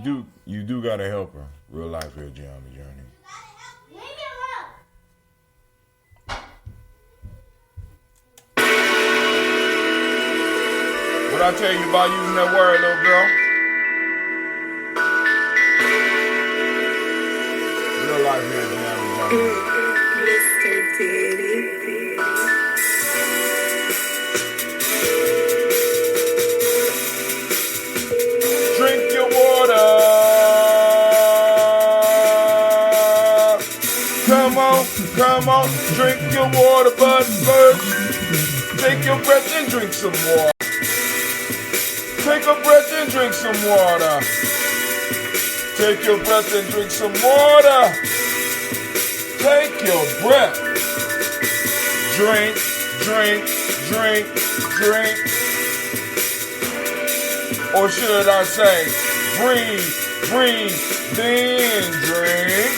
you do gotta help her. Real life here, Gye-Nyame Journey. What I tell you about using that word, little girl? Real life here, Gye-Nyame Journey. Mr. Diddy. Drink your water. Come on, drink your water, but first, take your breath and drink some water. Take a breath and drink some water. Take your breath and drink some water. Take your breath. Drink, drink, drink, drink. Or should I say, breathe, breathe, then drink.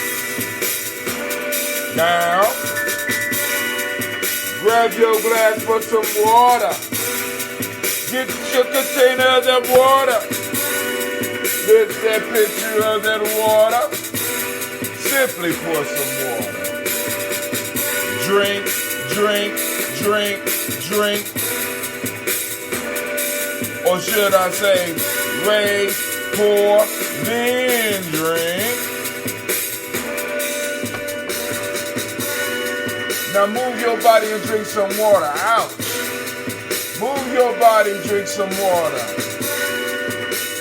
Now, grab your glass for some water. Get your container of that water. Lift that picture of that water. Simply pour some water. Drink, drink, drink, drink. Or should I say, raise, pour, then drink. Now move your body and drink some water. Ouch. Move your body, drink some water.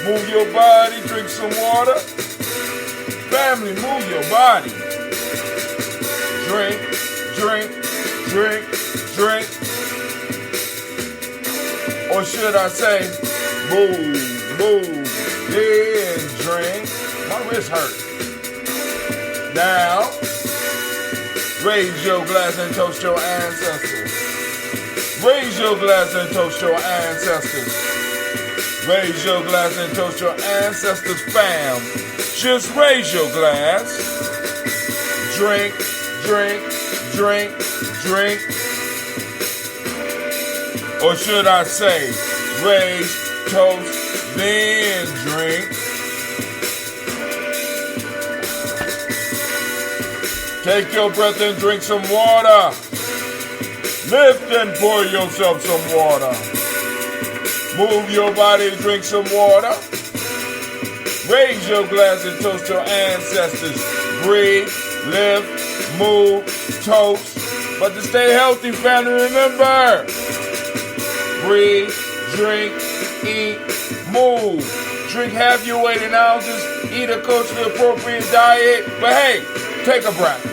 Move your body, drink some water. Family, move your body. Drink, drink, drink, drink. Or should I say, move, then drink. My wrist hurt. Now, raise your glass and toast your ancestors. Raise your glass and toast your ancestors. Raise your glass and toast your ancestors, fam. Just raise your glass. Drink, drink, drink, drink. Or should I say, raise, toast, then drink. Take your breath and drink some water. Lift and pour yourself some water. Move your body and drink some water. Raise your glass and toast your ancestors. Breathe, lift, move, toast. But to stay healthy, family, remember. Breathe, drink, eat, move. Drink half your weight in ounces. Eat a culturally appropriate diet. But hey, take a breath.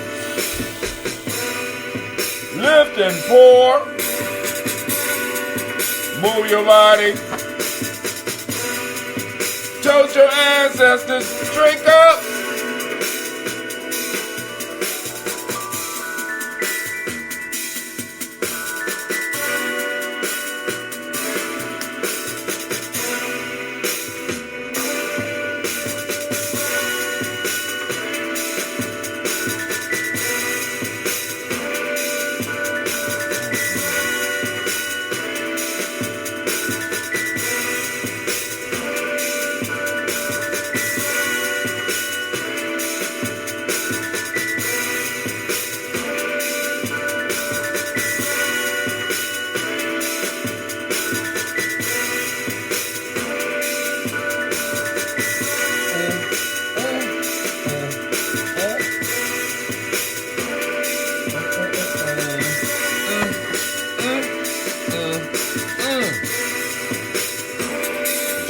Lift and pour. Move your body. Toast your ancestors. Drink up.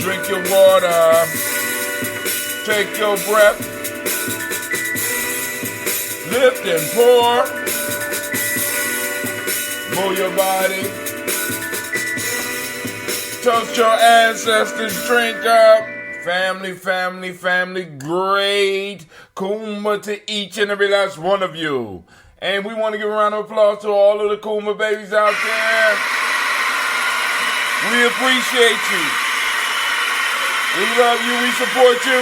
Drink your water. Take your breath. Lift and pour. Move your body. Toast your ancestors. Drink up. Family, family, family. Great Kuumba to each and every last one of you. And we want to give a round of applause to all of the Kuumba babies out there. We appreciate you. We love you. We support you.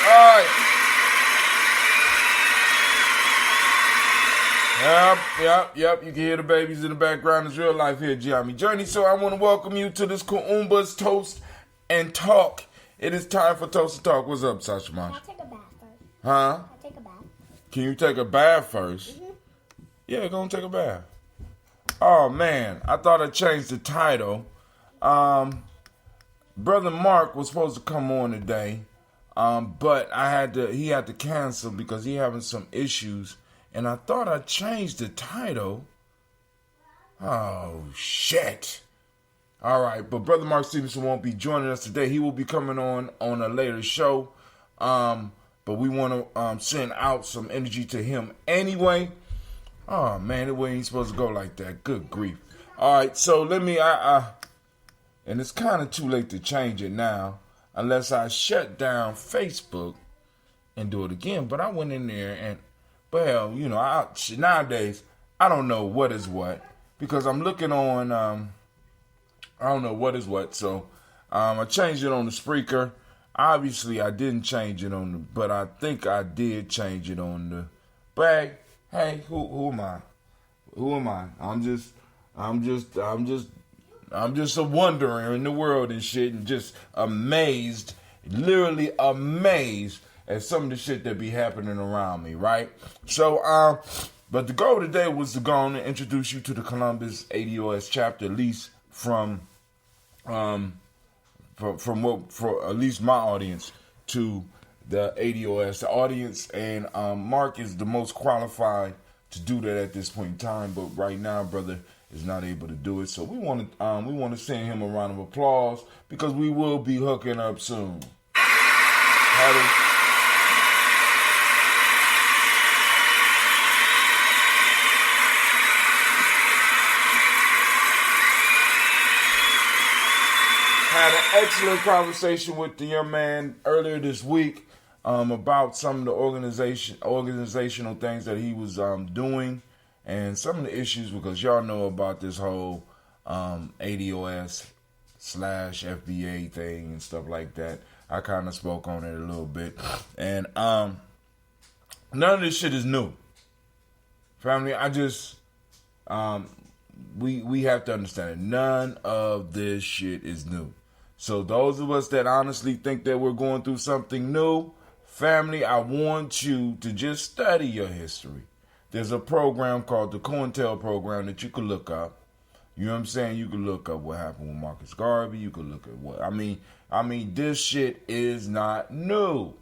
All right. Yep. You can hear the babies in the background. It's real life here, Gye-Nyame Journey. So I want to welcome you to this Kuumba's Toast and Talk It is time for Toast and Talk. What's up, Sasha Mosh? I'll take a bath first. Huh? I'll take a bath. Can you take a bath first? Mm-hmm. Yeah, go and take a bath. Oh, man. I thought I changed the title. Brother Mark was supposed to come on today, but he had to cancel because he having some issues. And I thought I changed the title. Oh, shit. All right, but Brother Mark Stevenson won't be joining us today. He will be coming on a later show. But we want to send out some energy to him anyway. Oh, man, the way he's supposed to go like that. Good grief. All right, so let me, and it's kind of too late to change it now unless I shut down Facebook and do it again. But I went in there and, well, you know, nowadays, I don't know what is what because I'm looking on, I don't know what is what. So I changed it on the Spreaker. Obviously, I didn't change it on the, but I think I did change it on the, but hey, who am I? Who am I? I'm just a wanderer in the world and shit and just amazed, literally amazed at some of the shit that be happening around me, right? So, but the goal today was to go on and introduce you to the Columbus ADOS chapter, at least from what, for at least my audience, to the ADOS, the audience, and Mark is the most qualified to do that at this point in time, but right now, brother is not able to do it. So we want to send him a round of applause because we will be hooking up soon. Had an excellent conversation with the young man earlier this week about some of the organizational things that he was doing. And some of the issues, because y'all know about this whole ADOS / FBA thing and stuff like that. I kind of spoke on it a little bit. And none of this shit is new. Family, I just, we have to understand it. None of this shit is new. So those of us that honestly think that we're going through something new, family, I want you to just study your history. There's a program called the COINTEL program that you can look up. You know what I'm saying? You can look up what happened with Marcus Garvey. You can look at what I mean, this shit is not new,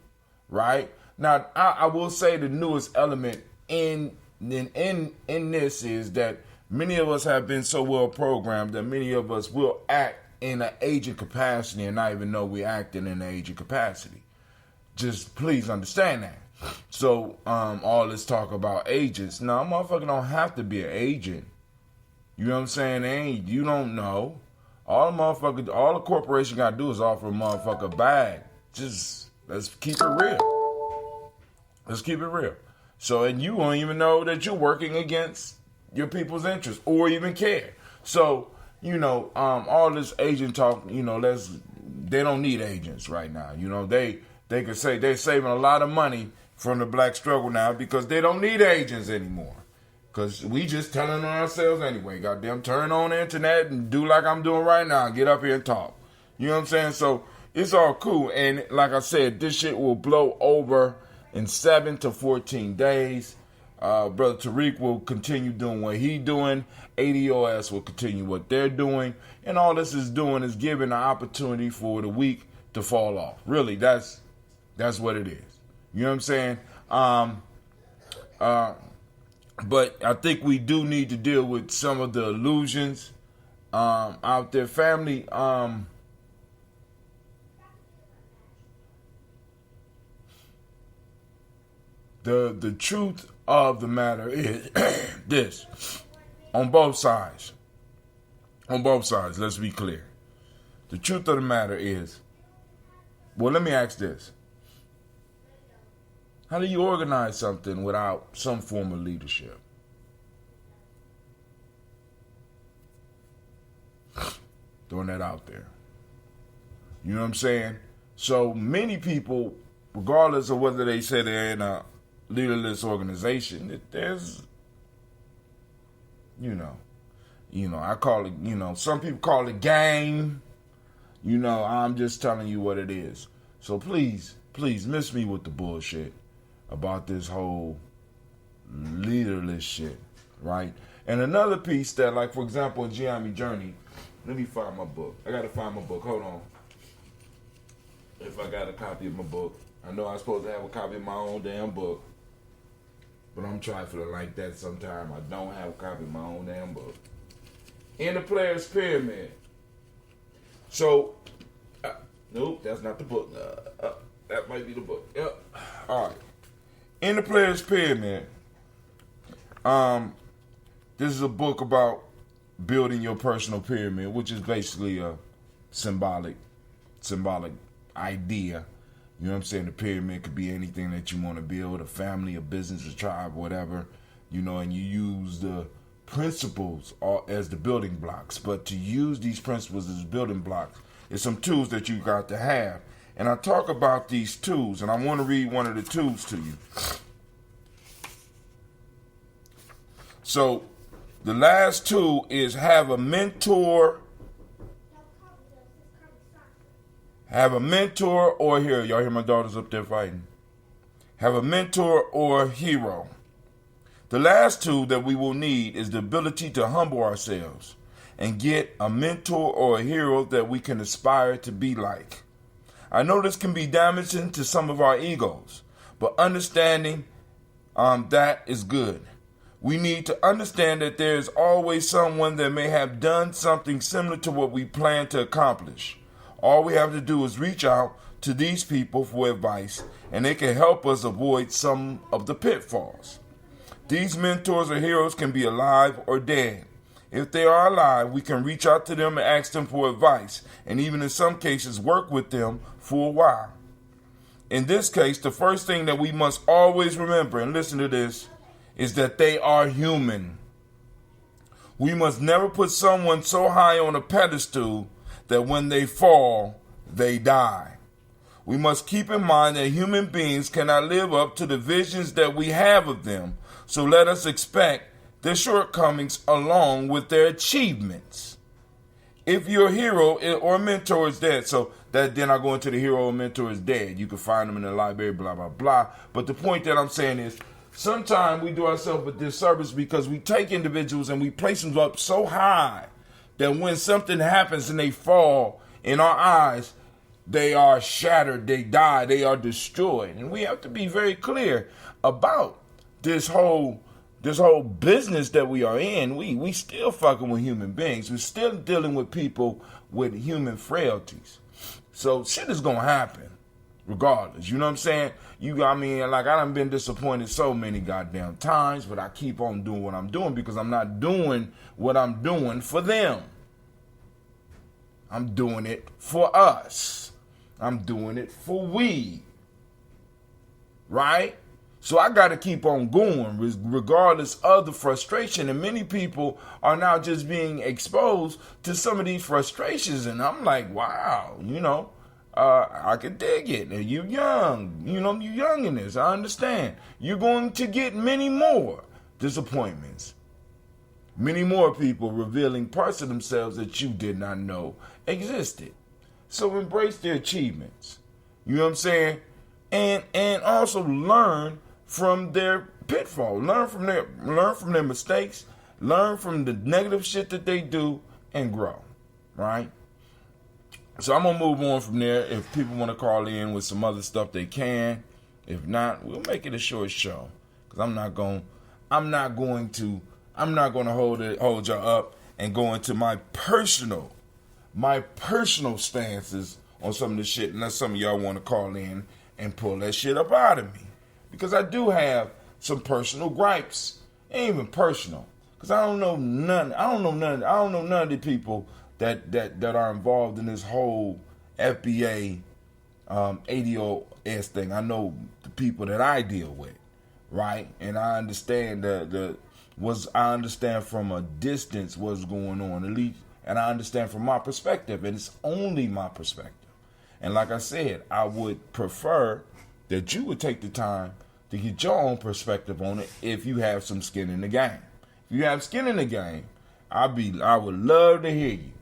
right? Now, I will say the newest element in this is that many of us have been so well programmed that many of us will act in an agent capacity and not even know we're acting in an agent capacity. Just please understand that. So, all this talk about agents. No, motherfucker don't have to be an agent. You know what I'm saying? You don't know. All the corporation got to do is offer a motherfucker a bag. Just, let's keep it real. Let's keep it real. So, and you won't even know that you're working against your people's interests or even care. So, you know, all this agent talk, you know, they don't need agents right now. You know, they could say they're saving a lot of money from the black struggle now because they don't need agents anymore. Because we just telling on ourselves anyway. Goddamn, turn on the internet and do like I'm doing right now. Get up here and talk. You know what I'm saying? So it's all cool. And like I said, this shit will blow over in 7 to 14 days. Brother Tariq will continue doing what he's doing. ADOS will continue what they're doing. And all this is doing is giving an opportunity for the weak to fall off. Really, that's what it is. You know what I'm saying? But I think we do need to deal with some of the illusions out there. Family, the truth of the matter is this. On both sides, let's be clear. The truth of the matter is, well, let me ask this. How do you organize something without some form of leadership? Throwing that out there. You know what I'm saying? So many people, regardless of whether they say they're in a leaderless organization, there's, you know, I call it, some people call it game. I'm just telling you what it is. So please miss me with the bullshit about this whole leaderless shit, right? And another piece that, like, for example, in Gye-Nyame Journey, let me find my book. I gotta find my book. Hold on. If I got a copy of my book. I know I'm supposed to have a copy of my own damn book, but I'm trifling like that sometimes. I don't have a copy of my own damn book. In the Player's Pyramid. So, nope, that's not the book. That might be the book. Yep. All right. In the Player's Pyramid, this is a book about building your personal pyramid, which is basically a symbolic idea. You know what I'm saying? The pyramid could be anything that you want to build, a family, a business, a tribe, whatever, you know, and you use the principles as the building blocks. But to use these principles as building blocks, is some tools that you got to have. And I talk about these tools, and I want to read one of the tools to you. So, the last tool is have a mentor. Have a mentor or hero. Y'all hear my daughters up there fighting. Have a mentor or hero. The last tool that we will need is the ability to humble ourselves and get a mentor or a hero that we can aspire to be like. I know this can be damaging to some of our egos, but understanding that is good. We need to understand that there is always someone that may have done something similar to what we plan to accomplish. All we have to do is reach out to these people for advice, and they can help us avoid some of the pitfalls. These mentors or heroes can be alive or dead. If they are alive, we can reach out to them and ask them for advice, and even in some cases work with them for a while. In this case, the first thing that we must always remember, and listen to this, is that they are human. We must never put someone so high on a pedestal that when they fall, they die. We must keep in mind that human beings cannot live up to the visions that we have of them, so let us expect their shortcomings along with their achievements. If your hero or mentor is dead, so that then I go into the hero or mentor is dead. You can find them in the library, blah, blah, blah. But the point that I'm saying is, sometimes we do ourselves a disservice because we take individuals and we place them up so high that when something happens and they fall, in our eyes, they are shattered, they die, they are destroyed. And we have to be very clear about this whole business that we are in. We still fucking with human beings. We're still dealing with people with human frailties. So shit is gonna happen regardless. You know what I'm saying? I done been disappointed so many goddamn times, but I keep on doing what I'm doing because I'm not doing what I'm doing for them. I'm doing it for us. I'm doing it for we. Right? So I got to keep on going regardless of the frustration. And many people are now just being exposed to some of these frustrations. And I'm like, wow, I can dig it. You young, you young in this. I understand. You're going to get many more disappointments. Many more people revealing parts of themselves that you did not know existed. So embrace their achievements. You know what I'm saying? And also learn from their pitfall. Learn from their mistakes. Learn from the negative shit that they do and grow. Right? So I'm gonna move on from there. If people want to call in with some other stuff, they can. If not, we'll make it a short show. Cause I'm not going to hold y'all up and go into my personal stances on some of this shit unless some of y'all want to call in and pull that shit up out of me. Because I do have some personal gripes. Ain't even personal. Because I don't know none of the people that are involved in this whole FBA ADOS thing. I know the people that I deal with, right? And I understand I understand from a distance what's going on, at least, and I understand from my perspective, and it's only my perspective. And like I said, I would prefer that you would take the time to get your own perspective on it if you have some skin in the game. If you have skin in the game, I would love to hear you,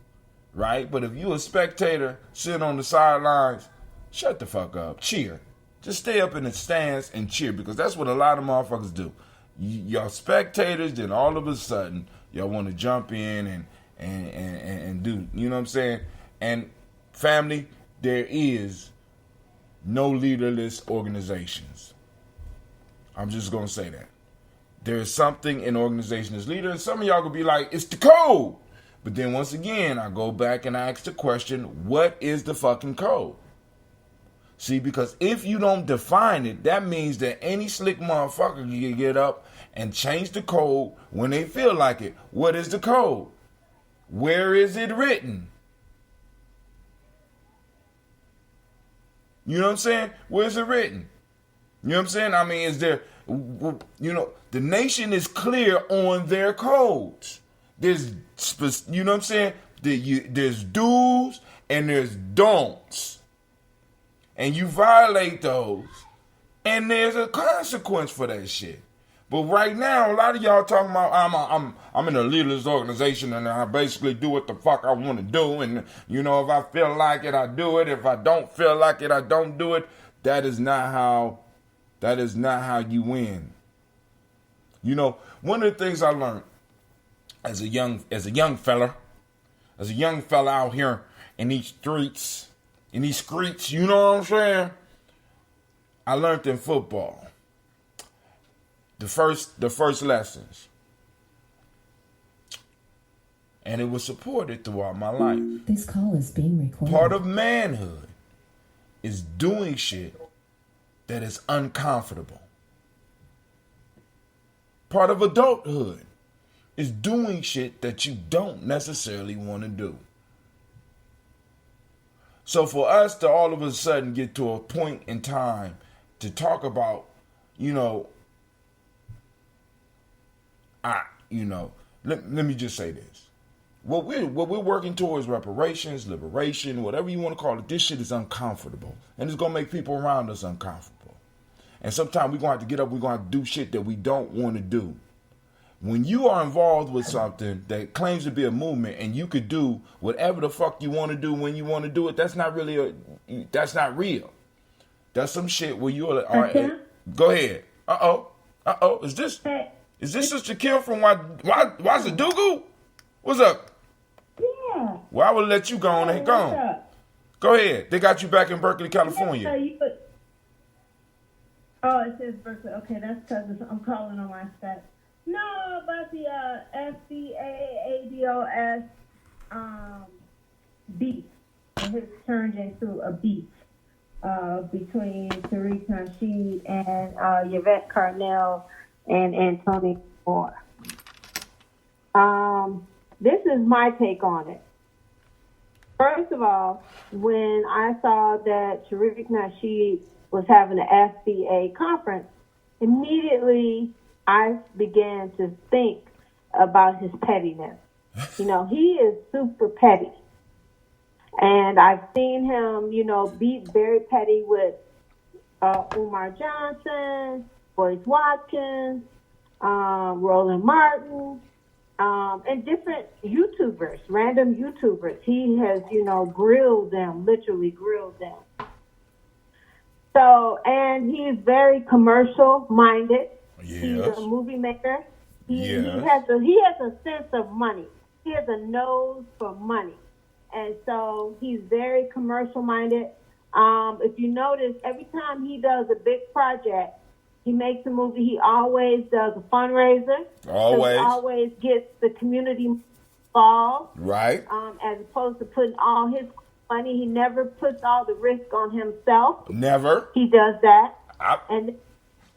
right? But if you a spectator sitting on the sidelines, shut the fuck up. Cheer. Just stay up in the stands and cheer, because that's what a lot of motherfuckers do. Y'all spectators, then all of a sudden y'all want to jump in and do, you know what I'm saying? And family, there is no leaderless organizations. I'm just gonna say that. There is something in organization as leader, and some of y'all gonna be like, it's the code. But then once again, I go back and I ask the question, what is the fucking code? See, because if you don't define it, that means that any slick motherfucker can get up and change the code when they feel like it. What is the code? Where is it written? You know what I'm saying? Where is it written? You know what I'm saying? I mean, is there, you know, the nation is clear on their codes. There's, you know what I'm saying? There's do's and there's don'ts. And you violate those, and there's a consequence for that shit. But right now, a lot of y'all talking about I'm in a leaderless organization and I basically do what the fuck I want to do, and you know, if I feel like it, I do it. If I don't feel like it, I don't do it. That is not how you win. You know, one of the things I learned as a young fella out here in these streets. In these streets, you know what I'm saying? I learned in football. The first lessons. And it was supported throughout my life. This call is being recorded. Part of manhood is doing shit that is uncomfortable. Part of adulthood is doing shit that you don't necessarily want to do. So for us to all of a sudden get to a point in time to talk about, you know, let me just say this. What we're working towards, reparations, liberation, whatever you want to call it, this shit is uncomfortable. And it's going to make people around us uncomfortable. And sometimes we're going to have to get up, we're going to have to do shit that we don't want to do. When you are involved with something that claims to be a movement and you could do whatever the fuck you want to do when you want to do it, that's not real. That's some shit where you are. All right, go ahead. Is this Sister Kim from Wazadugu? What's up? Yeah. Well, I will let you go on and go on. Go ahead. They got you back in Berkeley, California. Oh, it says Berkeley. Okay, that's because I'm calling on my stat. No, about the FBAADOS beef. It has turned into a beef between Tariq Nasheed and Yvette Carnell and Anthony Moore. This is my take on it. First of all, when I saw that Tariq Nasheed was having an FBA conference, immediately I began to think about his pettiness. You know, he is super petty. And I've seen him, you know, be very petty with Umar Johnson, Boyce Watkins, Roland Martin, and different YouTubers, random YouTubers. He has, you know, grilled them, literally grilled them. So, and he's very commercial minded. Yes. He's a movie maker. He Yes. has a sense of money. He has a nose for money. And so he's very commercial minded. If you notice, every time he does a big project, he makes a movie, he always does a fundraiser. Always. So he always gets the community involved. Right. As opposed to putting all his money. He never puts all the risk on himself. Never. He does that. And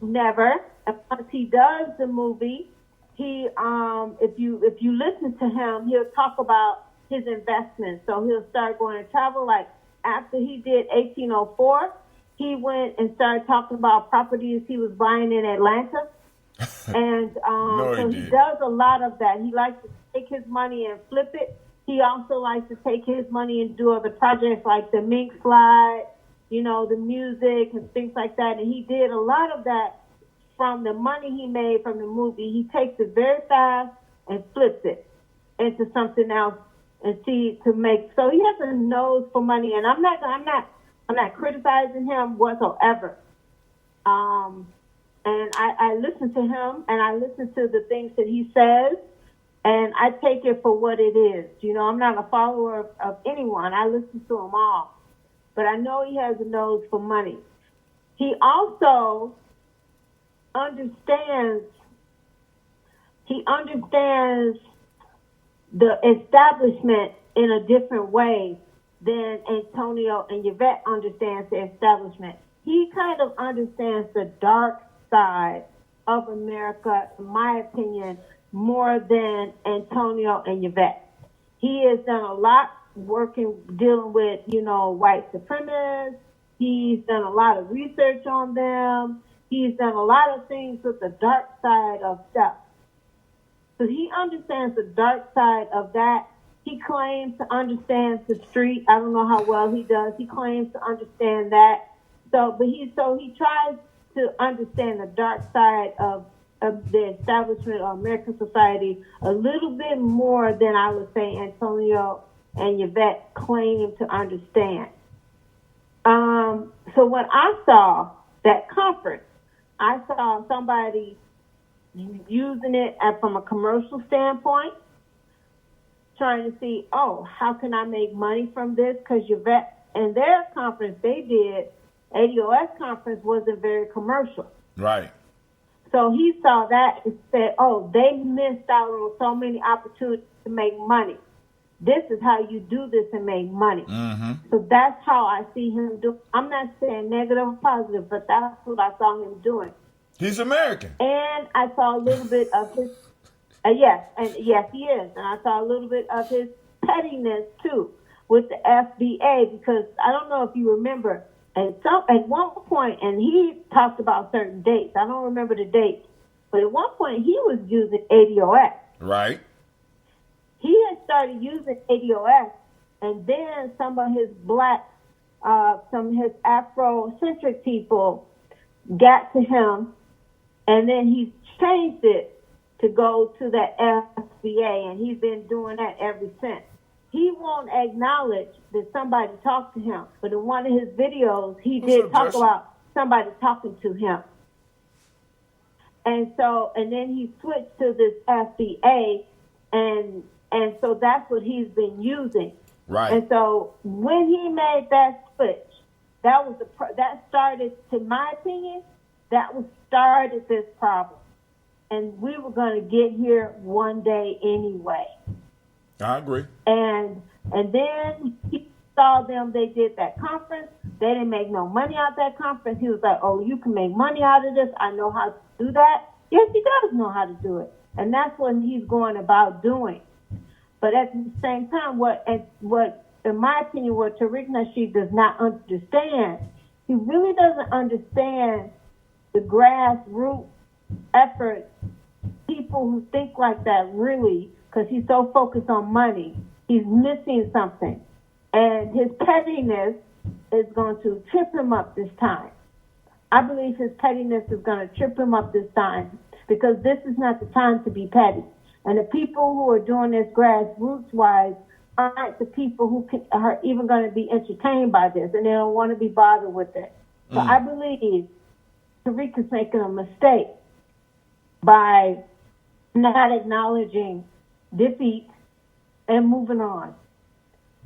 never. And once he does the movie, he if you listen to him, he'll talk about his investments. So he'll start going to travel. Like after he did 1804, he went and started talking about properties he was buying in Atlanta. And he does a lot of that. He likes to take his money and flip it. He also likes to take his money and do other projects like the Mink Slide, you know, the music and things like that. And he did a lot of that from the money he made from the movie. He takes it very fast and flips it into something else and to make. So he has a nose for money. And I'm not I'm not criticizing him whatsoever. And I listen to him, and I listen to the things that he says, and I take it for what it is. You know, I'm not a follower of anyone. I listen to them all. But I know he has a nose for money. He also understands the establishment in a different way than Antonio and Yvette understands the establishment. He kind of understands the dark side of America, in my opinion, more than Antonio and Yvette. He has done a lot dealing with, white supremacists. He's done a lot of research on them. He's done a lot of things with the dark side of stuff. So he understands the dark side of that. He claims to understand the street. I don't know how well he does. He claims to understand that. So he tries to understand the dark side of the establishment of American society a little bit more than I would say Antonio and Yvette claim to understand. So when I saw that conference, I saw somebody using it from a commercial standpoint, trying to see, how can I make money from this? Because Yvette and their conference they did, ADOS conference, wasn't very commercial. Right. So he saw that and said, they missed out on so many opportunities to make money. This is how you do this and make money. Mm-hmm. So that's how I see him do. I'm not saying negative or positive, but that's what I saw him doing. He's American. And I saw a little bit of his, yes, he is. And I saw a little bit of his pettiness, too, with the FBA, because I don't know if you remember, at one point, and he talked about certain dates. I don't remember the dates, but at one point he was using ADOS. Right. He had started using ADOS, and then some of his some of his Afrocentric people got to him, and then he changed it to go to the FBA, and he's been doing that ever since. He won't acknowledge that somebody talked to him, but in one of his videos, he did talk about somebody talking to him. And then he switched to this FBA, and so that's what he's been using. Right. And so when he made that switch, that started, to my opinion, started this problem. And we were going to get here one day anyway. I agree. And then he saw them, they did that conference. They didn't make no money out of that conference. He was like, you can make money out of this. I know how to do that. Yes, he does know how to do it. And that's what he's going about doing. But at the same time, what in my opinion, what Tariq Nasheed does not understand, he really doesn't understand the grassroots efforts, people who think like that really, because he's so focused on money. He's missing something. And his pettiness is going to trip him up this time. I believe his pettiness is going to trip him up this time, because this is not the time to be petty. And the people who are doing this grassroots-wise aren't the people who are even going to be entertained by this, and they don't want to be bothered with it. So I believe Tariq is making a mistake by not acknowledging defeat and moving on.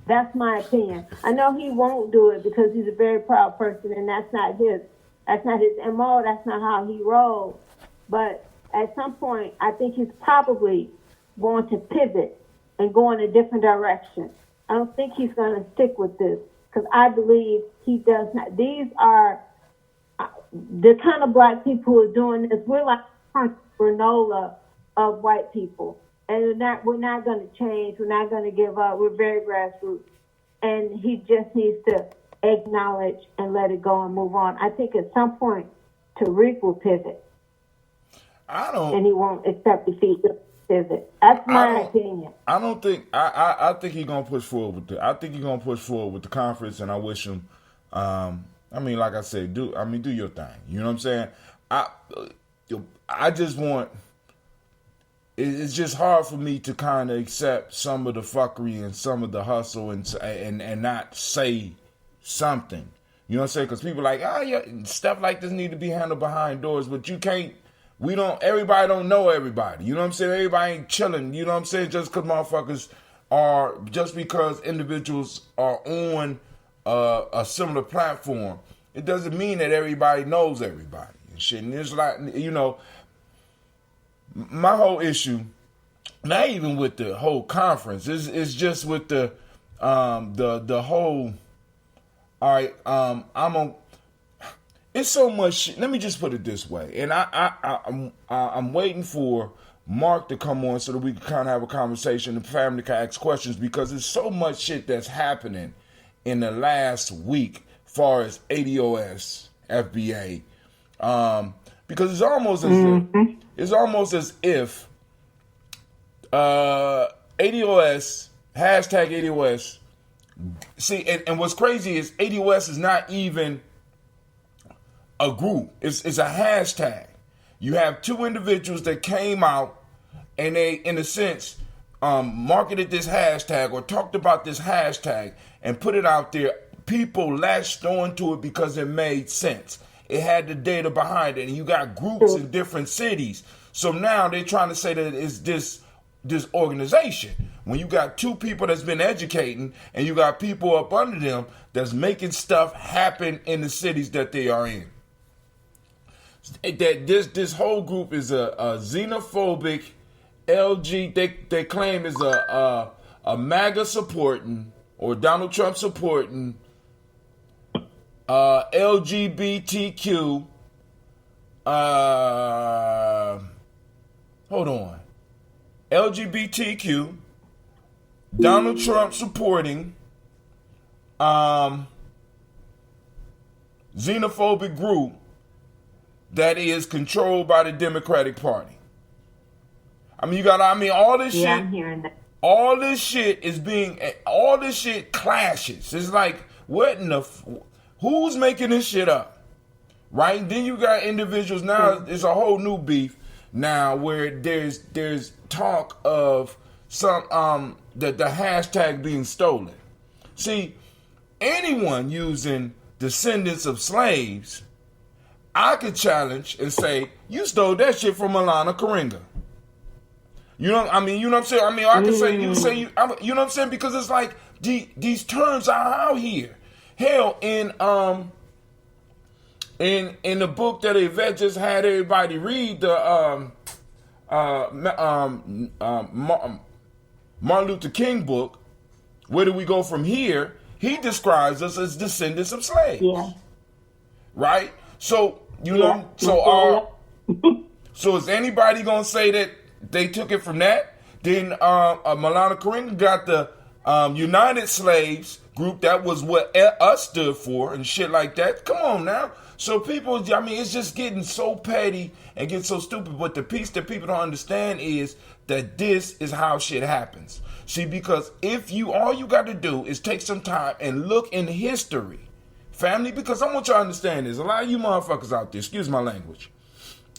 That's my opinion. I know he won't do it because he's a very proud person, and that's not his MO. That's not how he rolls. But at some point, I think he's probably going to pivot and go in a different direction. I don't think he's going to stick with this, because I believe he does not. These are the kind of black people who are doing this. We're like granola of white people. And we're not going to change. We're not going to give up. We're very grassroots. And he just needs to acknowledge and let it go and move on. I think at some point, Tariq will pivot. And he won't accept defeat. Pivot. That's my opinion. I don't think. I think he's gonna push forward with I think he's gonna push forward with the conference, and I wish him. I mean, like I said, do your thing. You know what I'm saying? I just want. It's just hard for me to kind of accept some of the fuckery and some of the hustle and not say something. You know what I'm saying? Because people like, yeah, stuff like this need to be handled behind doors, but you can't. Everybody don't know everybody. You know what I'm saying? Everybody ain't chilling. You know what I'm saying? Just because individuals are on a similar platform, it doesn't mean that everybody knows everybody and shit. And it's like, my whole issue, not even with the whole conference, it's just with the whole. All right, it's so much shit. Let me just put it this way, and I'm waiting for Mark to come on so that we can kind of have a conversation and family can ask questions, because there's so much shit that's happening in the last week, far as ADOS, FBA, because it's almost as if ADOS, hashtag ADOS. See, and what's crazy is ADOS is not even a group. It's a hashtag. You have two individuals that came out and they, in a sense, marketed this hashtag or talked about this hashtag and put it out there. People latched onto it because it made sense. It had the data behind it, and you got groups in different cities. So now they're trying to say that it's this organization. When you got two people that's been educating and you got people up under them that's making stuff happen in the cities that they are in. That this whole group is a xenophobic LG. They claim is a MAGA supporting or Donald Trump supporting LGBTQ. Hold on. LGBTQ, Donald Trump supporting, xenophobic group that is controlled by the Democratic Party. All this shit. I'm hearing that. All this shit clashes. It's like, what in the, who's making this shit up? Right? Then you got individuals now, it's a whole new beef now where there's talk of some the hashtag being stolen. See, anyone using descendants of slaves, I could challenge and say, you stole that shit from Alana Karinga. You know what I'm saying? I can say, you know what I'm saying? Because it's like, these terms are out here. Hell, in the book that Yvette just had everybody read, the Martin Luther King book, Where Do We Go From Here? He describes us as descendants of slaves. Yeah. Right? So, so is anybody gonna say that they took it from that? Then Malana Karinga got the United Slaves group. That was what us stood for and shit like that. Come on now. So people, it's just getting so petty and getting so stupid. But the piece that people don't understand is that this is how shit happens. See, because all you got to do is take some time and look in history, family, because I want you to understand this. A lot of you motherfuckers out there, excuse my language,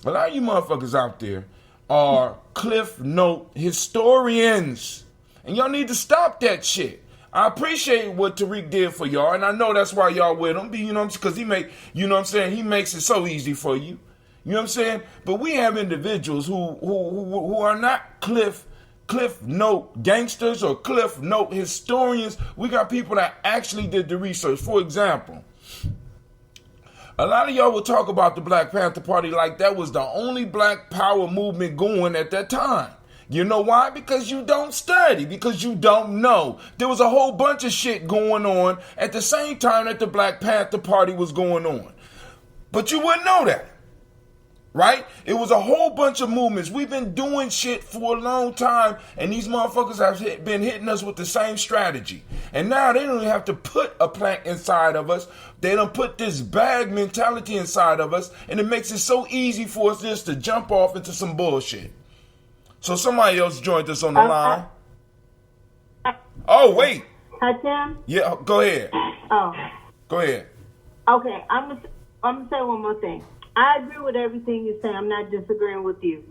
a lot of you motherfuckers out there are Cliff Note historians. And y'all need to stop that shit. I appreciate what Tariq did for y'all, and I know that's why y'all with him, because he makes it so easy for you. You know what I'm saying? But we have individuals who are not Cliff Note gangsters or Cliff Note historians. We got people that actually did the research. For example, a lot of y'all will talk about the Black Panther Party like that was the only black power movement going at that time. You know why? Because you don't study, because you don't know. There was a whole bunch of shit going on at the same time that the Black Panther Party was going on. But you wouldn't know that. Right? It was a whole bunch of movements. We've been doing shit for a long time, and these motherfuckers have been hitting us with the same strategy. And now they don't even have to put a plant inside of us. They don't put this bag mentality inside of us, and it makes it so easy for us just to jump off into some bullshit. So somebody else joined us on the line. Oh, wait. Hi, Tim? Yeah, go ahead. Oh. Go ahead. Okay, I'm gonna say one more thing. I agree with everything you say. I'm not disagreeing with you.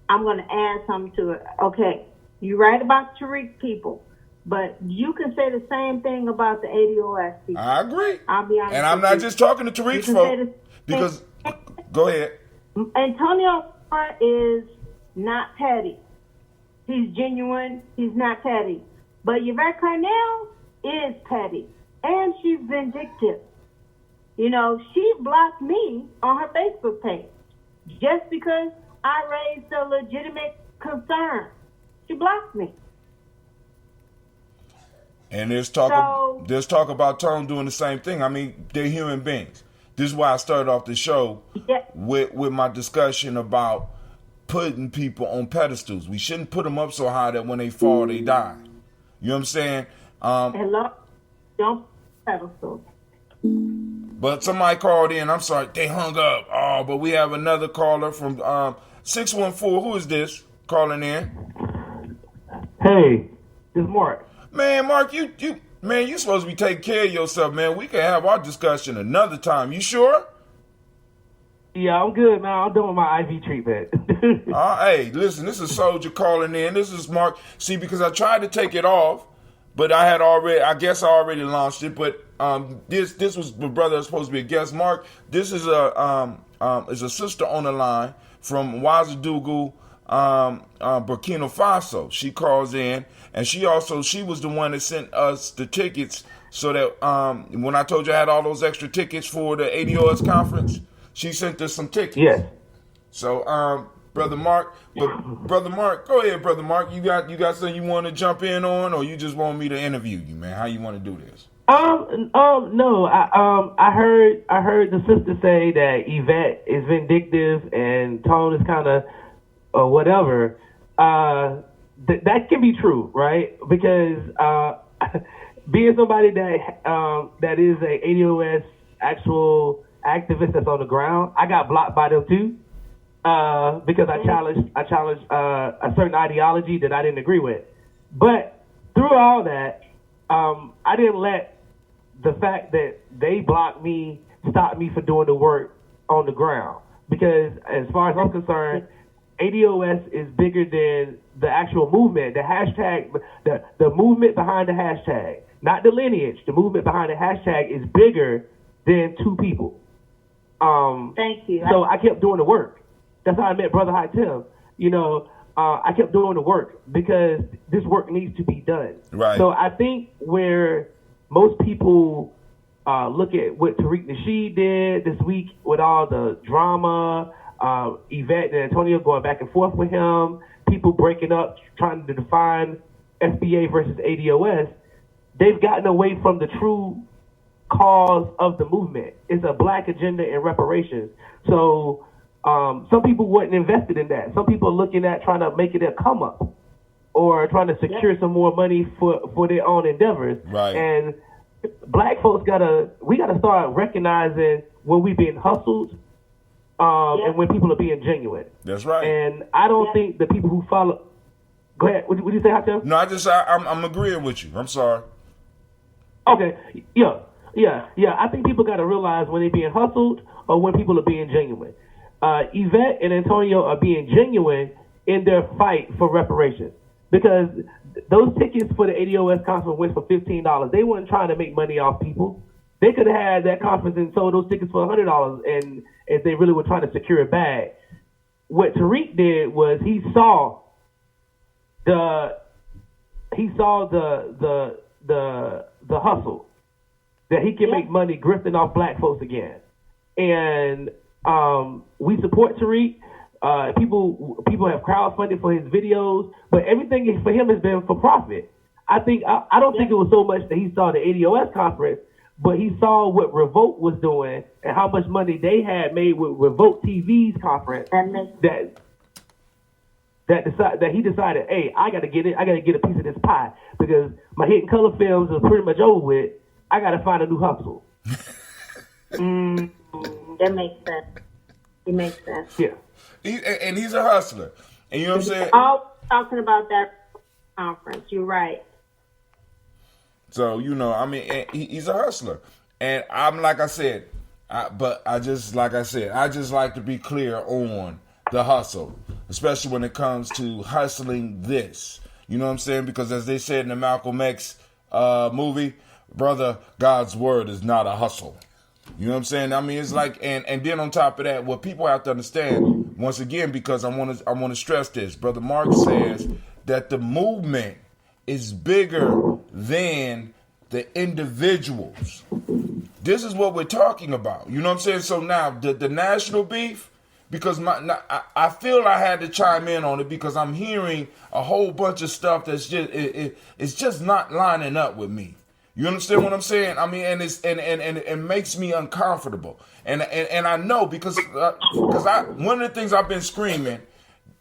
I'm going to add something to it. Okay, you're right about Tariq people. But you can say the same thing about the ADOS people. I agree. I'll be honest. And I'm not just talking to Tariq's folks. Because, go ahead. Antonio is not petty. He's genuine. He's not petty. But Yvette Carnell is petty. And she's vindictive. You know, she blocked me on her Facebook page just because I raised a legitimate concern. She blocked me. And there's talk about Tone doing the same thing. I mean, they're human beings. This is why I started off the show with my discussion about putting people on pedestals. We shouldn't put them up so high that when they fall, they die. You know what I'm saying? Hello? Don't pedestals. But somebody called in. I'm sorry, they hung up. Oh, but we have another caller from 614. Who is this calling in? Hey, this is Mark. Man, Mark, you supposed to be taking care of yourself, man. We can have our discussion another time. You sure? Yeah, I'm good, man. I'm doing my IV treatment. Hey, listen, this is Soldier calling in. This is Mark. See, because I tried to take it off, but I already launched it. But this was my brother was supposed to be a guest. Mark, this is a sister on the line from Ouagadougou, Burkina Faso. She calls in, and she was the one that sent us the tickets so that when I told you I had all those extra tickets for the ADOS conference, she sent us some tickets. Yes. So, Brother Mark, go ahead, Brother Mark. You got something you want to jump in on, or you just want me to interview you, man? How you want to do this? No. I heard the sister say that Yvette is vindictive and Tone is kind of whatever. That can be true, right? Because being somebody that is a ADOS actual activist that's on the ground, I got blocked by them too. Because I challenged a certain ideology that I didn't agree with. But through all that, I didn't let the fact that they blocked me stop me from doing the work on the ground. Because as far as I'm concerned, ADOS is bigger than the actual movement, the hashtag, the movement behind the hashtag, not the lineage. The movement behind the hashtag is bigger than two people. Thank you. So I kept doing the work. That's how I met Brother High Tim. You know, I kept doing the work because this work needs to be done. Right. So I think where most people look at what Tariq Nasheed did this week with all the drama, Yvette and Antonio going back and forth with him, people breaking up, trying to define FBA versus ADOS, they've gotten away from the true cause of the movement. It's a black agenda and reparations. So some people weren't invested in that. Some people are looking at trying to make it a come up or trying to secure some more money for their own endeavors. Right. And black folks gotta start recognizing when we're being hustled and when people are being genuine. That's right. And I don't think the people who follow. Go ahead. What did you say, Hatem? No, I'm agreeing with you. I'm sorry. Okay. Yeah. I think people got to realize when they're being hustled or when people are being genuine. Yvette and Antonio are being genuine in their fight for reparations because those tickets for the ADOS conference went for $15. They weren't trying to make money off people. They could have had that conference and sold those tickets for $100, and if they really were trying to secure a bag. What Tariq did was he saw the hustle that he can make money grifting off black folks again, and we support Tariq. People have crowdfunded for his videos, but everything for him has been for profit. I don't think it was so much that he saw the ADOS conference, but he saw what Revolt was doing and how much money they had made with Revolt TV's conference. That he decided, hey, I gotta get a piece of this pie because my Hidden Color films are pretty much over with. I gotta find a new hustle. That makes sense. It makes sense. Yeah. He's a hustler. And you know what I'm saying? All talking about that conference. You're right. So, you know, I mean, he's a hustler. And I'm like I said, I just like to be clear on the hustle, especially when it comes to hustling this. You know what I'm saying? Because as they said in the Malcolm X movie, brother, God's word is not a hustle. You know what I'm saying? I mean, it's like, and then on top of that, what people have to understand, once again, because I want to stress this, Brother Mark says that the movement is bigger than the individuals. This is what we're talking about. You know what I'm saying? So now, the national beef, because I feel I had to chime in on it because I'm hearing a whole bunch of stuff that's just, it's just not lining up with me. You understand what I'm saying? I mean, and it makes me uncomfortable. And I know because one of the things I've been screaming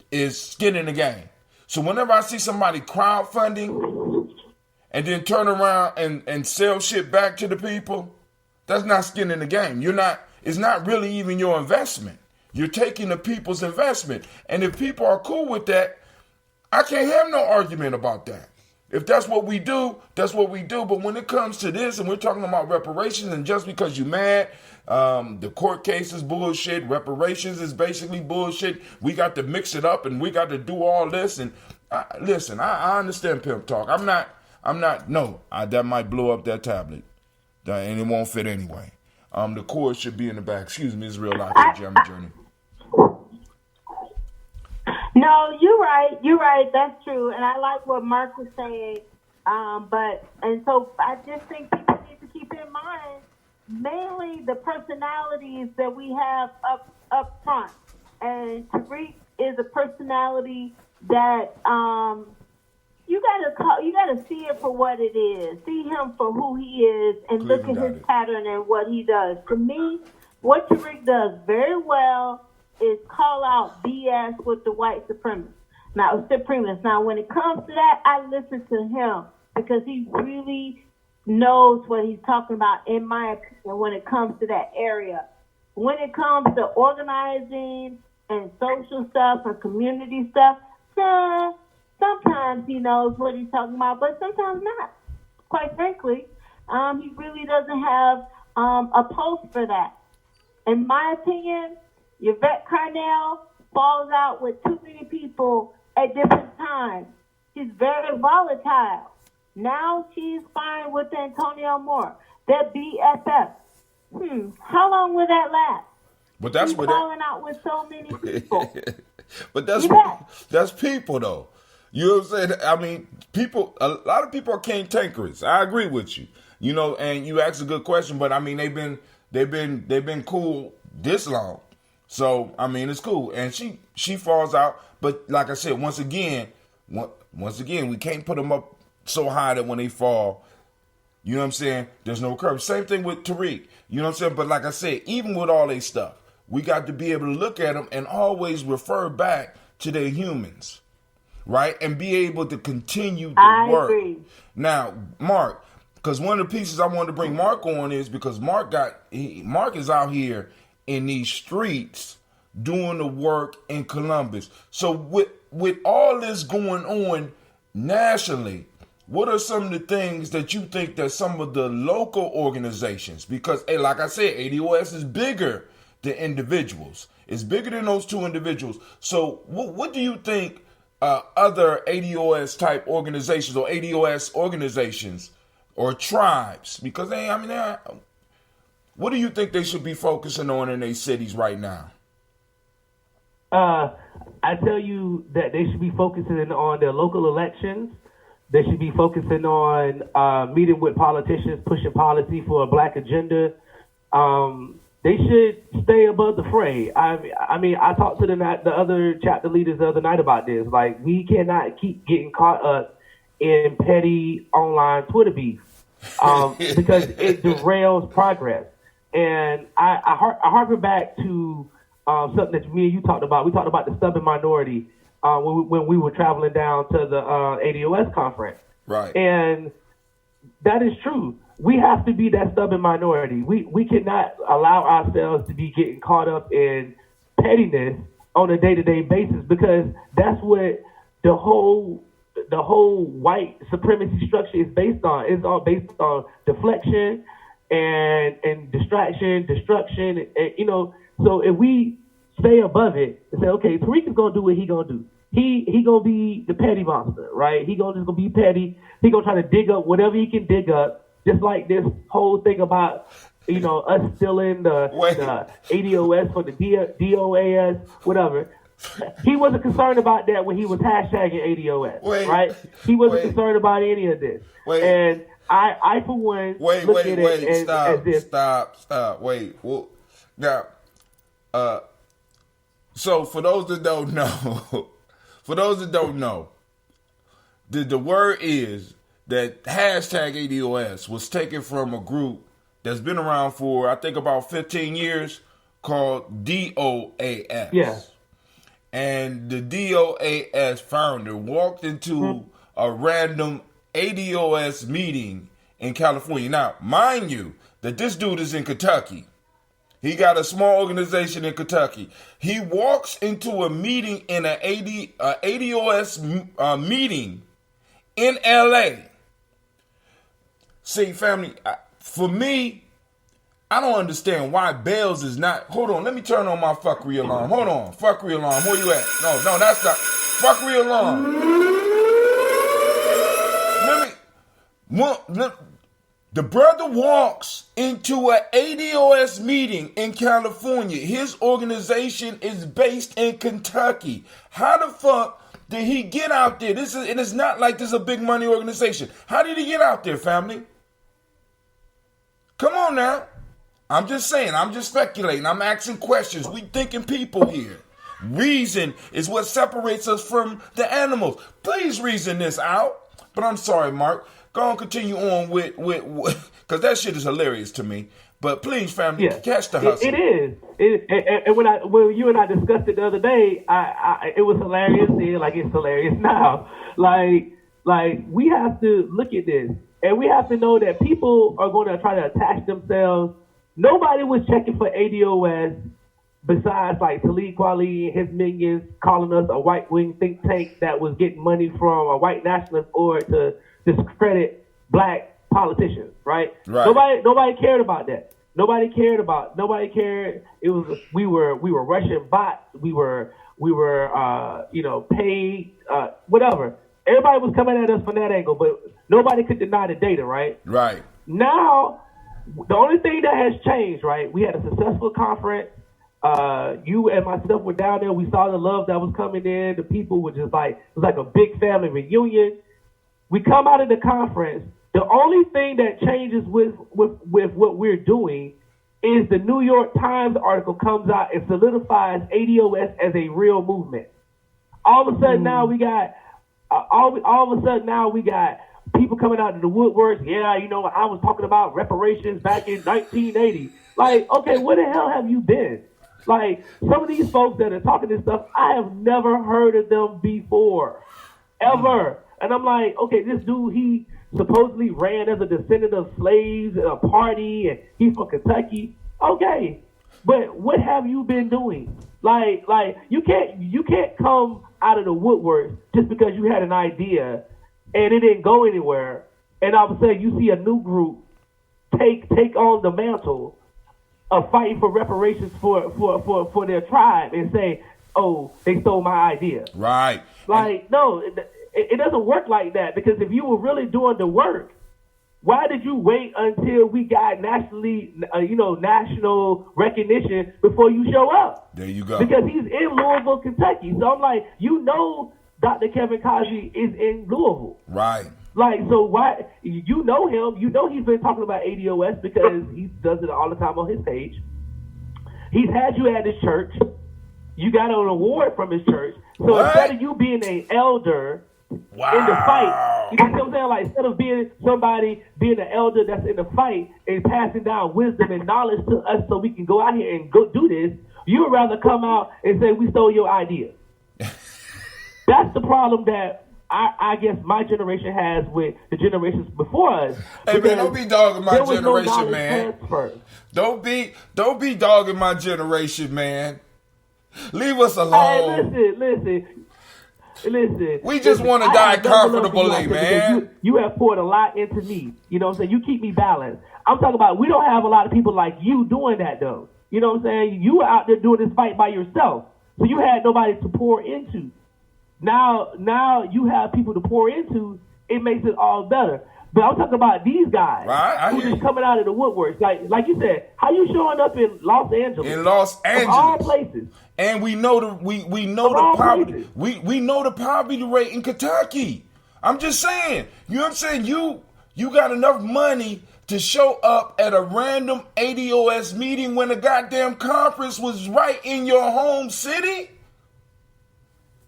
is skin in the game. So whenever I see somebody crowdfunding and then turn around and sell shit back to the people, that's not skin in the game. It's not really even your investment. You're taking the people's investment. And if people are cool with that, I can't have no argument about that. If that's what we do, that's what we do. But when it comes to this, and we're talking about reparations, and just because you're mad, the court case is bullshit, reparations is basically bullshit, we got to mix it up and we got to do all this. And listen, I understand pimp talk. That might blow up that tablet. And it won't fit anyway. The cord should be in the back. Excuse me, it's real life Gye-Nyame journey. No, you're right. That's true. And I like what Mark was saying. So I just think people need to keep in mind mainly the personalities that we have up front. And Tariq is a personality that you gotta see it for what it is. See him for who he is and look at his pattern and what he does. To me, what Tariq does very well is call out BS with the white supremacists. Now, when it comes to that, I listen to him because he really knows what he's talking about, in my opinion, when it comes to that area. When it comes to organizing and social stuff and community stuff, sometimes he knows what he's talking about, but sometimes not. Quite frankly, he really doesn't have a pulse for that. In my opinion, Yvette Carnell falls out with too many people at different times. She's very volatile. Now she's fine with Antonio Moore. They're BFF. How long will that last? But that's she's what falling out with so many people. But that's people though. You know what I'm saying? I mean, a lot of people are cantankerous. I agree with you. You know, and you asked a good question, but I mean they've been cool this long. So, I mean, it's cool. And she falls out. But like I said, once again, we can't put them up so high that when they fall, you know what I'm saying, there's no curve. Same thing with Tariq. You know what I'm saying? But like I said, even with all their stuff, we got to be able to look at them and always refer back to their humans, right? And be able to continue the work. Agree. Now, Mark, because one of the pieces I wanted to bring Mark on is because Mark is out here in these streets doing the work in Columbus. So with all this going on nationally, what are some of the things that you think that some of the local organizations, because like I said, ADOS is bigger than individuals. It's bigger than those two individuals. So what do you think other ADOS type organizations or ADOS organizations or tribes, because what do you think they should be focusing on in their cities right now? I tell you that they should be focusing on their local elections. They should be focusing on meeting with politicians, pushing policy for a black agenda. They should stay above the fray. I mean, I talked to the other chapter leaders the other night about this. Like, we cannot keep getting caught up in petty online Twitter beef because it derails progress. And I harken back to something that me and you talked about. We talked about the stubborn minority when we were traveling down to the ADOS conference. Right. And that is true. We have to be that stubborn minority. We cannot allow ourselves to be getting caught up in pettiness on a day-to-day basis, because that's what the whole white supremacy structure is based on. It's all based on deflection and distraction, destruction, and so if we stay above it and say, okay, Tariq is gonna do what he gonna do. he gonna be the petty monster, right? He just gonna be petty. He gonna try to dig up whatever he can dig up, just like this whole thing about us stealing the ADOS for the DOAS, whatever. He wasn't concerned about that when he was hashtagging ADOS, right? He wasn't concerned about any of this. And I for one, look at it as if... Stop. Wait. Well, now, so for those that don't know, the word is that hashtag ADOS was taken from a group that's been around for, I think, about 15 years called DOAS. Yeah. And the DOAS founder walked into a random ADOS meeting in California. Now, mind you, that this dude is in Kentucky. He got a small organization in Kentucky. He walks into a meeting in an ADOS meeting in LA. See, family, for me, I don't understand why Bells is not... Hold on, let me turn on my fuckery alarm. Hold on, fuckery alarm. Where you at? No, that's not... Fuckery alarm. The brother walks into an ADOS meeting in California. His organization is based in Kentucky. How the fuck did he get out there? It is not like this is a big money organization. How did he get out there, family? Come on now. I'm just saying, I'm just speculating, I'm asking questions. We thinking people here. Reason is what separates us from the animals. Please reason this out. But I'm sorry, Mark. Go on, continue on with because that shit is hilarious to me. But please, family, catch the hustle. It is. And when you and I discussed it the other day, it was hilarious then, like it's hilarious now. Like we have to look at this, and we have to know that people are going to try to attach themselves. Nobody was checking for ADOS besides like Talib Kweli and his minions calling us a white wing think tank that was getting money from a white nationalist or to discredit black politicians, right? Nobody cared about that. Nobody cared. It was we were Russian bots. We were paid whatever. Everybody was coming at us from that angle, but nobody could deny the data, right? Right. Now, the only thing that has changed, right? We had a successful conference. You and myself were down there. We saw the love that was coming in. The people were just like, it was like a big family reunion. We come out of the conference. The only thing that changes with what we're doing is the New York Times article comes out and solidifies ADOS as a real movement. All of a sudden now we got people coming out of the woodworks. Yeah, I was talking about reparations back in 1980. Like, okay, where the hell have you been? Like, some of these folks that are talking this stuff, I have never heard of them before, ever. And I'm like, okay, this dude, he supposedly ran as a descendant of slaves in a party, and he's from Kentucky. Okay, but what have you been doing? Like you can't come out of the woodwork just because you had an idea and it didn't go anywhere, and all of a sudden you see a new group take on the mantle of fighting for reparations for their tribe and say, oh, they stole my idea. Right. Like, no, it doesn't work like that, because if you were really doing the work, why did you wait until we got national recognition before you show up? There you go. Because he's in Louisville, Kentucky. So I'm like, Dr. Kevin Cosby is in Louisville. Right. Like, so why, you know him, he's been talking about ADOS because he does it all the time on his page. He's had you at his church. You got an award from his church. So instead of you being an elder in the fight, you know what I'm saying? Like, instead of being an elder that's in the fight and passing down wisdom and knowledge to us so we can go out here and go do this, you would rather come out and say, we stole your idea. That's the problem that I guess my generation has with the generations before us. Hey man, don't be dogging my generation, man. Don't be dogging my generation, man. Leave us alone. Hey, listen. We just want to die comfortably, man. You have poured a lot into me. You know what I'm saying? You keep me balanced. I'm talking about, we don't have a lot of people like you doing that, though. You know what I'm saying? You were out there doing this fight by yourself. So you had nobody to pour into. now you have people to pour into. It makes it all better. But I'm talking about these guys who just coming out of the woodworks. Like you said, how you showing up in Los Angeles? In Los Angeles, of all places. And we know the poverty. We know the poverty rate in Kentucky. I'm just saying. You know what I'm saying? You got enough money to show up at a random ADOS meeting when the goddamn conference was right in your home city?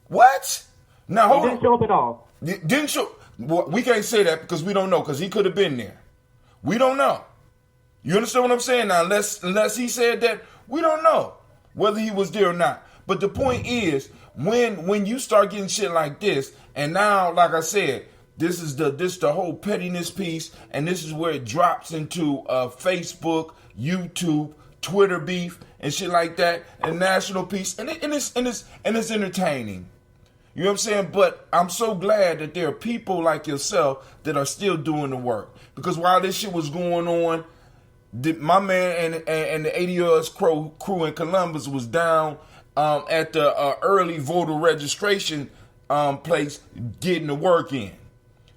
What? Now hold on. Didn't show up at all. Didn't show. Well, we can't say that because we don't know, because he could have been there. We don't know. You understand what I'm saying? Now, unless he said that, we don't know whether he was there or not. But the point is, when you start getting shit like this, and now, like I said, this is the whole pettiness piece, and this is where it drops into Facebook, YouTube, Twitter beef, and shit like that, and national peace, and it's entertaining. You know what I'm saying? But I'm so glad that there are people like yourself that are still doing the work. Because while this shit was going on, my man and the ADOS crew in Columbus was down at the early voter registration place getting the work in.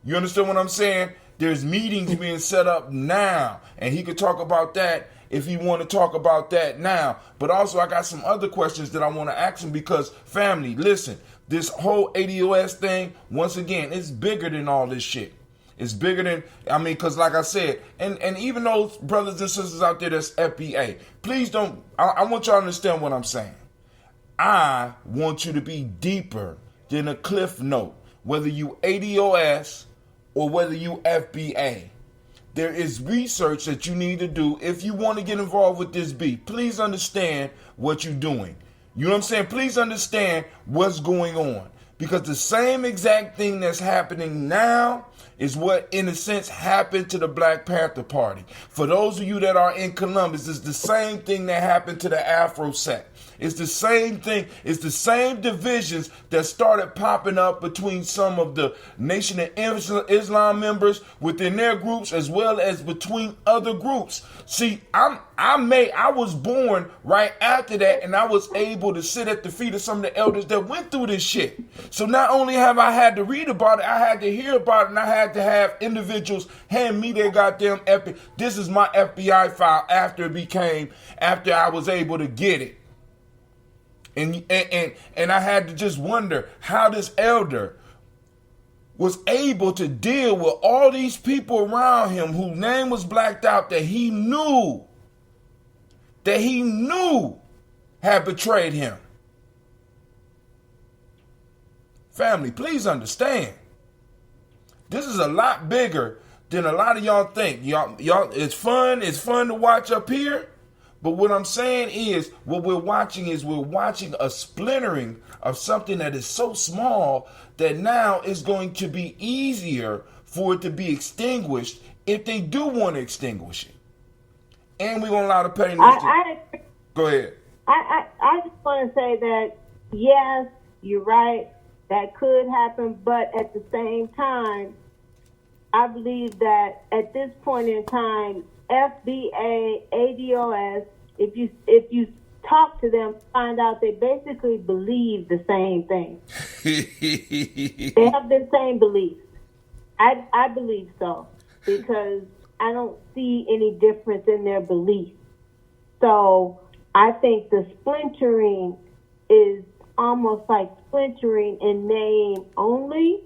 You understand what I'm saying? There's meetings being set up now. And he could talk about that if he want to talk about that now. But also I got some other questions that I want to ask him because, family, listen. This whole ADOS thing, once again, it's bigger than all this shit. It's bigger than, because like I said, and even those brothers and sisters out there that's FBA, please don't, I want y'all to understand what I'm saying. I want you to be deeper than a cliff note, whether you ADOS or whether you FBA. There is research that you need to do if you want to get involved with this beat. Please understand what you're doing. You know what I'm saying? Please understand what's going on. Because the same exact thing that's happening now is what, in a sense, happened to the Black Panther Party. For those of you that are in Columbus, it's the same thing that happened to the Afro sect. It's the same thing. It's the same divisions that started popping up between some of the Nation of Islam members within their groups, as well as between other groups. See, I was born right after that, and I was able to sit at the feet of some of the elders that went through this shit. So not only have I had to read about it, I had to hear about it, and I had to have individuals hand me their goddamn epic. This is my FBI file after I was able to get it. And I had to just wonder how this elder was able to deal with all these people around him whose name was blacked out that he knew had betrayed him. Family, please understand. This is a lot bigger than a lot of y'all think. Y'all, it's fun to watch up here. But what I'm saying is, what we're watching a splintering of something that is so small that now it's going to be easier for it to be extinguished if they do want to extinguish it. And we're going to allow the pettiness to... Go ahead. I just want to say that, yes, you're right, that could happen, but at the same time, I believe that at this point in time, FBA, ADOS, if you talk to them, find out they basically believe the same thing. They have the same beliefs. I believe so, because I don't see any difference in their beliefs. So I think the splintering is almost like splintering in name only.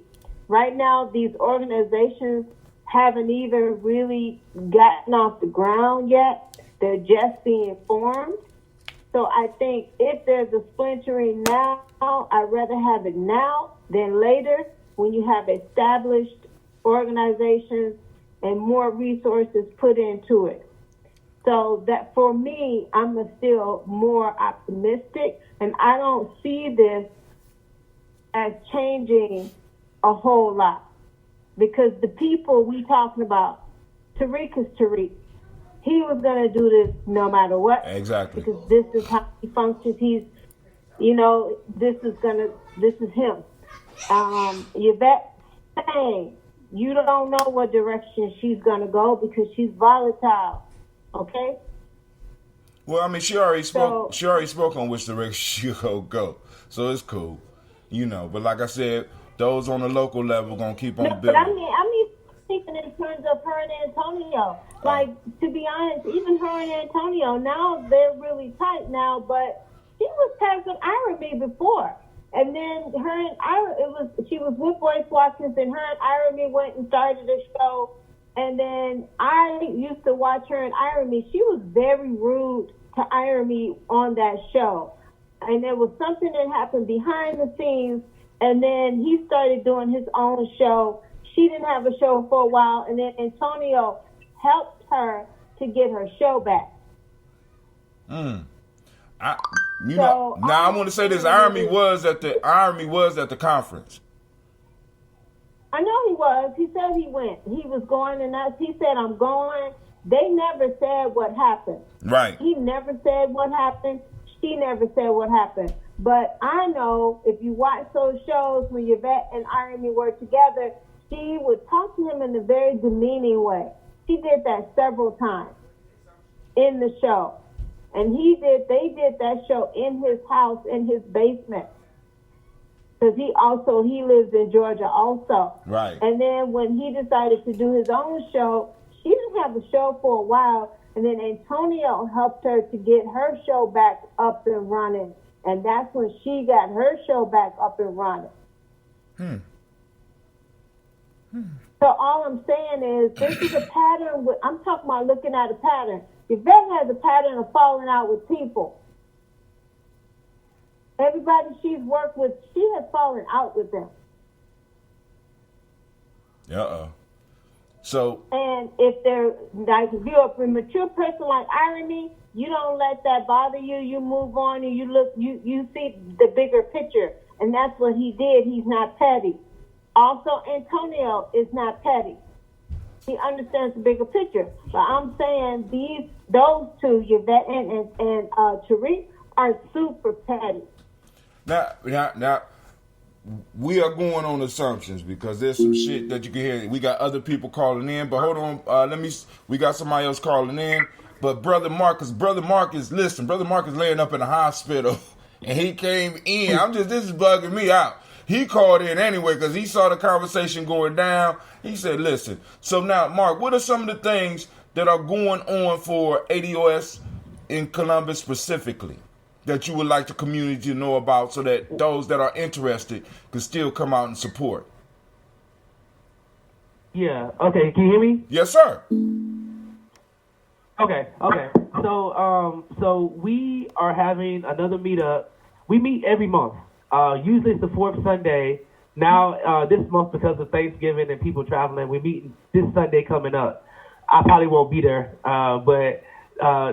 Right now, these organizations haven't even really gotten off the ground yet. They're just being formed. So I think if there's a splintering now, I'd rather have it now than later when you have established organizations and more resources put into it. So that for me, I'm still more optimistic, and I don't see this as changing a whole lot. Because the people we talking about, Tariq is Tariq. He was going to do this no matter what. Exactly. Because this is how he functions. He's, this is him. Yvette saying, you don't know what direction she's going to go because she's volatile. Okay? Well, she already spoke. She already spoke on which direction she'll go. So it's cool. But like I said, those on the local level gonna keep on No, building. but I mean, thinking in terms of her and Antonio. Like, to be honest, even her and Antonio, now they're really tight now, but she was passing Irony before. And then her and she was with Boyce Watkins, and her and Irony went and started a show. And then I used to watch her and Irony. She was very rude to Irony on that show. And there was something that happened behind the scenes, and then he started doing his own show. She didn't have a show for a while, and then Antonio helped her to get her show back. Now I want to say this: Irony was at the conference. I know he was. He said he went. He was going, and he said, "I'm going." They never said what happened. Right. He never said what happened. She never said what happened. But I know if you watch those shows when Yvette and Irony were together, she would talk to him in a very demeaning way. She did that several times in the show. And they did that show in his house, in his basement. Because he lives in Georgia also. Right. And then when he decided to do his own show, she didn't have a show for a while. And then Antonio helped her to get her show back up and running. And that's when she got her show back up and running. So all I'm saying is this is a pattern. I'm talking about looking at a pattern. Yvette has a pattern of falling out with people. Everybody she's worked with, she has fallen out with them. So. And if you're a mature person like Irony, you don't let that bother you. You move on and you see the bigger picture. And that's what he did. He's not petty. Also, Antonio is not petty. He understands the bigger picture. But I'm saying those two, Yvette and Tariq, are super petty. Now, we are going on assumptions because there's some shit that you can hear. We got other people calling in, but hold on. We got somebody else calling in. But Brother Marcus, listen, Brother Marcus laying up in the hospital, and he came in. This is bugging me out. He called in anyway because he saw the conversation going down. He said, listen. So now, Mark, what are some of the things that are going on for ADOS in Columbus specifically that you would like the community to know about so that those that are interested can still come out and support? Yeah. Okay. Can you hear me? Yes, sir. Okay. So we are having another meetup. We meet every month. Usually it's the fourth Sunday. Now, this month, because of Thanksgiving and people traveling, we're meeting this Sunday coming up. I probably won't be there, but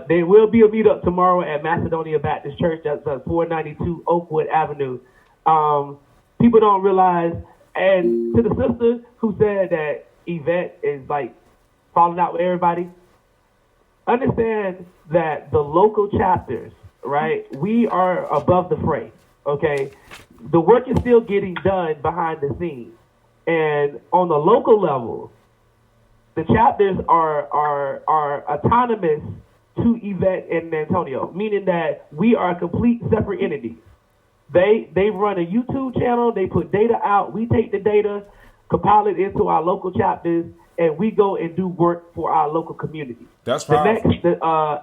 there will be a meetup tomorrow at Macedonia Baptist Church. That's 492 Oakwood Avenue. People don't realize, and to the sister who said that Yvette is like falling out with everybody, understand that the local chapters, right, we are above the fray. Okay, the work is still getting done behind the scenes, and on the local level, the chapters are autonomous to Yvette and Antonio, meaning that we are complete separate entities. They run a YouTube channel, they put data out, we take the data, compile it into our local chapters, and we go and do work for our local community. That's powerful.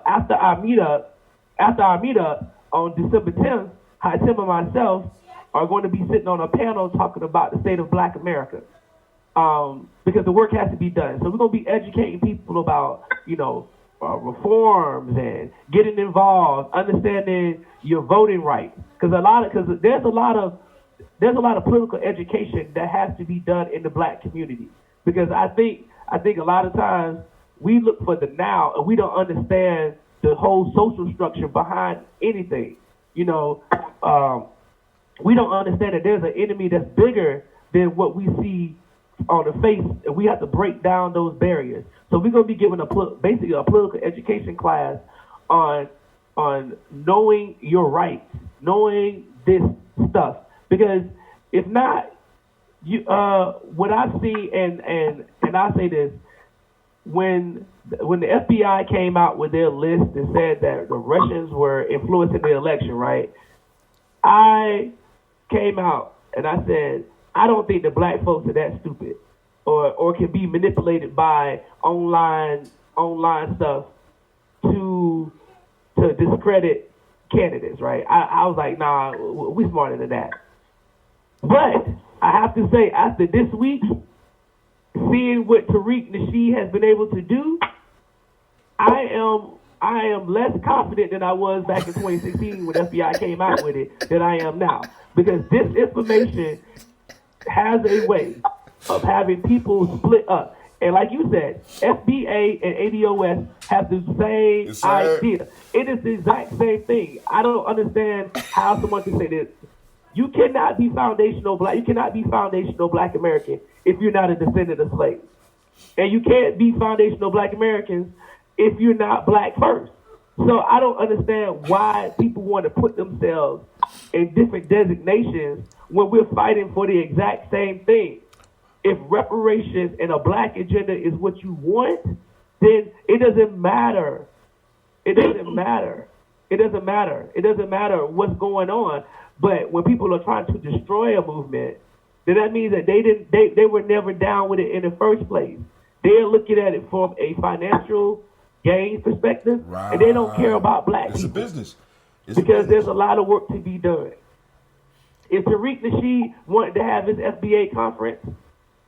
After our meetup on December 10th. Tim and myself are going to be sitting on a panel talking about the state of Black America, because the work has to be done. So we're going to be educating people about, reforms and getting involved, understanding your voting rights. Because there's a lot of political education that has to be done in the Black community. Because I think a lot of times we look for the now and we don't understand the whole social structure behind anything. We don't understand that there's an enemy that's bigger than what we see on the face, and we have to break down those barriers. So we're going to be given basically a political education class on knowing your rights, knowing this stuff. Because if not, what I see, and I say this, when the FBI came out with their list and said that the Russians were influencing the election, right? I came out and I said, I don't think the black folks are that stupid or can be manipulated by online stuff to discredit candidates, right? I was like, nah, we smarter than that. But I have to say, after this week, seeing what Tariq Nasheed has been able to do, I am less confident than I was back in 2016 when FBI came out with it than I am now. Because this information has a way of having people split up. And like you said, FBA and ADOS have the same idea. It is the exact same thing. I don't understand how someone can say this. You cannot be foundational black. You cannot be foundational black American if you're not a descendant of slaves. And you can't be foundational black Americans if you're not black first. So I don't understand why people want to put themselves in different designations when we're fighting for the exact same thing. If reparations and a black agenda is what you want, then it doesn't matter. It doesn't matter. It doesn't matter. It doesn't matter what's going on. But when people are trying to destroy a movement, then that means that they were never down with it in the first place. They're looking at it from a financial gain perspective, and they don't care about black people. It's a business. Because there's a lot of work to be done. If Tariq Nasheed wanted to have his FBA conference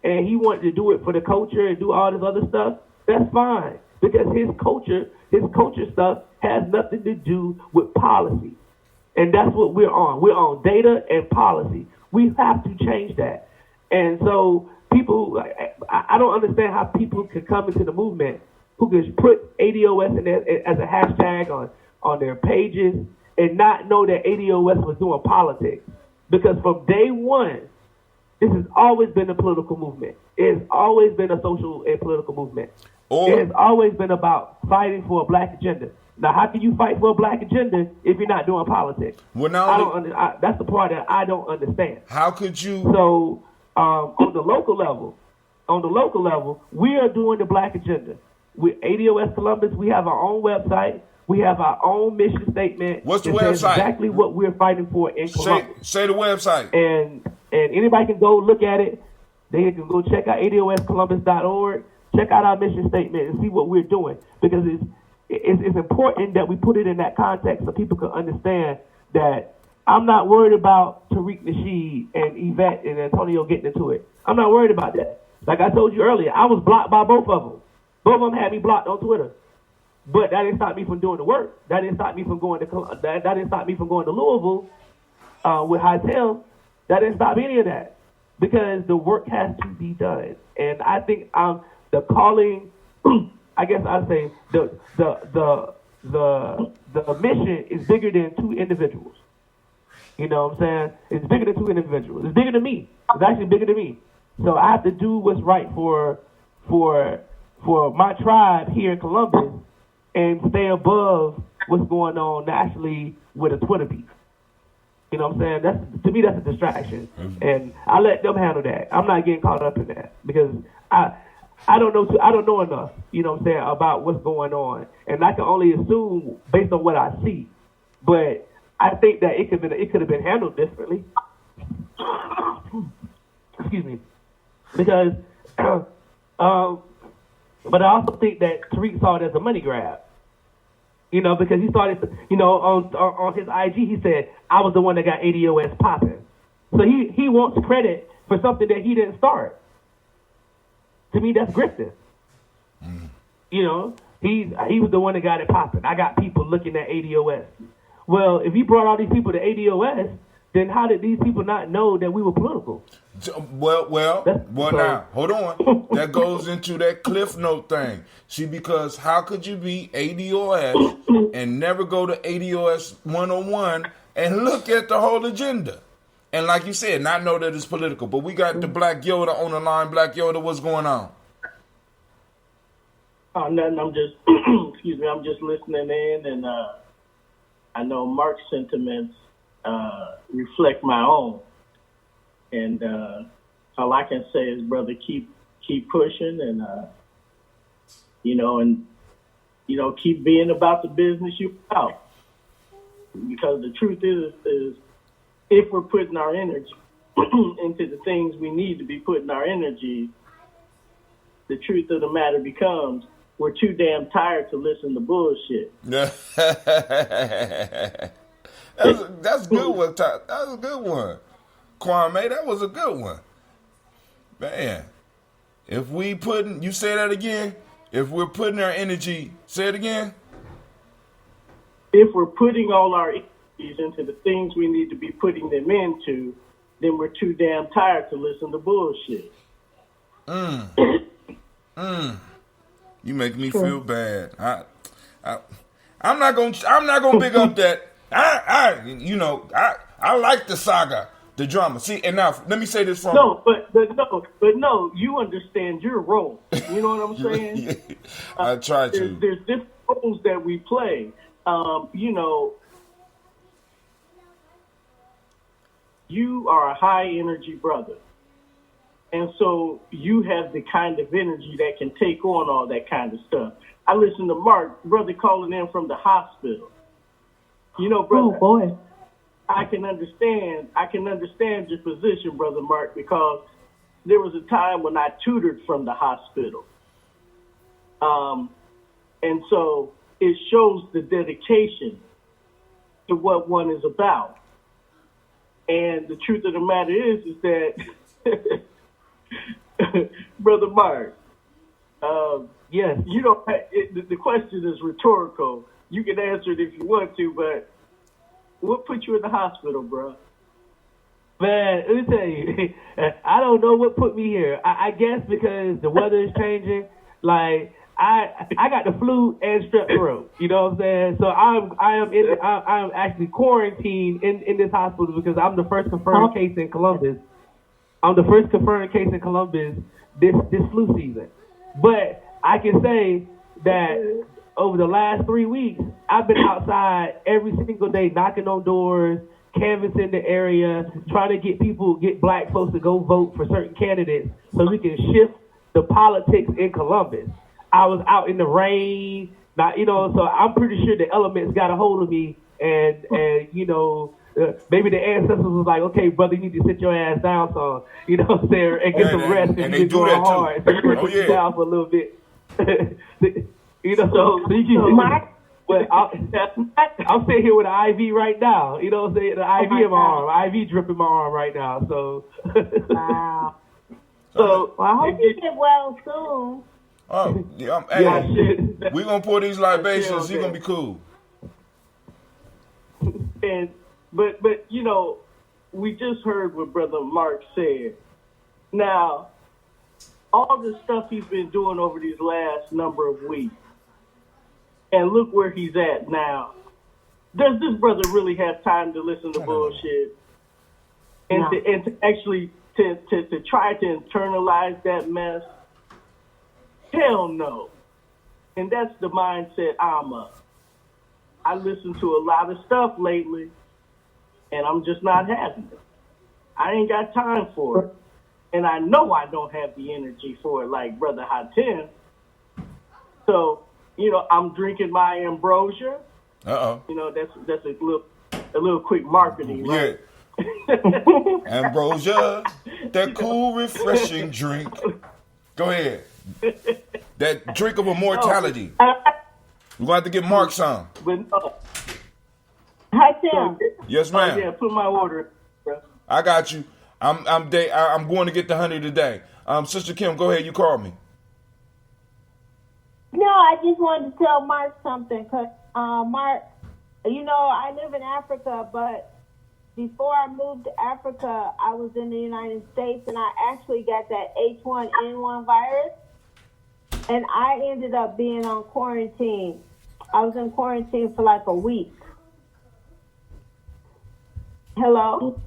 and he wanted to do it for the culture and do all this other stuff, that's fine. Because his culture stuff has nothing to do with policy. And that's what we're on. We're on data and policy. We have to change that. And so people, I don't understand how people can come into the movement who can put ADOS in there as a hashtag on their pages and not know that ADOS was doing politics. Because from day one, this has always been a political movement. It has always been a social and political movement. It has always been about fighting for a black agenda. Now, how can you fight for a black agenda if you're not doing politics? Well, now that's the part that I don't understand. How could you? So, on the local level, we are doing the black agenda. With ADOS Columbus, we have our own website. We have our own mission statement. What's the website? Exactly what we're fighting for in Columbus. Say the website. And anybody can go look at it. They can go check out ADOSColumbus.org, check out our mission statement, and see what we're doing. Because it's important that we put it in that context so people can understand that I'm not worried about Tariq Nasheed and Yvette and Antonio getting into it. I'm not worried about that. Like I told you earlier, I was blocked by both of them. Both of them had me blocked on Twitter. But that didn't stop me from doing the work. That didn't stop me from going to that didn't stop me from going to Louisville with Hytel. That didn't stop any of that. Because the work has to be done. And I think the calling, I guess I'd say the mission is bigger than two individuals. You know what I'm saying? It's bigger than two individuals. It's bigger than me. It's actually bigger than me. So I have to do what's right for my tribe here in Columbus and stay above what's going on nationally with a Twitter beef. You know what I'm saying? To me, that's a distraction. And I let them handle that. I'm not getting caught up in that because I don't know enough, you know what I'm saying, about what's going on. And I can only assume based on what I see. But I think that it could have been handled differently. Excuse me. Because but I also think that Tariq saw it as a money grab. You know, because he started, on his IG, he said, I was the one that got ADOS popping. So he wants credit for something that he didn't start. To me, that's grifting. You know, he was the one that got it popping. I got people looking at ADOS. Well, if he brought all these people to ADOS, then how did these people not know that we were political? Well, now, hold on. That goes into that Cliff Note thing. See, because how could you be ADOS and never go to ADOS 101 and look at the whole agenda? And like you said, not know that it's political. But we got the Black Yoda on the line. Black Yoda, what's going on? Nothing. I'm just, excuse me, I'm just listening in, and I know Mark's sentiments reflect my own. And all I can say is, brother, keep pushing, and keep being about the business you're about. Because the truth is if we're putting our energy into the things we need to be putting our energy, the truth of the matter becomes we're too damn tired to listen to bullshit. That's a good one. That was a good one. Kwame, that was a good one. Man, if we putting, you say that again? If we're putting our energy, say it again? If we're putting all our energies into the things we need to be putting them into, then we're too damn tired to listen to bullshit. You make me feel bad. I'm not gonna big up that. I like the saga, the drama. See, and now let me say this from no, you understand your role. You know what I'm saying? I try to. There's different roles that we play. You are a high energy brother. And so you have the kind of energy that can take on all that kind of stuff. I listened to Mark, brother calling in from the hospital. You know, brother, oh boy, I can understand your position, brother Mark, because there was a time when I tutored from the hospital. And so it shows the dedication to what one is about. And the truth of the matter is that Brother Mark, yes. You don't. The question is rhetorical. You can answer it if you want to, but what put you in the hospital, bro? Man, let me tell you, I don't know what put me here. I guess because the weather is changing. Like I got the flu and strep throat. You know what I'm saying? So I'm actually quarantined in this hospital because I'm the first confirmed case in Columbus. I'm the first confirmed case in Columbus this flu season. But I can say that over the last 3 weeks, I've been outside every single day, knocking on doors, canvassing the area, trying to get black folks to go vote for certain candidates so we can shift the politics in Columbus. I was out in the rain, so I'm pretty sure the elements got a hold of me and maybe the ancestors was like, okay, brother, you need to sit your ass down some, and get some rest. And they do that hard, too. So you put you down for a little bit. But I'm sitting here with an IV right now. You know what I'm saying? The IV in my arm. IV dripping my arm right now. So. Wow. So I hope you get well soon. Oh, yeah, hey, we're going to pour these libations. You're going to be cool. But we just heard what Brother Mark said. Now, all the stuff he's been doing over these last number of weeks, and look where he's at now. Does this brother really have time to listen to bullshit? And to actually to try to internalize that mess? Hell no. And that's the mindset I'm of. I listen to a lot of stuff lately, and I'm just not having it. I ain't got time for it. And I know I don't have the energy for it like Brother Hatem. So, I'm drinking my ambrosia. That's a little quick marketing, right? Yeah. Ambrosia, that cool, refreshing drink. Go ahead. That drink of immortality. We're going to have to get Mark some. But no. Hi, Tim. Yes, ma'am. Yeah, put my order in, bro. I got you. I'm going to get the honey today. Sister Kim, go ahead. You call me. No, I just wanted to tell Mark something. Because, Mark, I live in Africa, but before I moved to Africa, I was in the United States, and I actually got that H1N1 virus, and I ended up being on quarantine. I was in quarantine for like a week. Hello?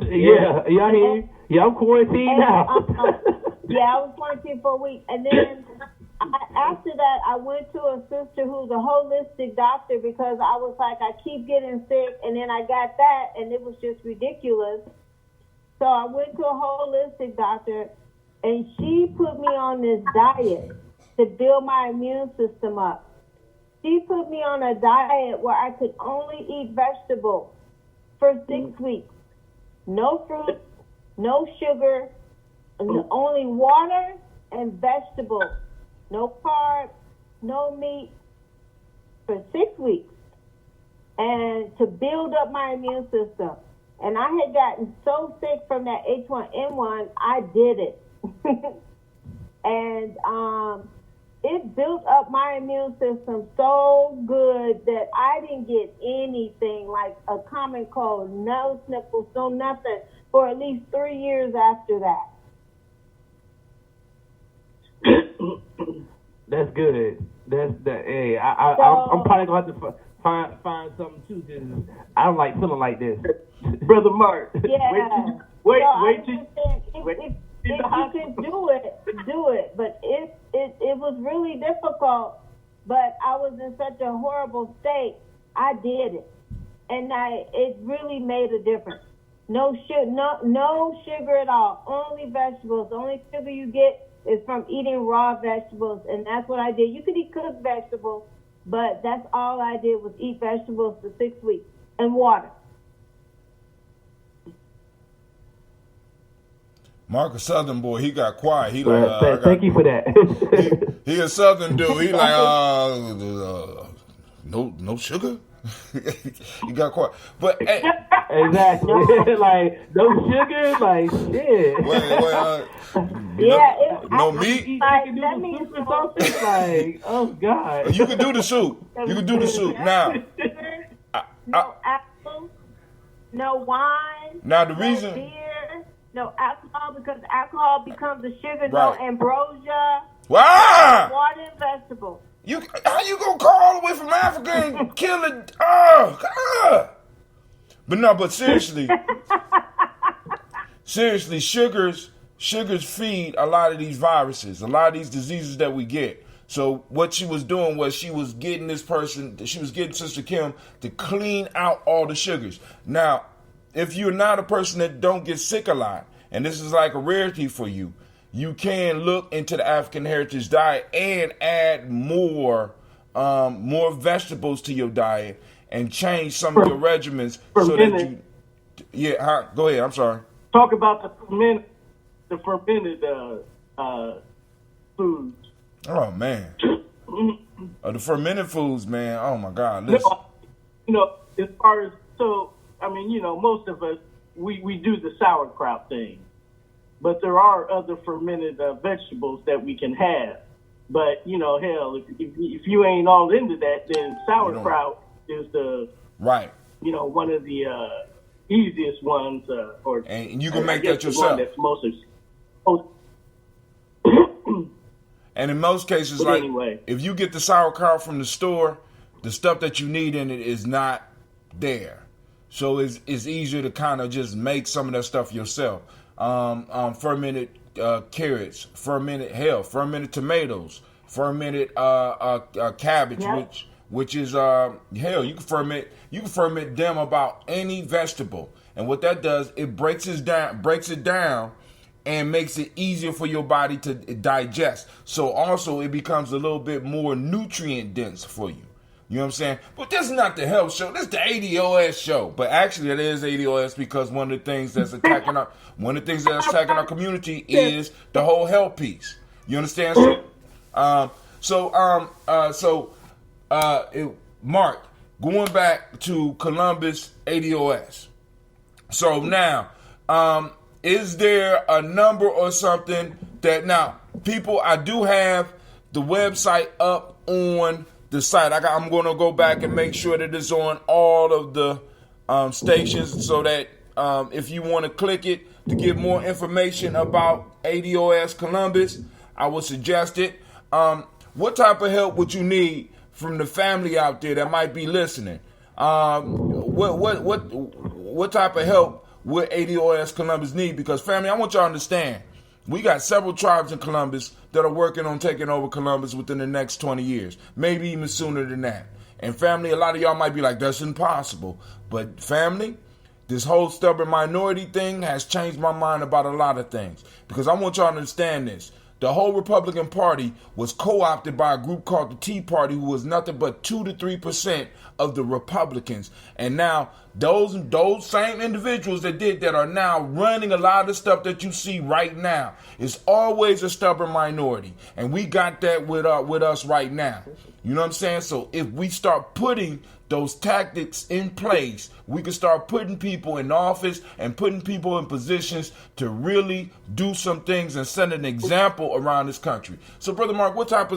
Yeah, y'all hear? Yeah, I'm quarantined now. I was quarantined for a week, and then after that, I went to a sister who's a holistic doctor because I was like, I keep getting sick, and then I got that, and it was just ridiculous. So I went to a holistic doctor, and she put me on this diet to build my immune system up. She put me on a diet where I could only eat vegetables for 6 weeks. no fruit, no sugar, only water and vegetables. No carbs, no meat for 6 weeks. And to build up my immune system. And I had gotten so sick from that H1N1, I did it. And it built up my immune system so good that I didn't get anything like a common cold, no sniffles, no nothing for at least 3 years after that. That's good. Hey, I'm probably gonna have to find something too. Cause I don't like feeling like this, Brother Mark. Yeah. Wait If you can do it. But it was really difficult. But I was in such a horrible state. I did it, and it really made a difference. No sugar at all. Only vegetables. The only sugar you get is from eating raw vegetables, and that's what I did. You could eat cooked vegetables, but that's all I did was eat vegetables for 6 weeks and water. Mark, a Southern boy, he got quiet. He thank you for that. he a Southern dude. He like, no sugar. You got quiet, but hey, exactly. Like no sugar, like shit. No meat. That means something like, oh God. You can do the soup. Now. No apple, no wine. Now the no reason. Beer, no alcohol, because alcohol becomes a sugar. Right. No ambrosia. Wow. Water and vegetables. How you gonna call all the way from Africa and kill it? But seriously, sugars feed a lot of these viruses, a lot of these diseases that we get. So what she was doing was she was getting Sister Kim to clean out all the sugars. Now, if you're not a person that don't get sick a lot, and this is like a rarity for you, you can look into the African heritage diet and add more vegetables to your diet and change some of your regimens so that you. Yeah, go ahead. I'm sorry. Talk about the fermented foods. Oh man, the fermented foods, man. Oh my God. Listen. As far as most of us we do the sauerkraut thing. But there are other fermented vegetables that we can have. But, hell, if you ain't all into that, then sauerkraut is the one of the easiest ones. And you can make that yourself. That's most and in most cases, if you get the sauerkraut from the store, the stuff that you need in it is not there. So it's easier to kind of just make some of that stuff yourself. Fermented carrots, fermented tomatoes, fermented cabbage, which is you can ferment them about any vegetable, and what that does, it breaks it down and makes it easier for your body to digest. So also it becomes a little bit more nutrient dense for you. You know what I'm saying? But this is not the health show. This is the ADOS show. But actually, it is ADOS because one of the things that's attacking our community is the whole health piece. You understand? Mark, going back to Columbus ADOS. So now, is there a number or something that now people? I do have the website up on the site. I'm going to go back and make sure that it's on all of the stations so that if you want to click it to get more information about ADOS Columbus, I would suggest it. What type of help would you need from the family out there that might be listening? What type of help would ADOS Columbus need? Because family, I want y'all to understand, we got several tribes in Columbus that are working on taking over Columbus within the next 20 years, maybe even sooner than that. And family, a lot of y'all might be like, that's impossible. But family, this whole stubborn minority thing has changed my mind about a lot of things. Because I want y'all to understand this. The whole Republican Party was co-opted by a group called the Tea Party, who was nothing but 2 to 3% of the Republicans. And now those same individuals that did that are now running a lot of the stuff that you see right now. It's always a stubborn minority, and we got that with us right now. You know what I'm saying? So if we start putting those tactics in place, we can start putting people in office and putting people in positions to really do some things and set an example around this country. So, Brother Mark, what type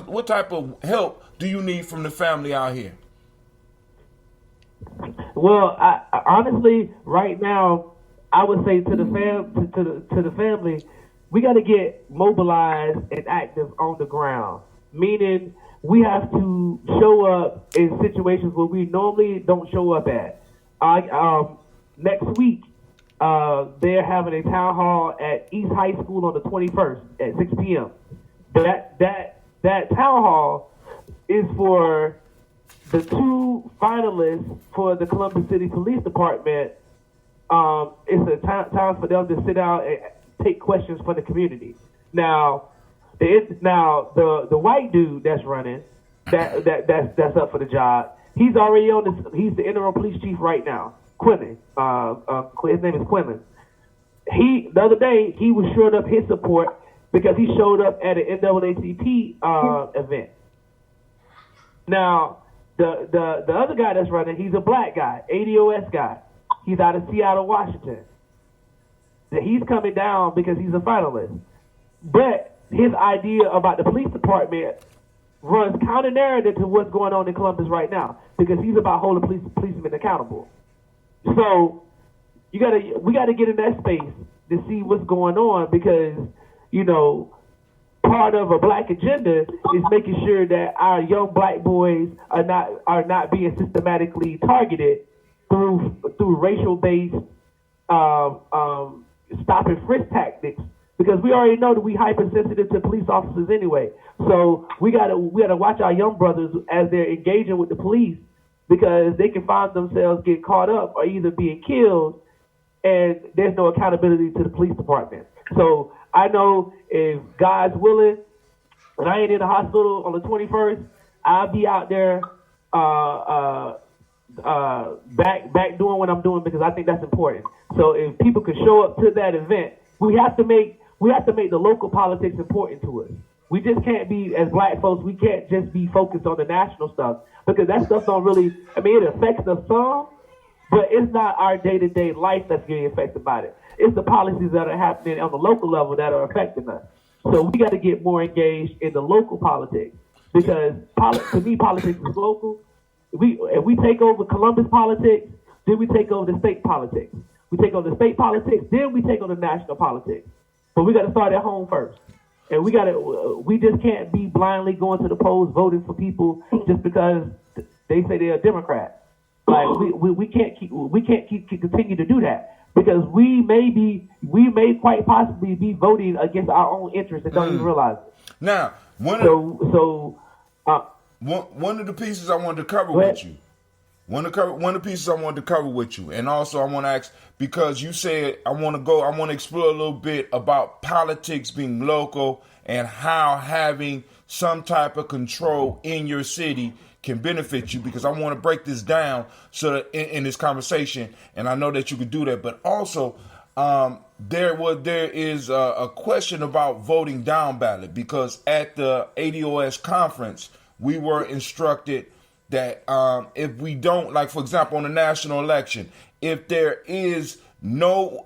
of help do you need from the family out here? Well, I honestly, right now, I would say to the family, we got to get mobilized and active on the ground. Meaning, we have to show up in situations where we normally don't show up at. Next week, they're having a town hall at East High School on the 21st at 6 p.m. That town hall is for the two finalists for the Columbus City Police Department. It's a time for them to sit down and take questions from the community. Now, the white dude that's running, that's up for the job. He's already on this. He's the interim police chief right now, Quinlan. His name is Quinlan. The other day he was showing up his support because he showed up at an NAACP event. Now, the other guy that's running, he's a black guy, ADOS guy. He's out of Seattle, Washington. He's coming down because he's a finalist. But his idea about the police department runs counter narrative to what's going on in Columbus right now, because he's about holding policemen accountable. So we gotta get in that space to see what's going on, because part of a black agenda is making sure that our young black boys are not being systematically targeted through racial based stop and frisk tactics. Because we already know that we hypersensitive to police officers anyway. So we gotta watch our young brothers as they're engaging with the police, because they can find themselves getting caught up or either being killed, and there's no accountability to the police department. So I know if God's willing, when I ain't in the hospital on the 21st, I'll be out there back doing what I'm doing, because I think that's important. So if people can show up to that event, we have to make the local politics important to us. We just can't be, as black folks, we can't just be focused on the national stuff, because that stuff don't really, it affects us some, but it's not our day-to-day life that's getting affected by it. It's the policies that are happening on the local level that are affecting us. So we got to get more engaged in the local politics, because to me, politics is local. If we take over Columbus politics, then we take over the state politics. We take on the state politics, then we take on the national politics. But we got to start at home first, and we just can't be blindly going to the polls voting for people just because they say they're a Democrat. Like we can't continue to do that, because we may quite possibly be voting against our own interests and don't even realize it. Now, one of the pieces I wanted to cover with you. One of the pieces I wanted to cover with you, and also I want to ask, because you said I want to explore a little bit about politics being local and how having some type of control in your city can benefit you, because I want to break this down so that in this conversation, and I know that you could do that, but also there is a question about voting down ballot, because at the ADOS conference we were instructed that if we don't, like for example on the national election, if there is no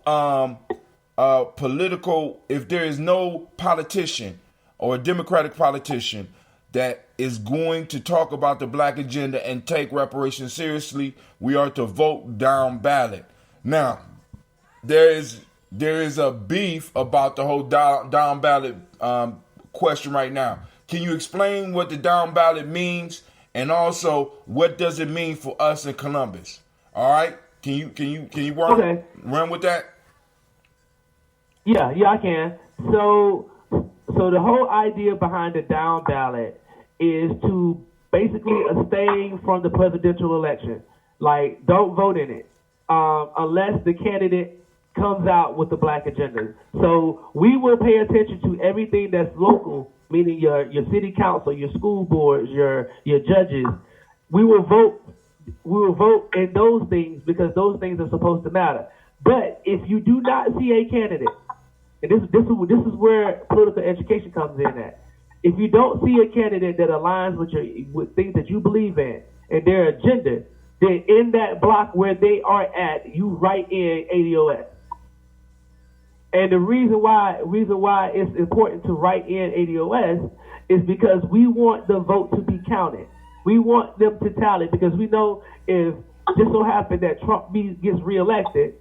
if there is no politician or a Democratic politician that is going to talk about the black agenda and take reparations seriously, we are to vote down ballot. Now, there is a beef about the whole down ballot question right now. Can you explain what the down ballot means? And also, what does it mean for us in Columbus? All right, can you run with that? Yeah, I can. So the whole idea behind the down ballot is to basically abstain from the presidential election. Like, don't vote in it unless the candidate comes out with the black agenda. So we will pay attention to everything that's local, meaning your city council, your school boards, your judges. We will vote we will vote in those things because those things are supposed to matter. But if you do not see a candidate, and this is where political education comes in at. If you don't see a candidate that aligns with things that you believe in and their agenda, then in that block where they are at, you write in ADOS. And the reason why it's important to write in ADOS is because we want the vote to be counted. We want them to tally because we know if just so happens that Trump gets reelected,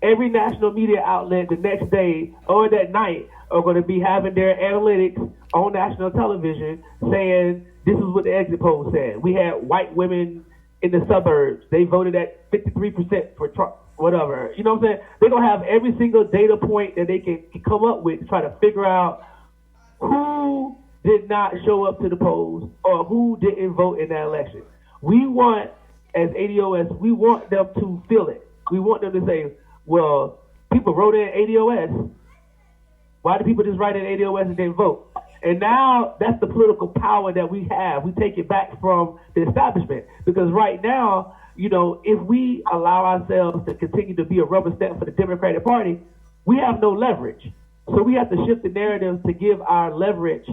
every national media outlet the next day or that night are going to be having their analytics on national television saying this is what the exit poll said. We had white women in the suburbs. They voted at 53% for Trump, whatever. You know what I'm saying? They're going to have every single data point that they can come up with to try to figure out who did not show up to the polls or who didn't vote in that election. We want, as ADOS, we want them to feel it. We want them to say, well, people wrote in ADOS. Why do people just write in ADOS and then vote? And now that's the political power that we have. We take it back from the establishment. Because right now, you know, if we allow ourselves to continue to be a rubber stamp for the Democratic Party, we have no leverage. So we have to shift the narrative to give our leverage,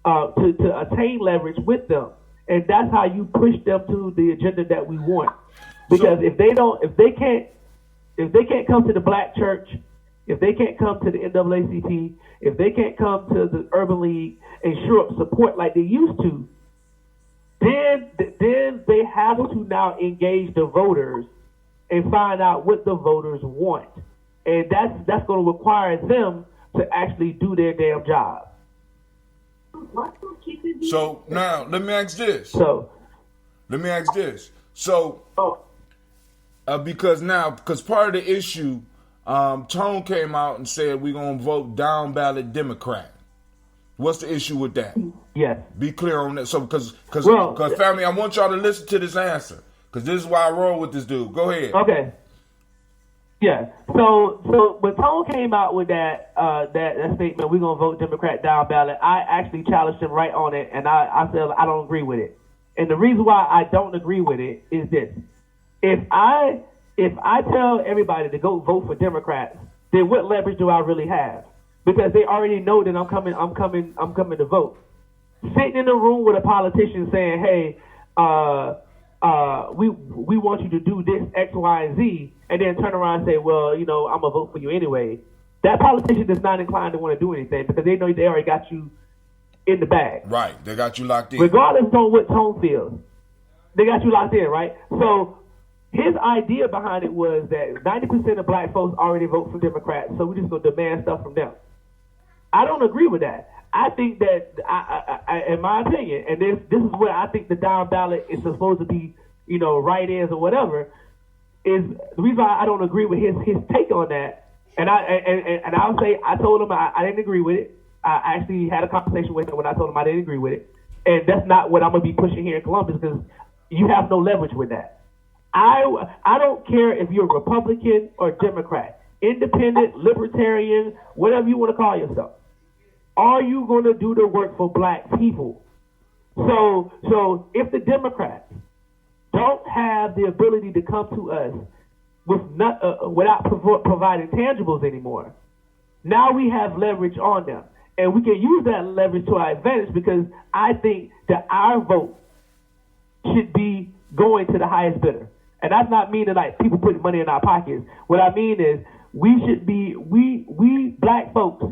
to attain leverage with them. And that's how you push them to the agenda that we want. Because if they can't come to the black church, if they can't come to the NAACP, if they can't come to the Urban League and show up support like they used to, then they have to now engage the voters and find out what the voters want. And that's going to require them to actually do their damn job. So now let me ask this. Because part of the issue, Tone came out and said we're going to vote down ballot Democrat. What's the issue with that? Yes. Be clear on that. So, because family, I want y'all to listen to this answer. Because this is why I roll with this dude. Go ahead. Okay. Yeah. So when Tone came out with that statement, we're going to vote Democrat down ballot, I actually challenged him right on it, and I said I don't agree with it. And the reason why I don't agree with it is this. If I tell everybody to go vote for Democrats, then what leverage do I really have? Because they already know that I'm coming to vote. Sitting in a room with a politician saying, "Hey, we want you to do this X, Y, and Z," and then turn around and say, "Well, you know, I'm gonna vote for you anyway." That politician is not inclined to want to do anything because they know they already got you in the bag. Right, they got you locked in. Regardless of what Tone feels, they got you locked in, right? So his idea behind it was that 90% of black folks already vote for Democrats, so we're just going to demand stuff from them. I don't agree with that. I think that, in my opinion, and this is where I think the down ballot is supposed to be, you know, write-ins or whatever, is the reason why I don't agree with his take on that. And I'll say I told him I didn't agree with it. I actually had a conversation with him when I told him I didn't agree with it. And that's not what I'm going to be pushing here in Columbus because you have no leverage with that. I don't care if you're Republican or Democrat, independent, libertarian, whatever you want to call yourself. Are you going to do the work for black people? So if the Democrats don't have the ability to come to us without providing tangibles anymore, now we have leverage on them. And we can use that leverage to our advantage because I think that our vote should be going to the highest bidder. And that's not meaning like people putting money in our pockets. What I mean is we should be, we black folks,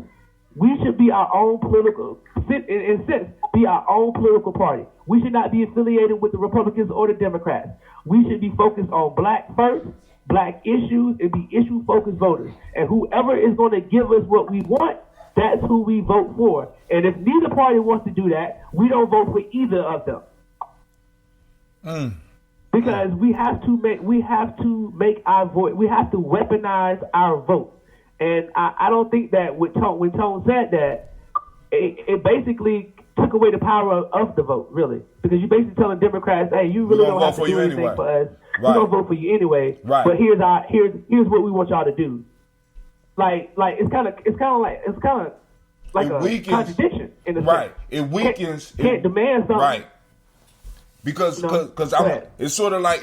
we should be our own political, in a sense, be our own political party. We should not be affiliated with the Republicans or the Democrats. We should be focused on black first, black issues, and be issue-focused voters. And whoever is going to give us what we want, that's who we vote for. And if neither party wants to do that, we don't vote for either of them. Because we have to make our vote, we have to weaponize our vote. And I don't think that when Tone said that, it basically took away the power of the vote, really. Because you're basically telling Democrats, hey, you really don't have to do anything for us. We're gonna vote for you anyway. Right. But here's what we want y'all to do. Like it's kind of like a contradiction in a sense. Right. It weakens. Can't demand something. Right. Because No, because go ahead. it's sort of like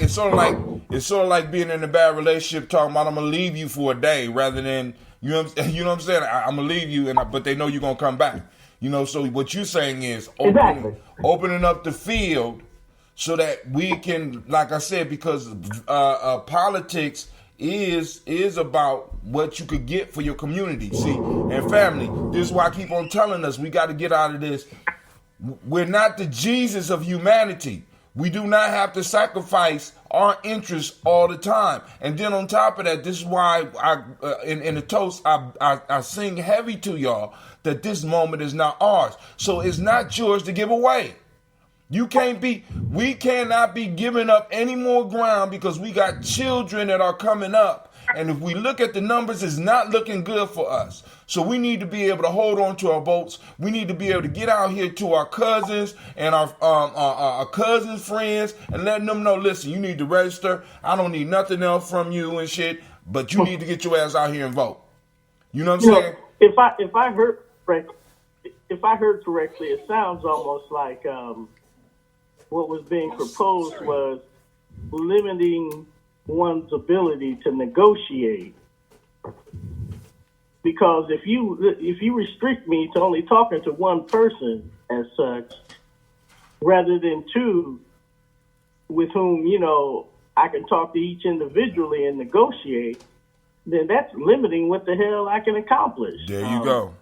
being in a bad relationship, talking about I'm gonna leave you for a day rather than you know what I'm saying. I'm gonna leave you, but they know you're gonna come back. You know, so what you're saying is opening up the field so that we can, like I said, because politics is about what you could get for your community, see, and family. This is why I keep on telling us we got to get out of this. We're not the Jesus of humanity. We do not have to sacrifice our interests all the time. And then on top of that, this is why in the toast, I sing heavy to y'all that this moment is not ours. So it's not yours to give away. We cannot be giving up any more ground because we got children that are coming up. And if we look at the numbers, it's not looking good for us. So we need to be able to hold on to our votes. We need to be able to get out here to our cousins and our cousins' friends and letting them know, listen, you need to register. I don't need nothing else from you and shit, but you need to get your ass out here and vote. You know what I'm saying? If I heard correctly, it sounds almost like what was being proposed was limiting one's ability to negotiate. Because if you restrict me to only talking to one person as such, rather than two with whom, I can talk to each individually and negotiate, then that's limiting what the hell I can accomplish. There you go.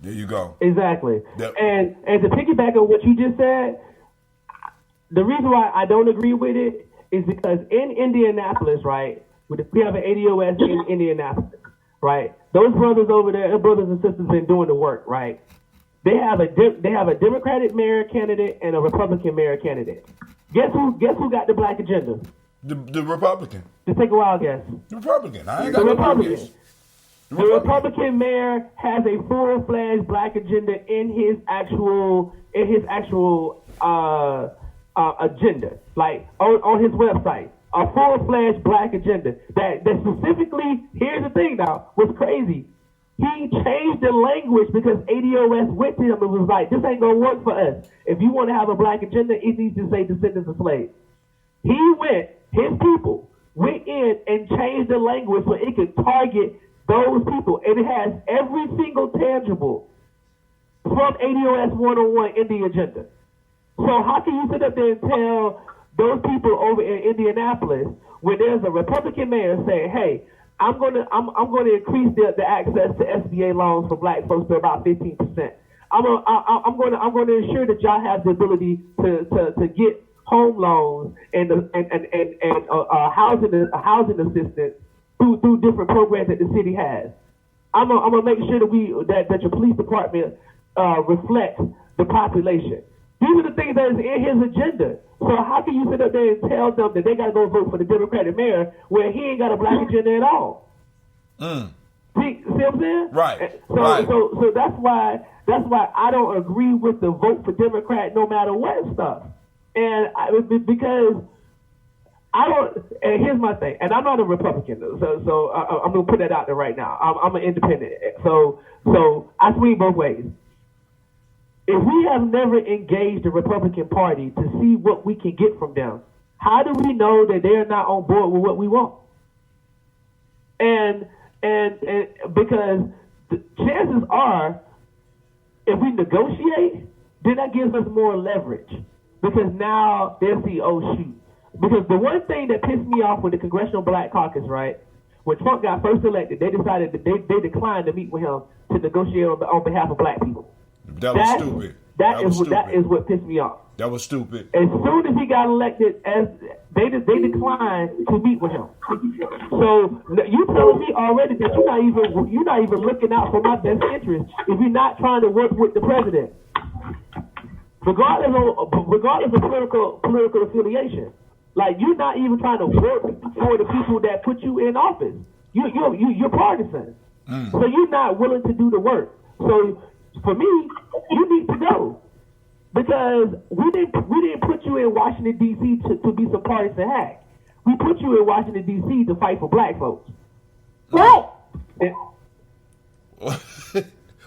There you go. Exactly. Yep. And to piggyback on what you just said, the reason why I don't agree with it is because in Indianapolis, right, we have an ADOS in Indianapolis, right? Those brothers over there, their brothers and sisters, been doing the work, right? They have a Democratic mayor candidate and a Republican mayor candidate. Guess who got the black agenda? The Republican. Just take a wild guess. The Republican. I ain't The got no Republican. guess. The Republican mayor has a full-fledged black agenda in his actual agenda, like on his website, a full-fledged black agenda that specifically, here's the thing now, was crazy. He changed the language because ADOS went to him and was like, this ain't gonna work for us. If you want to have a black agenda, it needs to say descendants of slaves. His people went in and changed the language so it could target those people, and it has every single tangible from ADOS 101 in the agenda. So how can you sit up there and tell those people over in Indianapolis when there's a Republican mayor saying, "Hey, I'm going to increase the access to SBA loans for black folks to about 15%. I'm going to ensure that y'all have the ability to get home loans and housing assistance through different programs that the city has. I'm gonna make sure that your police department reflects the population." These are the things that is in his agenda. So how can you sit up there and tell them that they got to go vote for the Democratic mayor where he ain't got a black agenda at all? See what I'm saying? Right. So that's why I don't agree with the vote for Democrat no matter what stuff. Because I don't. And here's my thing. And I'm not a Republican, so I'm gonna put that out there right now. I'm an independent. So I swing both ways. If we have never engaged the Republican Party to see what we can get from them, how do we know that they're not on board with what we want? And because the chances are, if we negotiate, then that gives us more leverage. Because now they'll see, oh shoot. Because the one thing that pissed me off with the Congressional Black Caucus, right, when Trump got first elected, they decided that they declined to meet with him to negotiate on behalf of black people. That was stupid. That is what pissed me off. That was stupid. As soon as he got elected, they declined to meet with him. So you telling me already that you're not even looking out for my best interest if you're not trying to work with the president, regardless of political affiliation. Like, you're not even trying to work for the people that put you in office. You're partisan. So you're not willing to do the work. So for me, you need to go. Because we didn't put you in Washington, D.C. to be some partisan hack. We put you in Washington, D.C. to fight for black folks. Right?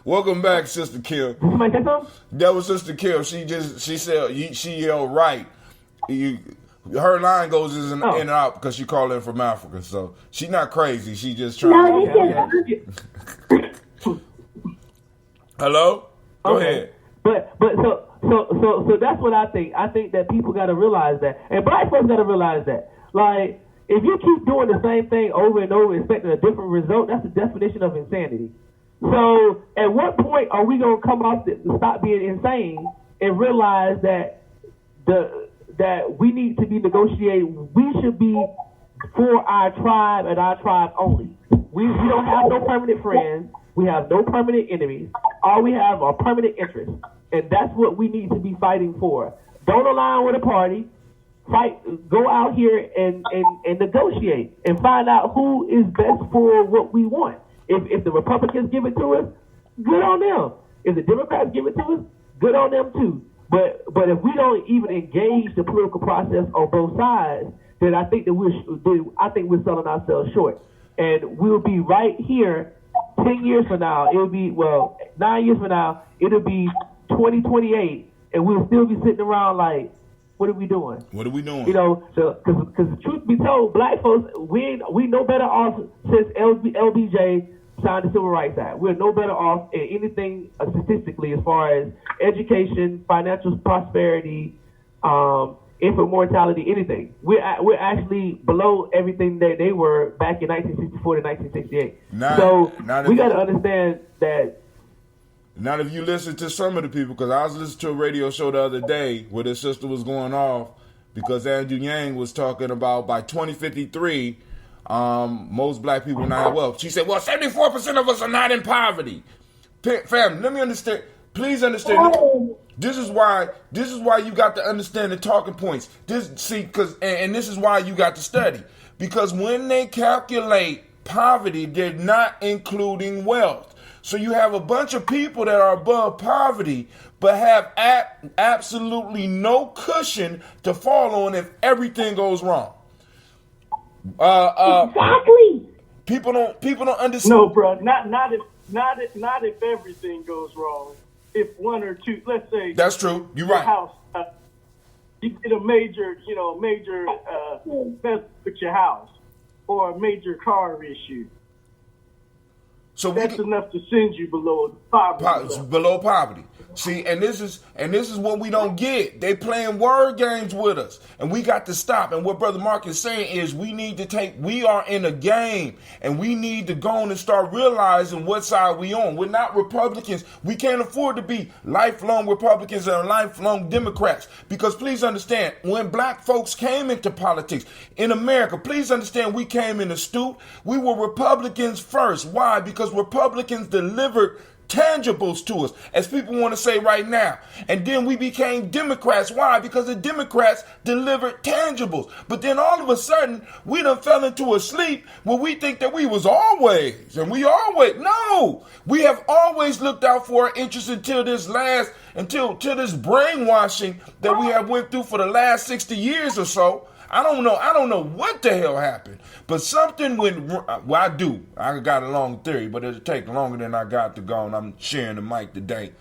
Welcome back, Sister Kill. Somebody say something? That was Sister Kill. She said she yelled right. her line goes in and out because she called in from Africa. So she's not crazy. She just trying to. Hello? Go ahead. But so that's what I think. I think that people got to realize that, and black folks got to realize that. Like, if you keep doing the same thing over and over, expecting a different result, that's the definition of insanity. So, at what point are we gonna come off stop being insane and realize that that we need to be negotiating? We should be for our tribe and our tribe only. We don't have no permanent friends. We have no permanent enemies. All we have are permanent interests, and that's what we need to be fighting for. Don't align with a party. Fight. Go out here and negotiate and find out who is best for what we want. If the Republicans give it to us, good on them. If the Democrats give it to us, good on them too. But if we don't even engage the political process on both sides, then I think that we're selling ourselves short. And we'll be right here 10 years from now. It'll be 9 years from now. It'll be 2028, and we'll still be sitting around like, what are we doing? What are we doing? You know, because truth be told, black folks, we no better off since LBJ signed the Civil Rights Act. We're no better off in anything statistically as far as education, financial prosperity, infant mortality, anything. We're actually below everything that they were back in 1964 to 1968. We got to understand that. Not if you listen to some of the people, because I was listening to a radio show the other day where this sister was going off because Andrew Yang was talking about by 2053, most black people not have wealth. She said, well, 74% of us are not in poverty. Fam, let me understand. Please understand. This is why you got to understand the talking points. And this is why you got to study. Because when they calculate poverty, they're not including wealth. So you have a bunch of people that are above poverty, but have absolutely no cushion to fall on if everything goes wrong. Exactly. People don't understand. No, bro, not if everything goes wrong. If one or two, let's say that's true. You're right. House, you get a major mess with your house or a major car issue. So that's enough to send you below poverty. Below poverty. See, and this is what we don't get. They playing word games with us, and we got to stop. And what Brother Mark is saying is we are in a game, and we need to go on and start realizing what side we on. We're not Republicans. We can't afford to be lifelong Republicans and lifelong Democrats. Because please understand, when black folks came into politics in America, please understand we came in astute. We were Republicans first. Why? Because Republicans delivered tangibles to us, as people want to say right now. And then we became Democrats. Why? Because the Democrats delivered tangibles. But then all of a sudden, we done fell into a sleep where we think that we was always, and we always, no, we have always looked out for our interests until this brainwashing that we have went through for the last 60 years or so. I don't know what the hell happened, but something went. I got a long theory, but it'll take longer than I got to go, and I'm sharing the mic today.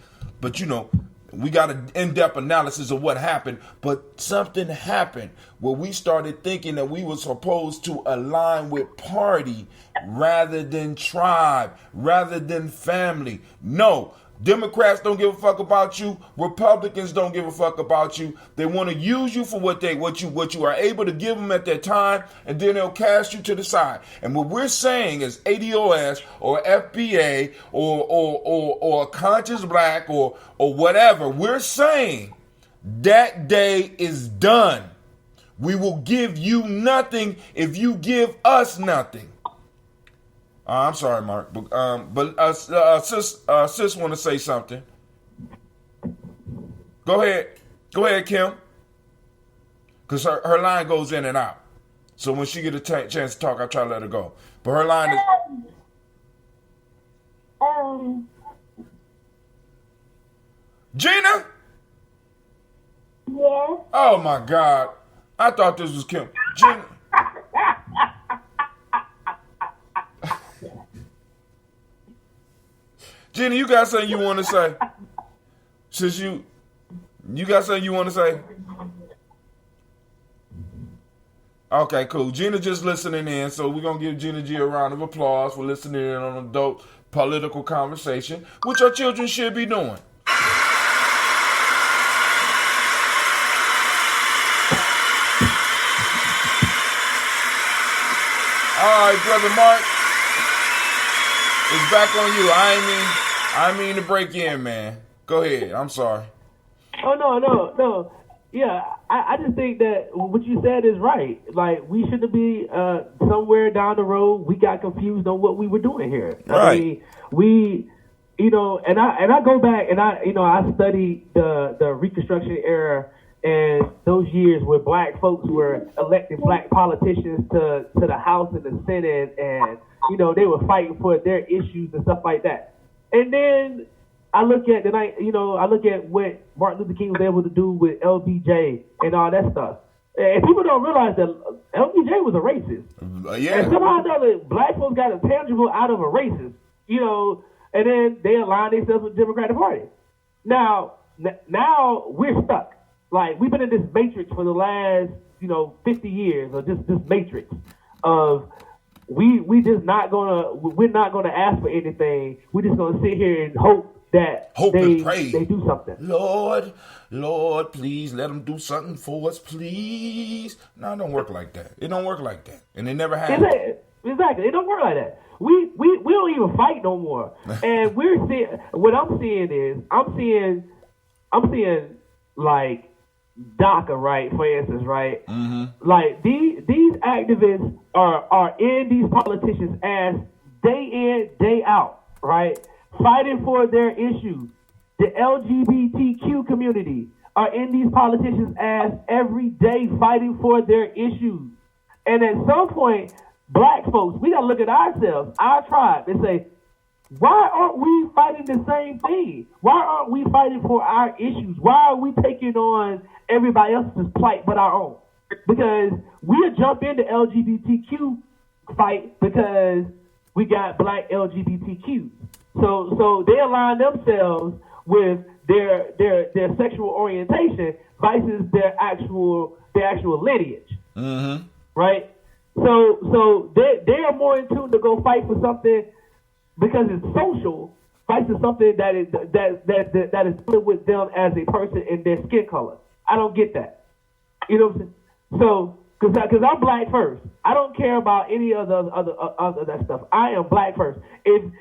But we got an in-depth analysis of what happened, but something happened where we started thinking that we were supposed to align with party rather than tribe, rather than family. No. Democrats don't give a fuck about you. Republicans don't give a fuck about you. They want to use you for what you are able to give them at that time, and then they'll cast you to the side. And what we're saying is ADOS or FBA or Conscious Black or whatever, we're saying that day is done. We will give you nothing if you give us nothing. I'm sorry, Mark, but sis want to say something. Go ahead, Kim, because her line goes in and out. So when she get a chance to talk, I try to let her go. But her line is. Gina? Yes. Oh my God, I thought this was Kim. Gina. Gina, you got something you want to say? Since you got something you want to say? Okay, cool. Gina just listening in, so we're going to give Gina G a round of applause for listening in on an adult political conversation, which our children should be doing. All right, Brother Mark, it's back on you. I mean to break in, man. Go ahead. I'm sorry. Oh, no. Yeah, I just think that what you said is right. Like, we shouldn't be somewhere down the road. We got confused on what we were doing here. Right. I mean, we, and I go back and I studied the Reconstruction era and those years where black folks were electing black politicians to the House and the Senate, and they were fighting for their issues and stuff like that. And then I look at what Martin Luther King was able to do with LBJ and all that stuff. And people don't realize that LBJ was a racist. Yeah. And somehow or another, black folks got a tangible out of a racist, and then they aligned themselves with the Democratic Party. Now we're stuck. Like, we've been in this matrix for the last, 50 years, or just this matrix of we're not gonna ask for anything. We're just gonna sit here and hope and pray. They do something. Lord, please let them do something for us, please. No, it don't work like that. It don't work like that, and it never has. Exactly, it don't work like that. We don't even fight no more, and we're seeing. What I'm seeing like DACA, right? For instance, right? Mm-hmm. Like these activists are in these politicians' ass day in, day out, right? Fighting for their issues. The LGBTQ community are in these politicians' ass every day fighting for their issues. And at some point, black folks, we gotta look at ourselves, our tribe, and say, why aren't we fighting the same thing? Why aren't we fighting for our issues? Why are we taking on everybody else's plight but our own? Because we'll jump into LGBTQ fight because we got black LGBTQ. So they align themselves with their sexual orientation versus their actual lineage. Mm-hmm. Right? So they are more in tune to go fight for something because it's social, fight for something that is dealing with them as a person and their skin color. I don't get that. You know what I'm saying? So, because I'm black first. I don't care about any other that stuff. I am black first. In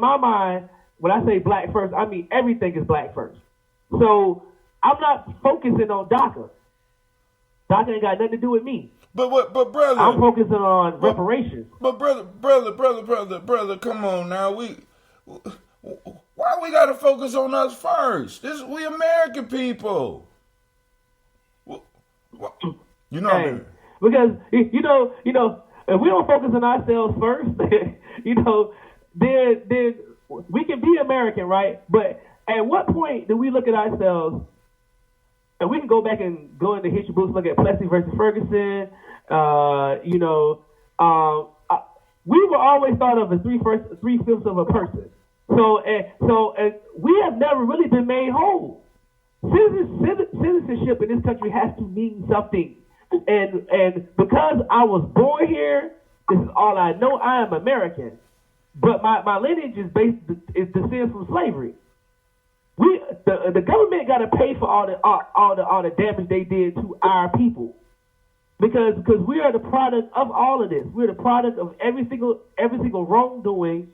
my mind, when I say black first, I mean everything is black first. So I'm not focusing on DACA. DACA ain't got nothing to do with me. But brother, I'm focusing on reparations. But brother, come on now. Why we gotta focus on us first? We American people. You know, hey, because if we don't focus on ourselves first, then we can be American, right? But at what point do we look at ourselves? And we can go back and go into history books, look at Plessy versus Ferguson. We were always thought of as 3/5 of a person. So we have never really been made whole. Citizenship in this country has to mean something. And because I was born here, this is all I know. I am American, but my lineage is descends from slavery. The government got to pay for all the damage they did to our people, because we are the product of all of this. We're the product of every single wrongdoing,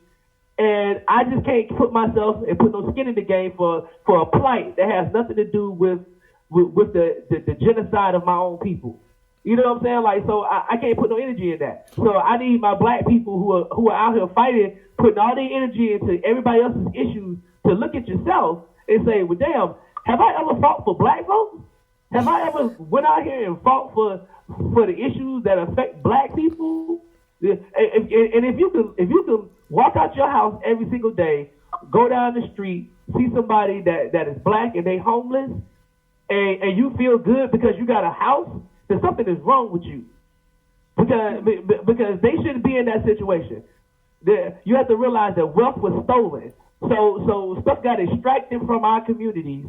and I just can't put myself and put no skin in the game for a plight that has nothing to do with the genocide of my own people. You know what I'm saying? Like, so I can't put no energy in that. So I need my black people who are out here fighting, putting all their energy into everybody else's issues, to look at yourself and say, well, damn, have I ever fought for black folks? Have I ever went out here and fought for the issues that affect black people? And if you can walk out your house every single day, go down the street, see somebody that is black and they homeless, and you feel good because you got a house, then something is wrong with you. Because they shouldn't be in that situation. You have to realize that wealth was stolen. So stuff got extracted from our communities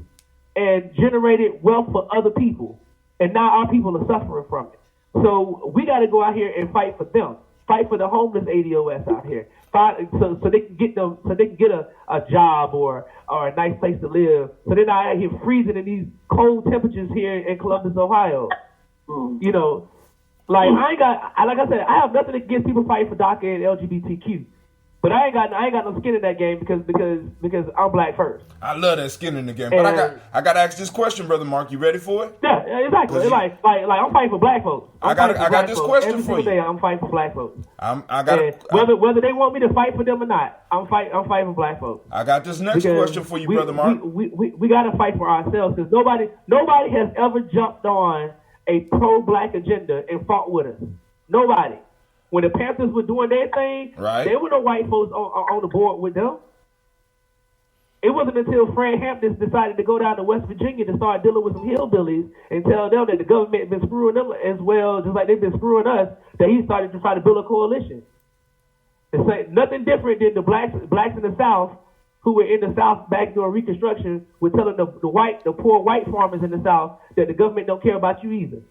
and generated wealth for other people. And now our people are suffering from it. So we got to go out here and fight for them. Fight for the homeless ADOS out here. So they can get them, so they can get a job or a nice place to live. So they're not out here freezing in these cold temperatures here in Columbus, Ohio. You know, like like I said, I have nothing against people fighting for DACA and LGBTQ. But I ain't got no skin in that game because I'm black first. I love that skin in the game. But I got to ask this question, Brother Mark. You ready for it? Yeah, exactly. It's like I'm fighting for black folks. I got this question for you. Every single day I'm fighting for black folks. Whether they want me to fight for them or not, I'm fighting for black folks. I got this next question for you, Brother Mark. We got to fight for ourselves because nobody has ever jumped on a pro-black agenda and fought with us. Nobody. When the Panthers were doing their thing, there were no white folks on the board with them. It wasn't until Fred Hampton decided to go down to West Virginia to start dealing with some hillbillies and tell them that the government had been screwing them as well, just like they've been screwing us, that he started to try to build a coalition. It's like nothing different than the blacks in the South who were in the South back during Reconstruction were telling the poor white farmers in the South that the government don't care about you either.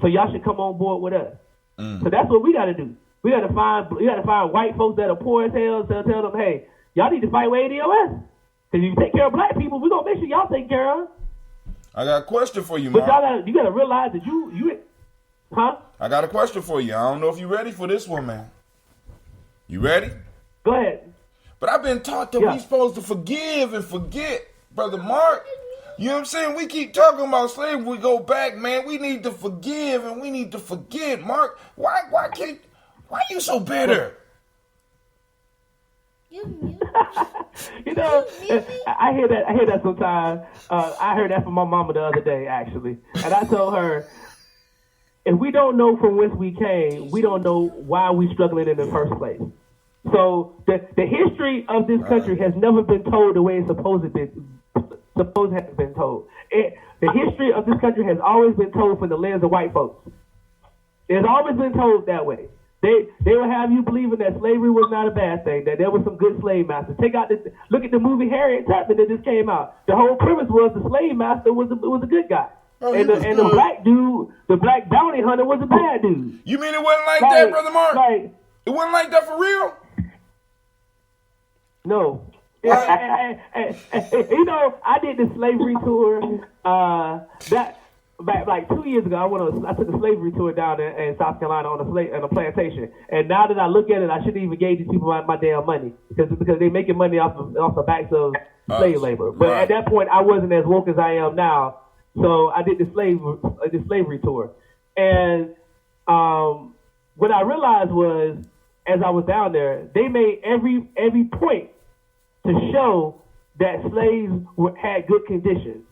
So y'all should come on board with us. So that's what we got to do. We got to find white folks that are poor as hell. So tell them, hey, y'all need to fight with ADOS. Because you take care of black people, we're gonna make sure y'all take care of. I got a question for you, Mark. But you gotta realize that you, huh? I got a question for you. I don't know if you're ready for this one, man. You ready? Go ahead. But I've been taught that we supposed to forgive and forget, Brother Mark. You know what I'm saying? We keep talking about slavery. We go back, man. We need to forgive and we need to forget, Mark. Why you so bitter? You know, I hear that sometimes. I heard that from my mama the other day, actually. And I told her, if we don't know from whence we came, we don't know why we're struggling in the first place. So the history of this country has never been told the way it's supposed to have been told. The history of this country has always been told from the lens of white folks. It's always been told that way. They will have you believing that slavery was not a bad thing, that there was some good slave masters. Look at the movie Harriet Tubman that just came out. The whole premise was the slave master was a good guy. And the black dude, the black bounty hunter was a bad dude. You mean it wasn't like that, Brother Mark? It wasn't like that for real? No. You know, I did the slavery tour. Back like 2 years ago, I took a slavery tour down in South Carolina on a plantation. And now that I look at it, I shouldn't even gave these people my damn money because they're making money off the backs of slave labor. But at that point, I wasn't as woke as I am now, so I did the slavery tour. And what I realized was, as I was down there, they made every point to show that slaves had good conditions.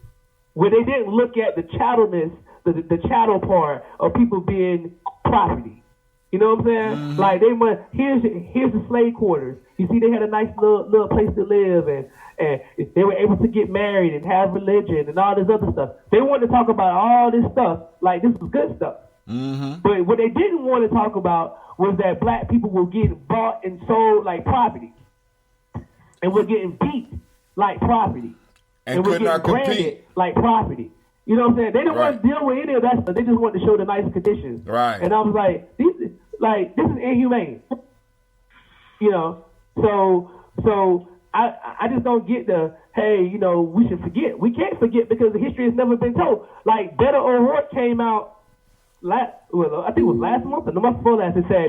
Where they didn't look at the chattelness, the chattel part of people being property. You know what I'm saying? Mm-hmm. Like they went, here's the slave quarters. You see, they had a nice little place to live, and they were able to get married and have religion and all this other stuff. They wanted to talk about all this stuff, like this was good stuff. Mm-hmm. But what they didn't want to talk about was that black people were getting bought and sold like property, and were getting beat like property. And could not compete like property. You know what I'm saying? They didn't want to deal with any of that stuff. They just wanted to show the nice conditions. Right. And I was like, this is inhumane. You know, so I just don't get the, hey, you know, we should forget. We can't forget because the history has never been told. Like Beto O'Rourke came out I think it was last month or the month before last. It said,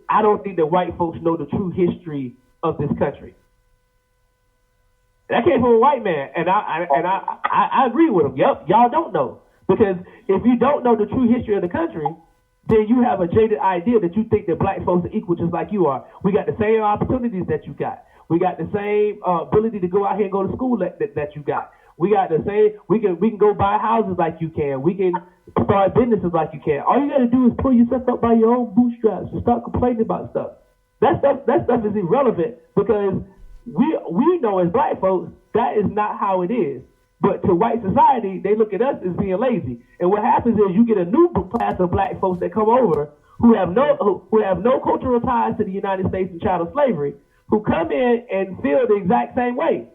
I don't think that white folks know the true history of this country. That came from a white man, and I agree with him. Yep, y'all don't know. Because if you don't know the true history of the country, then you have a jaded idea that you think that black folks are equal just like you are. We got the same opportunities that you got. We got the same ability to go out here and go to school that you got. We got the same, we can go buy houses like you can. We can start businesses like you can. All you got to do is pull yourself up by your own bootstraps and start complaining about stuff. That stuff is irrelevant because we know as black folks that is not how it is. But to white society, they look at us as being lazy. And what happens is you get a new class of black folks that come over who have no cultural ties to the United States and chattel slavery, who come in and feel the exact same way.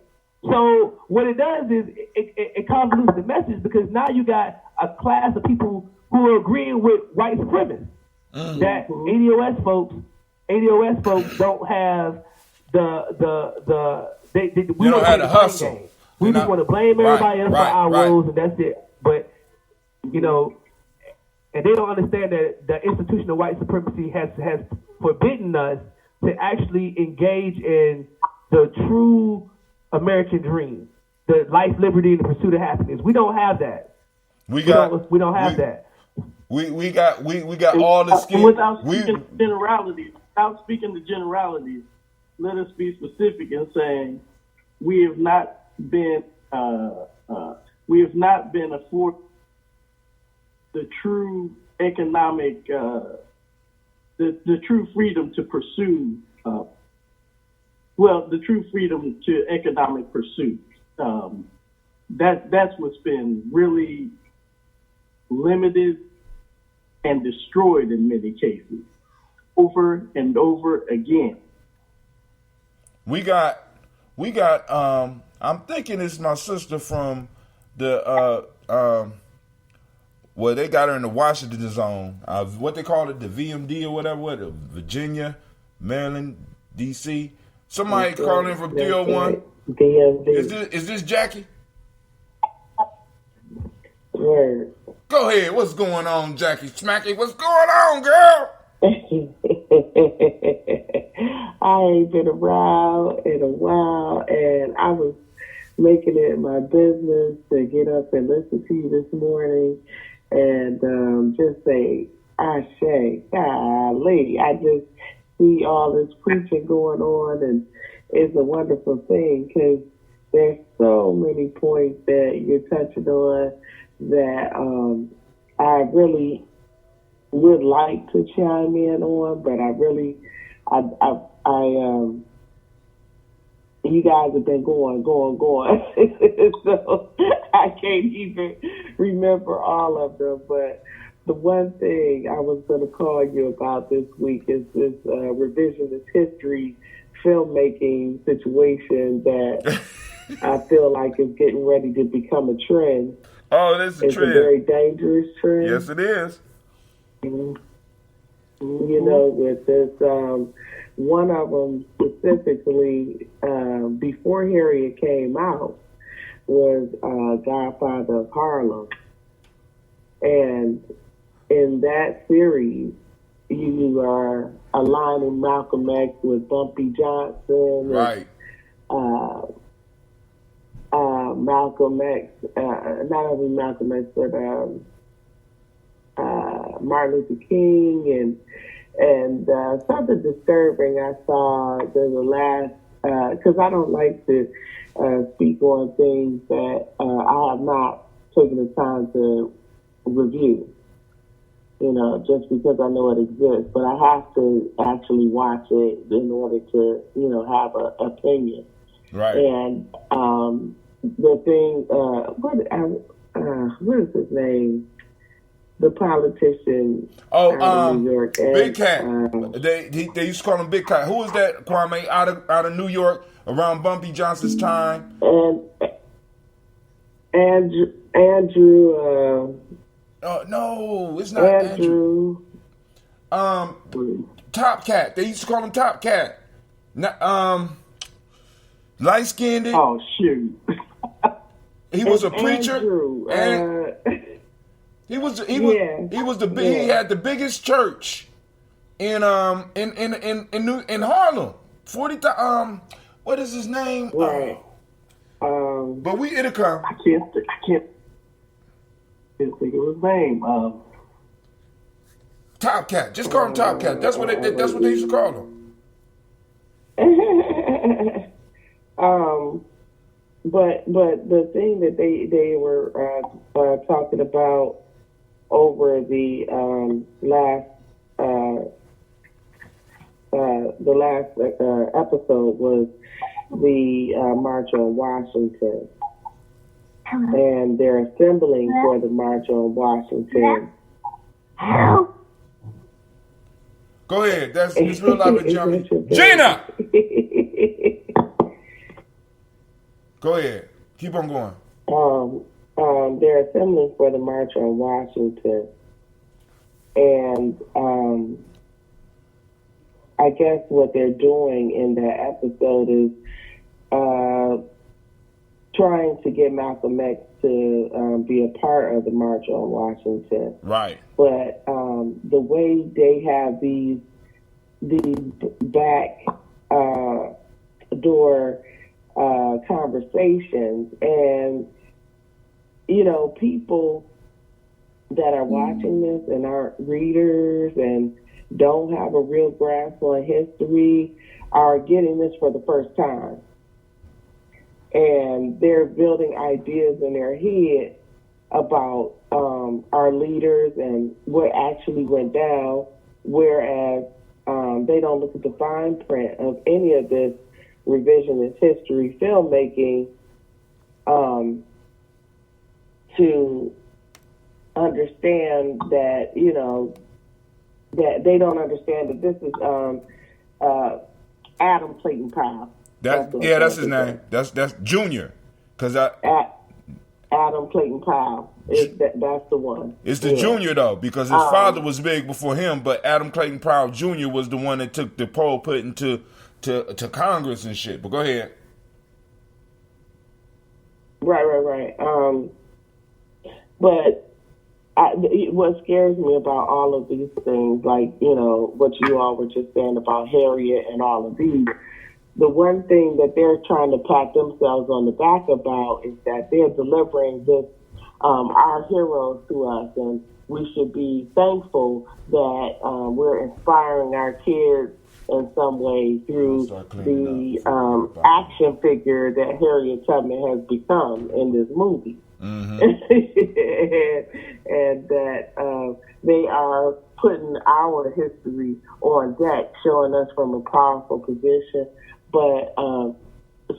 So what it does is it convolutes the message because now you got a class of people who are agreeing with white supremacists. That ADOS folks don't have we don't have the hustle. Game. We just want to blame everybody else for our woes, and that's it. But and they don't understand that the institution of white supremacy has forbidden us to actually engage in the true American dream, the life, liberty, and the pursuit of happiness. We don't have that. We don't have that. We got all the skills. Without speaking to generalities, let us be specific in saying we have not been afforded the true economic, the true freedom to pursue, the true freedom to economic pursuit. That's what's been really limited and destroyed in many cases, over and over again. We got. I'm thinking it's my sister from the well, they got her in the Washington zone. What they call it, the VMD or whatever, Virginia, Maryland, DC. Somebody calling in from 301. VMD. Is this Jackie? Word. Go ahead. What's going on, Jackie Smacky? What's going on, girl? I ain't been around in a while, and I was making it my business to get up and listen to you this morning and just say, Ashe, golly. I just see all this preaching going on, and it's a wonderful thing because there's so many points that you're touching on that I really would like to chime in on, but you guys have been going. So I can't even remember all of them. But the one thing I was going to call you about this week is this revisionist history filmmaking situation that I feel like is getting ready to become a trend. Oh, that's a trend. It's a very dangerous trend. Yes, it is. You know, with this, one of them specifically, before Harriet came out, was Godfather of Harlem. And in that series, you are aligning Malcolm X with Bumpy Johnson. Right. Malcolm X, not only Malcolm X, but Martin Luther King, and something disturbing I saw the last, because I don't like to speak on things that I have not taken the time to review, just because I know it exists, but I have to actually watch it in order to, have an opinion. Right. And the thing, what is his name? The politician out of New York. Big Cat. They used to call him Big Cat. Who was that, Kwame, out of New York around Bumpy Johnson's time? And Andrew. No, it's not Andrew. Top Cat. They used to call him Top Cat. Light skinned. Oh shoot. He was a preacher. Andrew, He had the biggest church in Harlem. 40,000. What is his name? Right. But it'll come. I can't think of his name. Top Cat. Just call him Top Cat. That's what they used to call him. But the thing that they were talking about over the last episode was the March on Washington, and they're assembling for the March on Washington. Go ahead. It's real life with Johnny. Gina! Go ahead. Keep on going. they're assembling for the March on Washington. And I guess what they're doing in that episode is trying to get Malcolm X to be a part of the March on Washington. Right. But the way they have these back door conversations, and people that are watching this and aren't readers and don't have a real grasp on history are getting this for the first time. And they're building ideas in their head about our leaders and what actually went down, whereas they don't look at the fine print of any of this revisionist history filmmaking to understand that, that they don't understand that this is Adam Clayton Powell. That's his name. That's Junior, Adam Clayton Powell. That's the one. It's the Junior though, because his father was big before him, but Adam Clayton Powell Jr. was the one that took the poll put into to Congress and shit. But go ahead. Right. But what scares me about all of these things, like, what you all were just saying about Harriet and all of these, the one thing that they're trying to pat themselves on the back about is that they're delivering this, our heroes to us, and we should be thankful that we're inspiring our kids in some way through the action figure that Harriet Tubman has become in this movie. Mm-hmm. and that they are putting our history on deck, showing us from a powerful position. But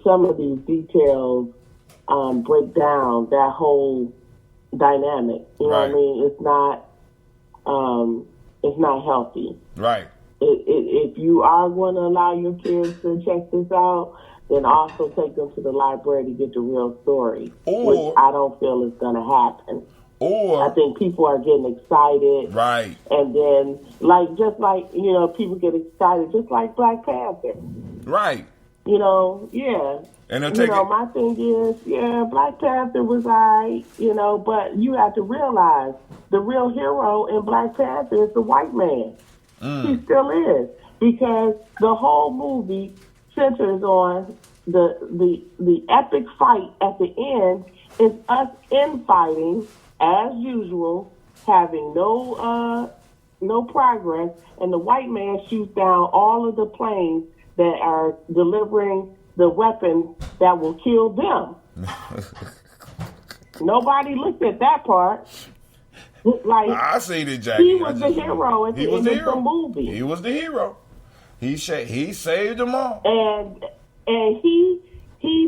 some of these details break down that whole dynamic. You know what I mean? It's not healthy. Right. If you are going to allow your kids to check this out, then also take them to the library to get the real story, which I don't feel is going to happen. Or I think people are getting excited. Right. And then, people get excited, just like Black Panther. Right. Yeah. And they'll take my thing is, Black Panther was but you have to realize the real hero in Black Panther is the white man. He still is, because the whole movie centers on the epic fight at the end is us infighting as usual, having no progress, and the white man shoots down all of the planes that are delivering the weapons that will kill them. Nobody looked at that part. I seen it, Jackie. He was the hero at the end of the movie. He was the hero. He saved them all. And he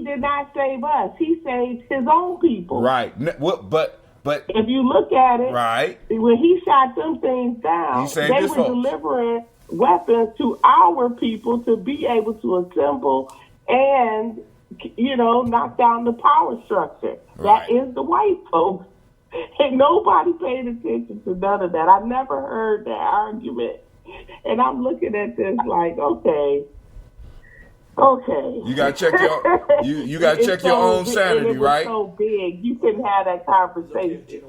did not save us. He saved his own people. Right. But if you look at it, right, when he shot them things down, they were delivering weapons to our people to be able to assemble and, knock down the power structure. Right. That is the white folks. And nobody paid attention to none of that. I never heard that argument. And I'm looking at this like, okay. You gotta check you gotta check your own sanity, it was right? So big, you couldn't have that conversation.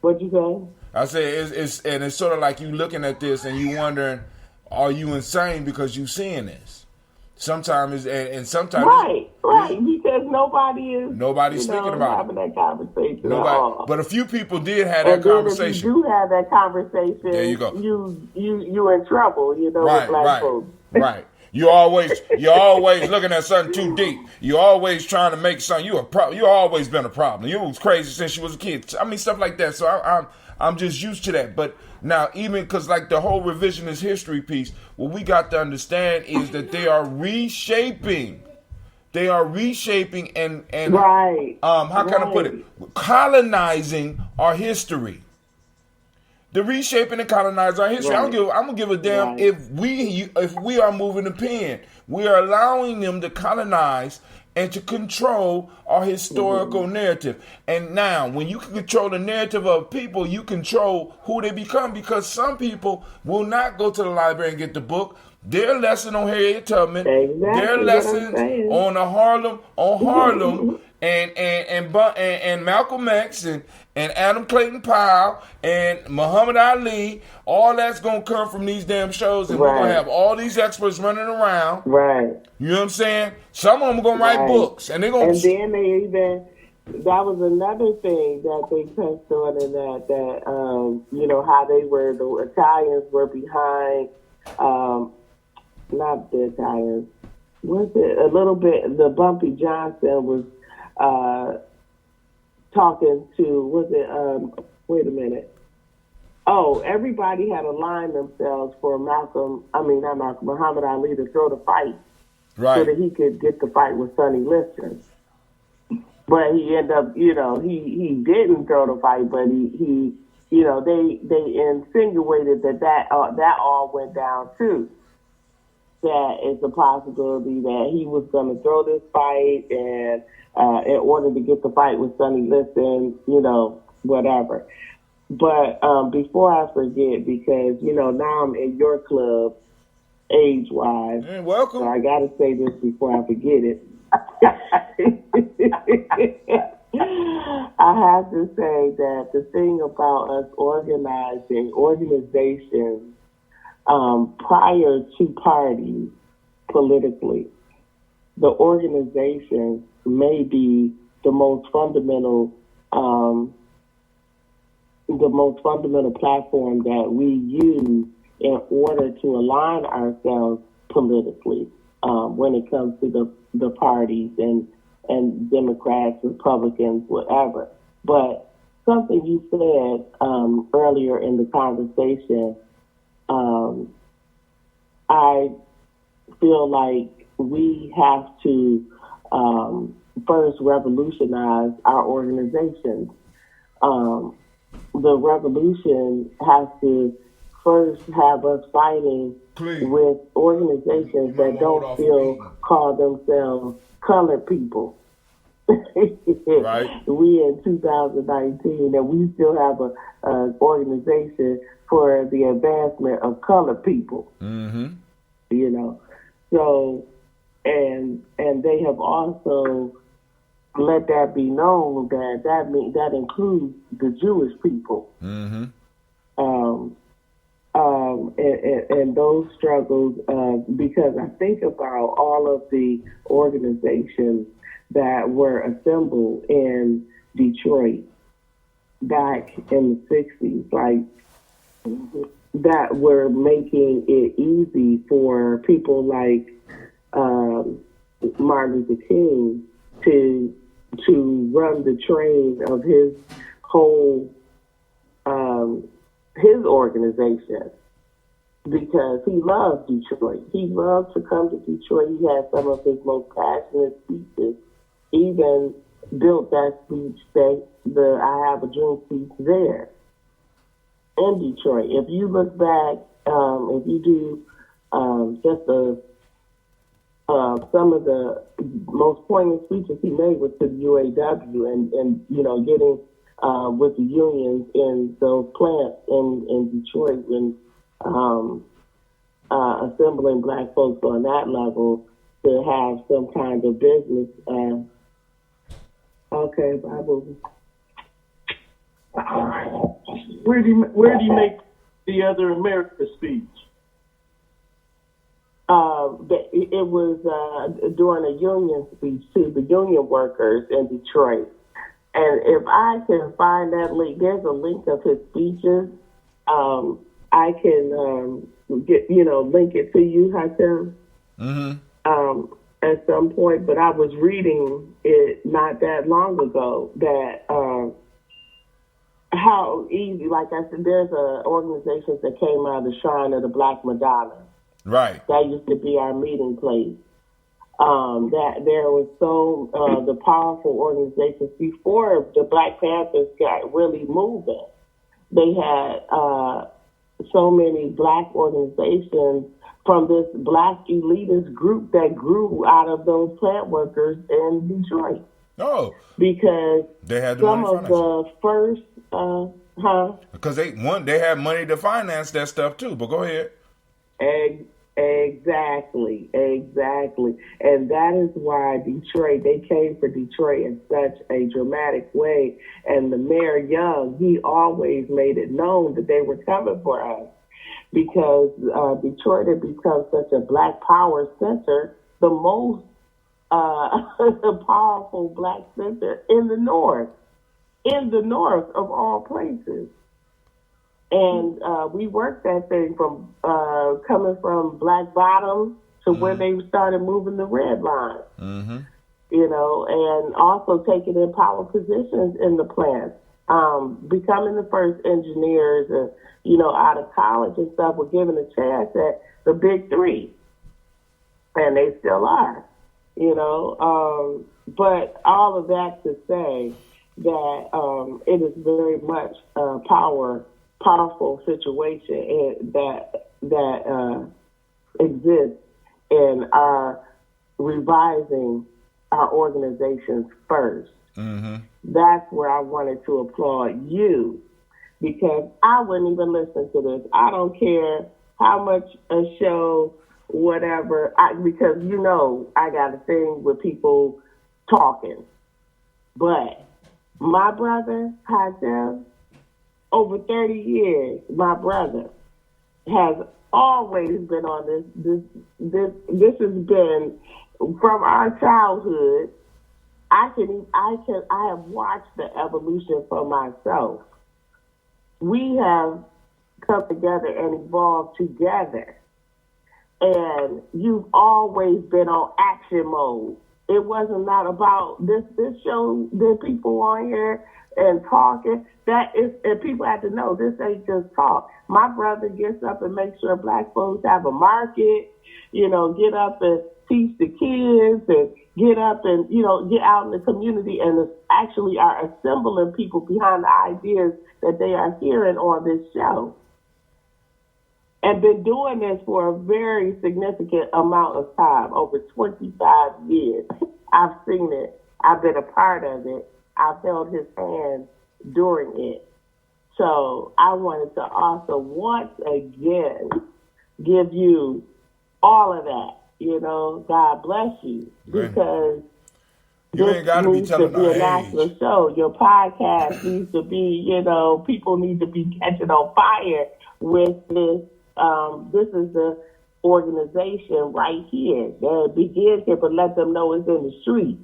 What'd you say? I say it's sort of like you looking at this and you wondering, are you insane because you seeing this? Sometimes sometimes right, because nobody's thinking about having that conversation. Nobody, but a few people did have that conversation. If you do have that conversation, there you go. You in trouble, with black folks. Right. You always looking at something too deep. You always trying to make something. You always been a problem. You was crazy since you was a kid. I mean, stuff like that. So I'm just used to that. But now, even because like the whole revisionist history piece, what we got to understand is that they are reshaping. They are reshaping and right. How can I put it? Colonizing our history. The reshaping and colonizing our history. Right. I'm gonna give a damn if we are moving the pen. We are allowing them to colonize and to control our historical narrative. And now, when you can control the narrative of people, you control who they become, because some people will not go to the library and get the book. Their lesson on Harriet Tubman, their lessons on Harlem, and Malcolm X and Adam Clayton Powell and Muhammad Ali, all that's gonna come from these damn shows, and we're gonna have all these experts running around. Right. You know what I'm saying? Some of them are gonna write books, and they're gonna. And then they even. That was another thing that they touched on, in that you know, how the Italians were behind. Not the Italians. Was it a little bit? The Bumpy Johnson was talking to. Was it? Wait a minute. Oh, everybody had aligned themselves for Muhammad Ali to throw the fight, so that he could get the fight with Sonny Liston. But he ended up, you know, he didn't throw the fight, but he you know, they insinuated that all went down too. That it's a possibility that he was going to throw this fight, and in order to get the fight with Sonny Liston, you know, whatever. But before I forget, because, you know, now I'm in your club, age-wise. Welcome. So I got to say this before I forget it. I have to say that the thing about us organizations prior to parties politically, the organization may be the most fundamental platform that we use in order to align ourselves politically when it comes to the parties and Democrats, Republicans, whatever. But something you said earlier in the conversation, I feel like we have to first revolutionize our organizations. The revolution has to first have us fighting with organizations that don't call themselves colored people. Right. We in 2019, and we still have an organization for the advancement of colored people. Mm-hmm. You know, so and they have also let that be known that includes the Jewish people. Mm-hmm. And those struggles, because I think about all of the organizations that were assembled in Detroit back in the 60s, like that were making it easy for people like Martin Luther King to run the train of his whole his organization, because he loved Detroit. He loved to come to Detroit. He had some of his most passionate speeches. Even built that speech, the I Have a Dream speech there in Detroit. If you look back, if you do just some of the most poignant speeches he made was to the UAW and you know, getting with the unions in those plants in Detroit and assembling black folks on that level to have some kind of business. Okay, Bible. Where do you make the other America speech? It was during a union speech to the union workers in Detroit. And if I can find that link, there's a link of his speeches. I can link it to you, Hashem, at some point. But I was reading it not that long ago that how easy, like I said, there's organizations that came out of the Shrine of the Black Madonna. Right. That used to be our meeting place. That there was the powerful organizations before the Black Panthers got really moving. They had so many black organizations from this black elitist group that grew out of those plant workers in Detroit. Oh, because they had the some money of the first, because they had money to finance that stuff too. But go ahead. Exactly. And that is why they came for Detroit in such a dramatic way. And the Mayor Young, he always made it known that they were coming for us because Detroit had become such a black power center, the most powerful black center in the North of all places. And we worked that thing from coming from Black Bottom to when they started moving the red line, and also taking in power positions in the plant, becoming the first engineers, out of college and stuff, were given a chance at the big three, and they still are, But all of that to say that it is very much powerful situation that exists in our revising our organizations first. That's where I wanted to applaud you, because I wouldn't even listen to this. I don't care how much a show, whatever, because I got a thing with people talking. But my brother, Hajem, over 30 years, my brother has always been on this has been from our childhood. I have watched the evolution for myself. We have come together and evolved together. And you've always been on action mode. It wasn't not about this show, the people on here and talking. And people have to know this ain't just talk. My brother gets up and makes sure black folks have a market, get up and teach the kids and get up and, get out in the community and actually are assembling people behind the ideas that they are hearing on this show. And been doing this for a very significant amount of time, over 25 years. I've seen it. I've been a part of it. I've held his hand during it. So I wanted to also once again give you all of that. God bless you, because you ain't got to be telling our a national age. show. Your podcast needs to be, people need to be catching on fire with this. This is the organization right here that begins here, but let them know it's in the street.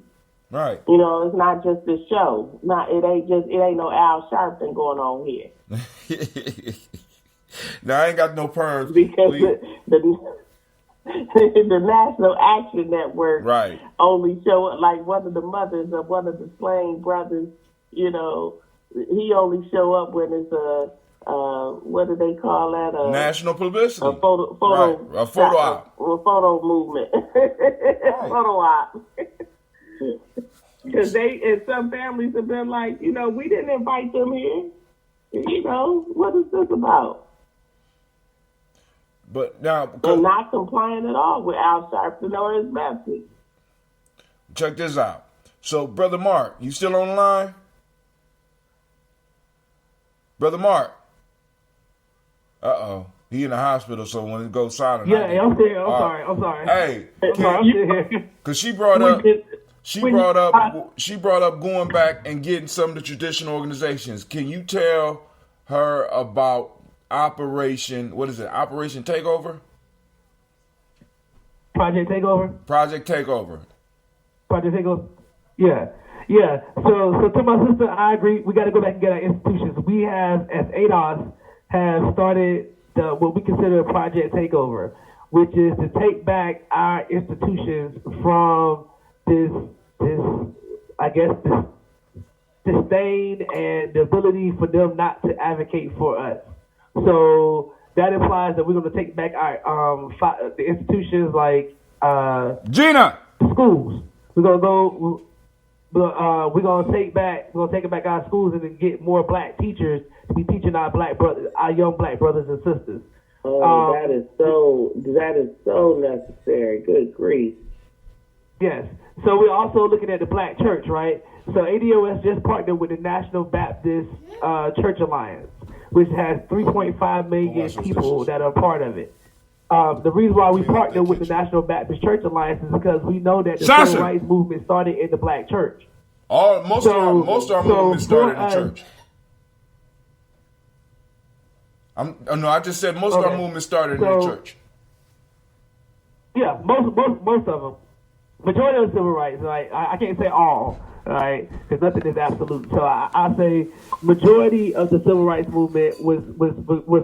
Right. It's not just this show. It ain't no Al Sharpton going on here. Now I ain't got no perms. Because the National Action Network only show up, like one of the mothers of one of the slain brothers, he only show up when it's what do they call that? National publicity. A photo A photo op. A photo movement. Photo op. Because and some families have been like, we didn't invite them here. What is this about? But now, and not complying at all with Al Sharpton or his message. Check this out. So, Brother Mark, you still on the line? Brother Mark. Uh-oh. He in the hospital, so when it goes silent. Yeah, I'm there. I'm sorry. Hey, because she brought up going back and getting some of the traditional organizations. Can you tell her about Operation Takeover? Project Takeover. Yeah. So to my sister, I agree. We got to go back and get our institutions. We have, as ADOS, have started what we consider a Project Takeover, which is to take back our institutions from this disdain and the ability for them not to advocate for us. So that implies that we're going to take back our the institutions like Gina schools. We're gonna go. We're gonna take back our schools and then get more black teachers to be teaching our young black brothers and sisters. Oh, that is so necessary. Good grief. Yes. So we're also looking at the black church, right? So ADOS just partnered with the National Baptist Church Alliance, which has 3.5 million people that are part of it. The reason why we partner with the National Baptist Church Alliance is because we know that the civil rights movement started in the black church. Most of our movement started in church. I just said most of our movement started in the church. Yeah, most of them. Majority of the civil rights, right? I can't say all, right? Because nothing is absolute. So I say majority of the civil rights movement was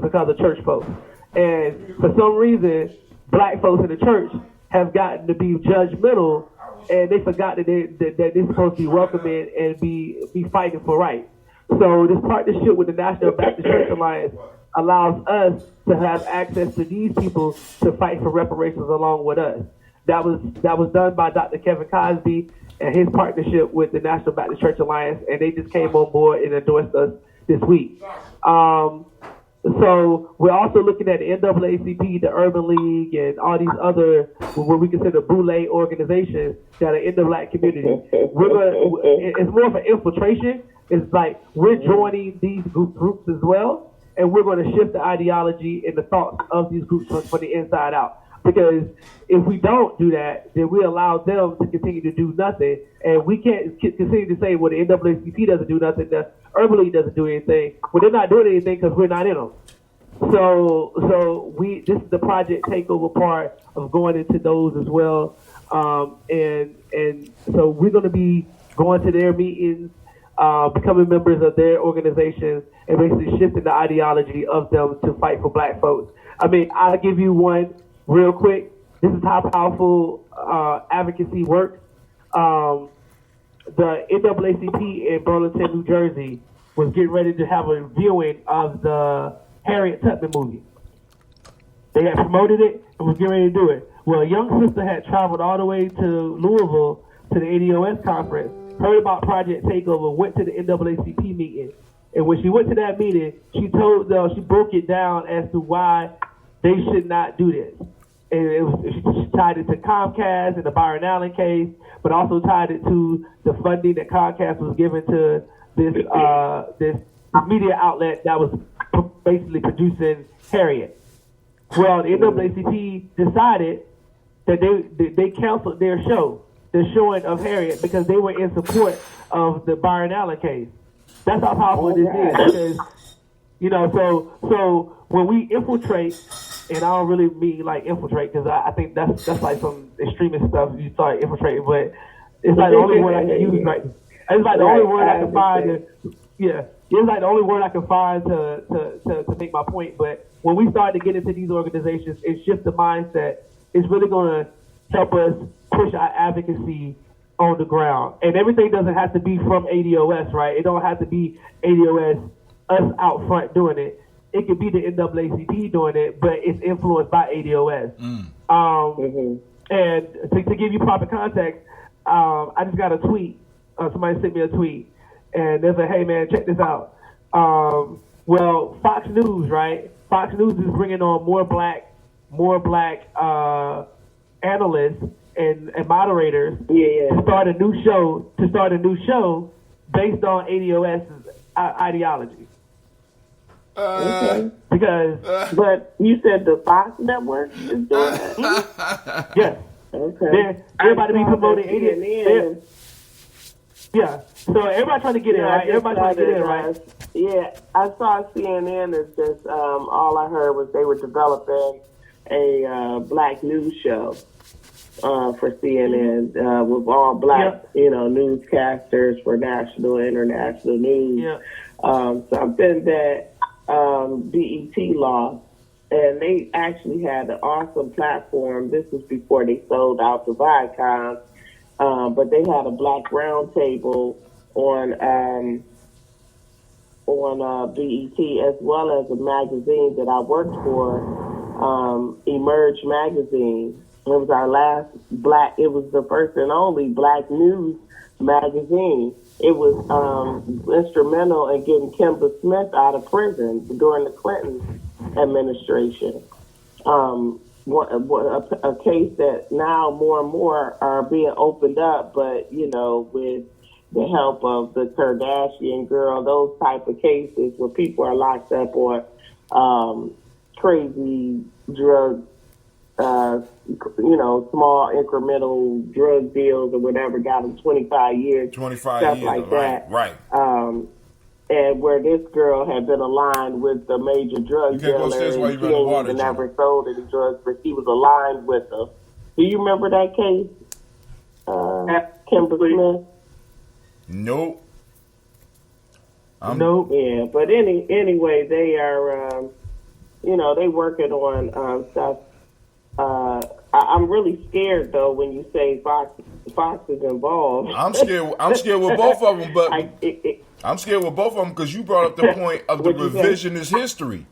because of church folks. And for some reason, black folks in the church have gotten to be judgmental, and they forgot that they're supposed to be welcoming and be fighting for rights. So this partnership with the National Baptist Church Alliance allows us to have access to these people to fight for reparations along with us. That was done by Dr. Kevin Cosby and his partnership with the National Baptist Church Alliance, and they just came on board and endorsed us this week. So we're also looking at the NAACP, the Urban League, and all these other what we consider boule organizations that are in the black community. It's more of an infiltration. It's like we're joining these groups as well, and we're going to shift the ideology and the thoughts of these groups from the inside out. Because if we don't do that, then we allow them to continue to do nothing, and we can't continue to say, well, the NAACP doesn't do nothing, the Urban League doesn't do anything. Well, they're not doing anything because we're not in them. So this is the project takeover part of going into those as well, and so we're going to be going to their meetings, becoming members of their organizations, and basically shifting the ideology of them to fight for black folks. I mean, I'll give you one real quick. This is how powerful advocacy works. The NAACP in Burlington, New Jersey, was getting ready to have a viewing of the Harriet Tubman movie. They had promoted it and was getting ready to do it. Well, a young sister had traveled all the way to Louisville to the ADOS conference, heard about Project Takeover, went to the NAACP meeting. And when she went to that meeting, she broke it down as to why they should not do this. And she tied it to Comcast and the Byron Allen case, but also tied it to the funding that Comcast was given to this media outlet that was basically producing Harriet. Well, the NAACP decided that they canceled their show, the showing of Harriet, because they were in support of the Byron Allen case. That's how powerful this is. Because, so when we infiltrate, and I don't really mean like infiltrate, because I think that's like some extremist stuff you start infiltrating, but it's like the only word I can use right. It's like the only word I can find. It's like the only word I can find to make my point. But when we start to get into these organizations and shift the mindset, it's really going to help us push our advocacy on the ground. And everything doesn't have to be from ADOS, right? It don't have to be ADOS, us out front doing it. It could be the NAACP doing it, but it's influenced by ADOS. And to give you proper context, I just got a tweet. Somebody sent me a tweet, and they're like, "Hey man, check this out." Well, Fox News, right? Fox News is bringing on more black analysts and moderators to start a new show based on ADOS's ideology. But you said the Fox Network is doing that? Yes. Okay. Everybody be promoting ADOS. Yeah. So everybody trying to get in, right? Everybody trying to get in, right? Yeah, I saw CNN. It's just all I heard was they were developing a black news show for CNN with all black, newscasters for national and international news. Yeah. Something that BET lost, and they actually had an awesome platform. This was before they sold out to Viacom, but they had a black roundtable on BET, as well as a magazine that I worked for, Emerge magazine. It was our last black. It was the first and only black news magazine. It was instrumental in getting Kuumba Smith out of prison during the Clinton administration. A case that now more and more are being opened up, but with the help of the Kardashian girl, those type of cases where people are locked up on crazy drug, small incremental drug deals or whatever, got them 25 years, 25 stuff years, like that. Right. And where this girl had been aligned with the major drug dealer, and she ain't even never sold any drugs, but she was aligned with them. Do you remember that case, Kimber Smith? Nope. Nope. Yeah, but anyway, they are, they working on stuff. I'm really scared though when you say Fox is involved. I'm scared with both of them, but I'm scared with both of them because you brought up the point of the revisionist history.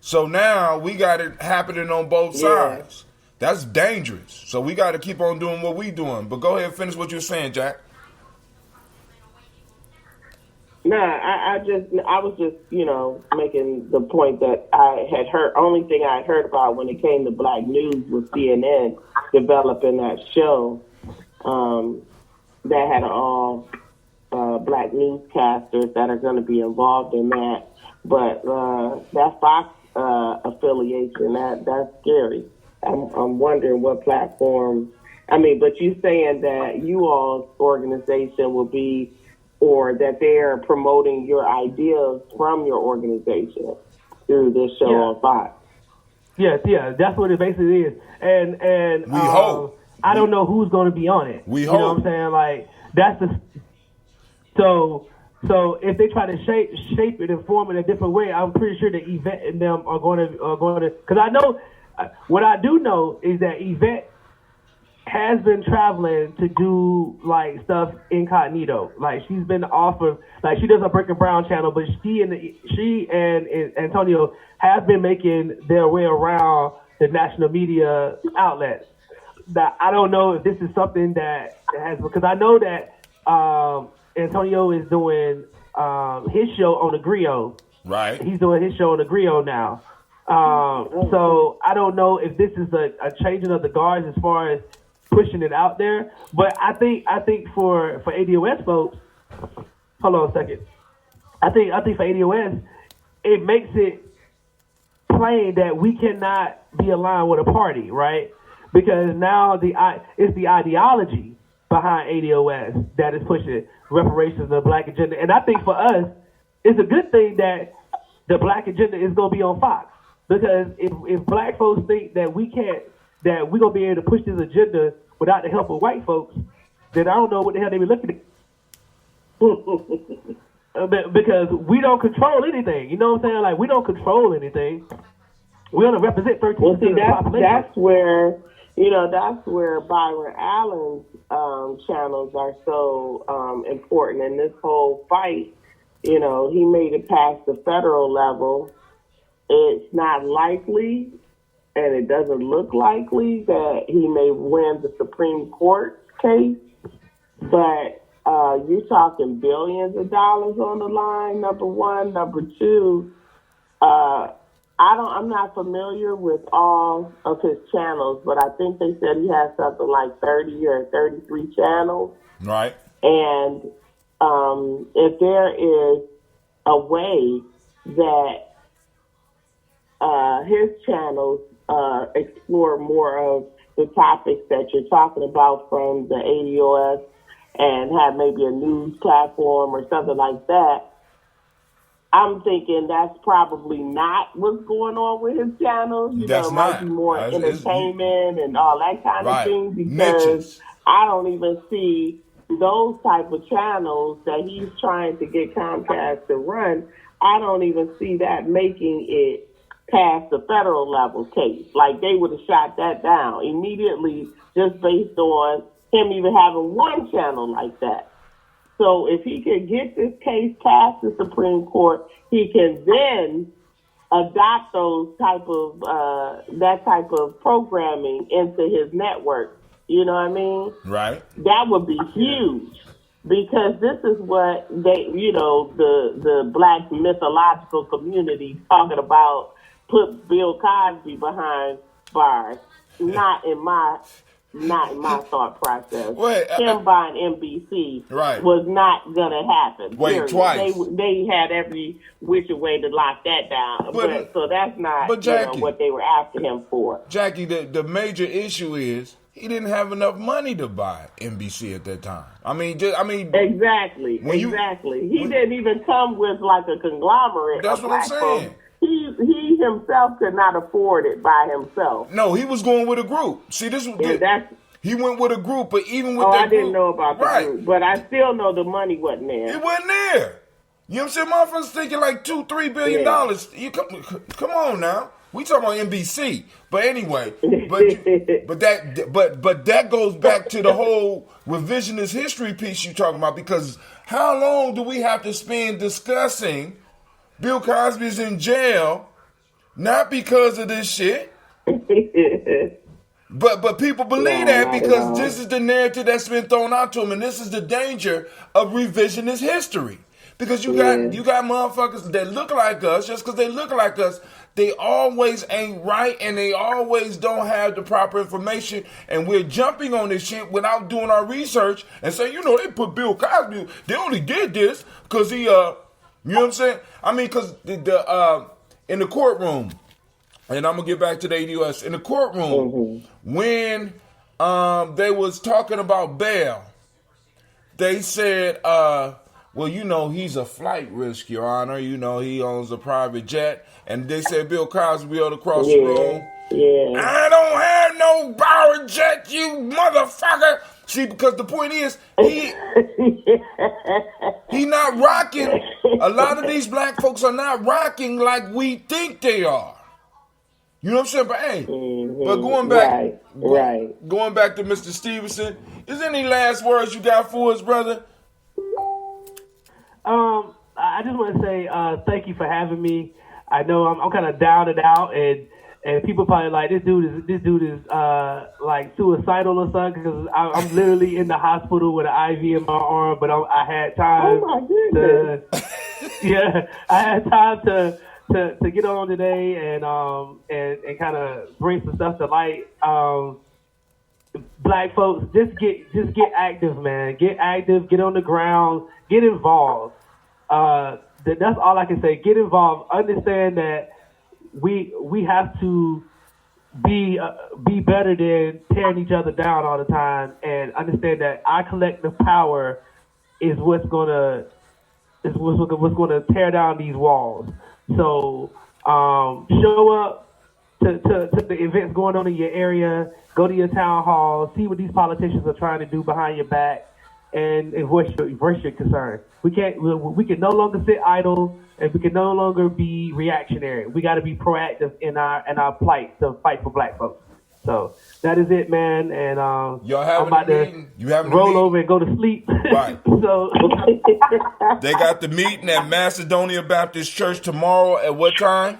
So now we got it happening on both sides. That's dangerous. So we got to keep on doing what we doing. But go ahead and finish what you're saying, Jack. Nah, I was just, making the point that I had heard. Only thing I had heard about when it came to Black News was CNN developing that show that had all Black newscasters that are going to be involved in that. But that Fox affiliation, that's scary. I'm wondering what platform. But you saying that you all's organization will be, or that they're promoting your ideas from your organization through this show on Fox. Yes, that's what it basically is. And we hope. I don't know who's going to be on it. We hope. You know what I'm saying? Like that's the so if they try to shape it and form it a different way, I'm pretty sure that Yvette and them are going to because I know what I do know is that Yvette has been traveling to do like stuff incognito. Like she's been off of, like she does a Brick and Brown channel, but she and Antonio have been making their way around the national media outlets. That I don't know if this is something that has, because I know that Antonio is doing his show on the Griot. Right. He's doing his show on the Griot now. So I don't know if this is a changing of the guards as far as pushing it out there, but I think for ADOS folks, hold on a second. I think for ADOS, it makes it plain that we cannot be aligned with a party, right? Because now it's the ideology behind ADOS that is pushing reparations and the Black agenda, and I think for us, it's a good thing that the Black agenda is going to be on Fox, because if Black folks think that we're gonna be able to push this agenda without the help of white folks, then I don't know what the hell they be looking at. Because we don't control anything. You know what I'm saying? Like, we don't control anything. We only represent 13% of the population. That's where Byron Allen's channels are so important in this whole fight. He made it past the federal level. It's not likely, and it doesn't look likely that he may win the Supreme Court case, but you're talking billions of dollars on the line, number one. Number two, I'm not familiar with all of his channels, but I think they said he has something like 30 or 33 channels. Right. And if there is a way that his channels explore more of the topics that you're talking about from the ADOS and have maybe a news platform or something like that, I'm thinking that's probably not what's going on with his channels. That's it might be more entertainment and all that kind of thing, because I don't even see those type of channels that he's trying to get Comcast to run. I don't even see that making it past the federal level case. Like, they would have shot that down immediately just based on him even having one channel like that. So if he could get this case past the Supreme Court, he can then adopt those type of that type of programming into his network. You know what I mean? Right. That would be huge, because this is what they, the Black mythological community talking about. Put Bill Cosby behind bars. Not in my thought process. Wait, Him buying NBC right. was not gonna happen. Wait, period. twice. They had every which way to lock that down. But so that's not Jackie, what they were after him for. Jackie, the major issue is he didn't have enough money to buy NBC at that time. Exactly. He didn't even come with like a conglomerate. That's what I'm saying. Folks. He himself could not afford it by himself. No, he was going with a group. See, he went with a group, but even with that I didn't know about the group, but I still know the money wasn't there. It wasn't there. You know what I'm saying? Motherfuckers thinking like $2-3 billion. Yeah. You come on now. We talking about NBC, but anyway, but that goes back to the whole revisionist history piece you talking about, because how long do we have to spend discussing Bill Cosby's in jail, not because of this shit, but people believe that because this is the narrative that's been thrown out to them, and this is the danger of revisionist history. Because you got motherfuckers that look like us, just because they look like us, they always ain't right, and they always don't have the proper information, and we're jumping on this shit without doing our research and saying, they put Bill Cosby, they only did this because he, you know what I'm saying? I mean, because in the courtroom, and I'm going to get back to the ADUS, in the courtroom, when they was talking about bail, they said, he's a flight risk, Your Honor. He owns a private jet. And they said Bill Cosby on across the room. Yeah. I don't have no power jet, you motherfucker. See, because the point is, he not rocking. A lot of these black folks are not rocking like we think they are. You know what I'm saying? But hey, but going back, going back to Mr. Stevenson, is there any last words you got for us, brother? I just want to say thank you for having me. I know I'm kind of down and out, and people probably like this dude is like suicidal or something, because I'm literally in the hospital with an IV in my arm, but I had time. Oh my goodness! I had time to get on today and kind of bring some stuff to light. Black folks, just get active, man. Get active. Get on the ground. Get involved. That's all I can say. Get involved. Understand that we have to be better than tearing each other down all the time, and understand that our collective power is what's gonna tear down these walls. So show up to the events going on in your area. Go to your town hall. See what these politicians are trying to do behind your back, and voice your concern. We can no longer sit idle, and we can no longer be reactionary. We got to be proactive in our plight to fight for black folks. So that is it, man. And y'all having I'm about to roll over and go to sleep. Right. So they got the meeting at Macedonia Baptist Church tomorrow at what time?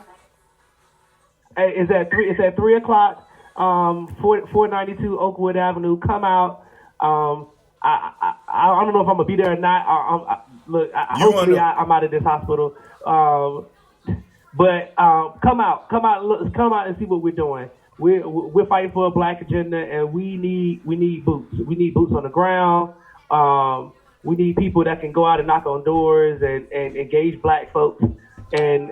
It's at 3 o'clock. 492 Oakwood Avenue. Come out. I don't know if I'm gonna be there or not. Hopefully I'm out of this hospital. But come out and see what we're doing. We're fighting for a black agenda, and we need boots. We need boots on the ground. We need people that can go out and knock on doors and engage black folks, and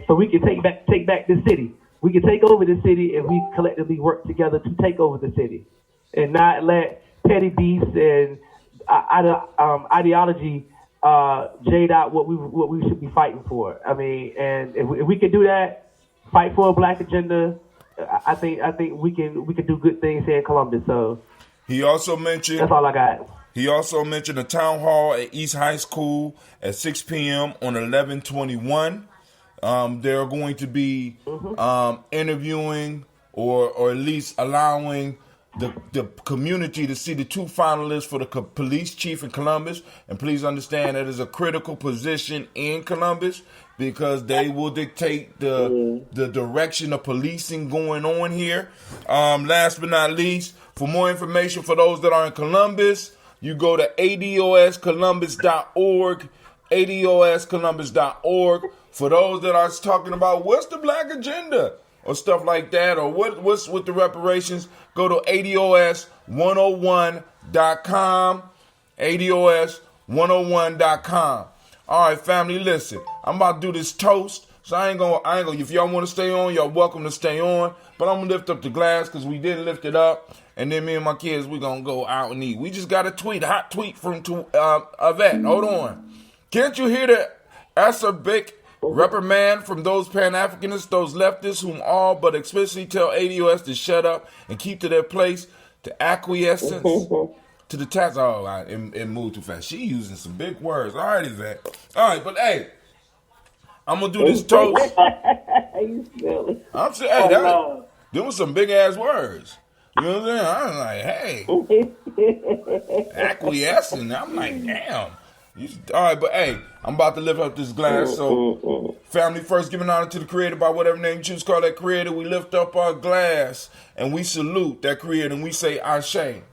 so we can take back this city. We can take over the city, and we collectively work together to take over the city, and not let petty beasts and ideology jade out what we should be fighting for. I mean, and if we can do that, fight for a black agenda, I think we can do good things here in Columbus. So he also mentioned that's all I got. He also mentioned a town hall at East High School at 6 p.m. on 11/21. They're going to be interviewing or at least allowing the community to see the two finalists for the police chief in Columbus. And please understand that is a critical position in Columbus. because they will dictate the direction of policing going on here. Last but not least, for more information for those that are in Columbus, you go to adoscolumbus.org, adoscolumbus.org. For those that are talking about what's the black agenda or stuff like that, or what's with the reparations, go to ados101.com, ados101.com. All right, family, listen. I'm about to do this toast, so I ain't gonna. If y'all want to stay on, y'all welcome to stay on. But I'm gonna lift up the glass because we didn't lift it up, and then me and my kids, we gonna go out and eat. We just got a hot tweet from Yvette. Hold on. Can't you hear the acerbic reprimand from those Pan-Africanists, those leftists, whom all but explicitly tell ADOS to shut up and keep to their place, to acquiescence? To the tax, it moved too fast. She using some big words. All right, Yvette. All right, but hey, I'm gonna do this toast. You silly. I'm saying, hey, there was some big ass words. You know what I'm saying? I'm like, hey, acquiescing. I'm like, damn. All right, but hey, I'm about to lift up this glass. So, family first, giving honor to the Creator by whatever name you choose to call that Creator. We lift up our glass and we salute that Creator and we say Ashe.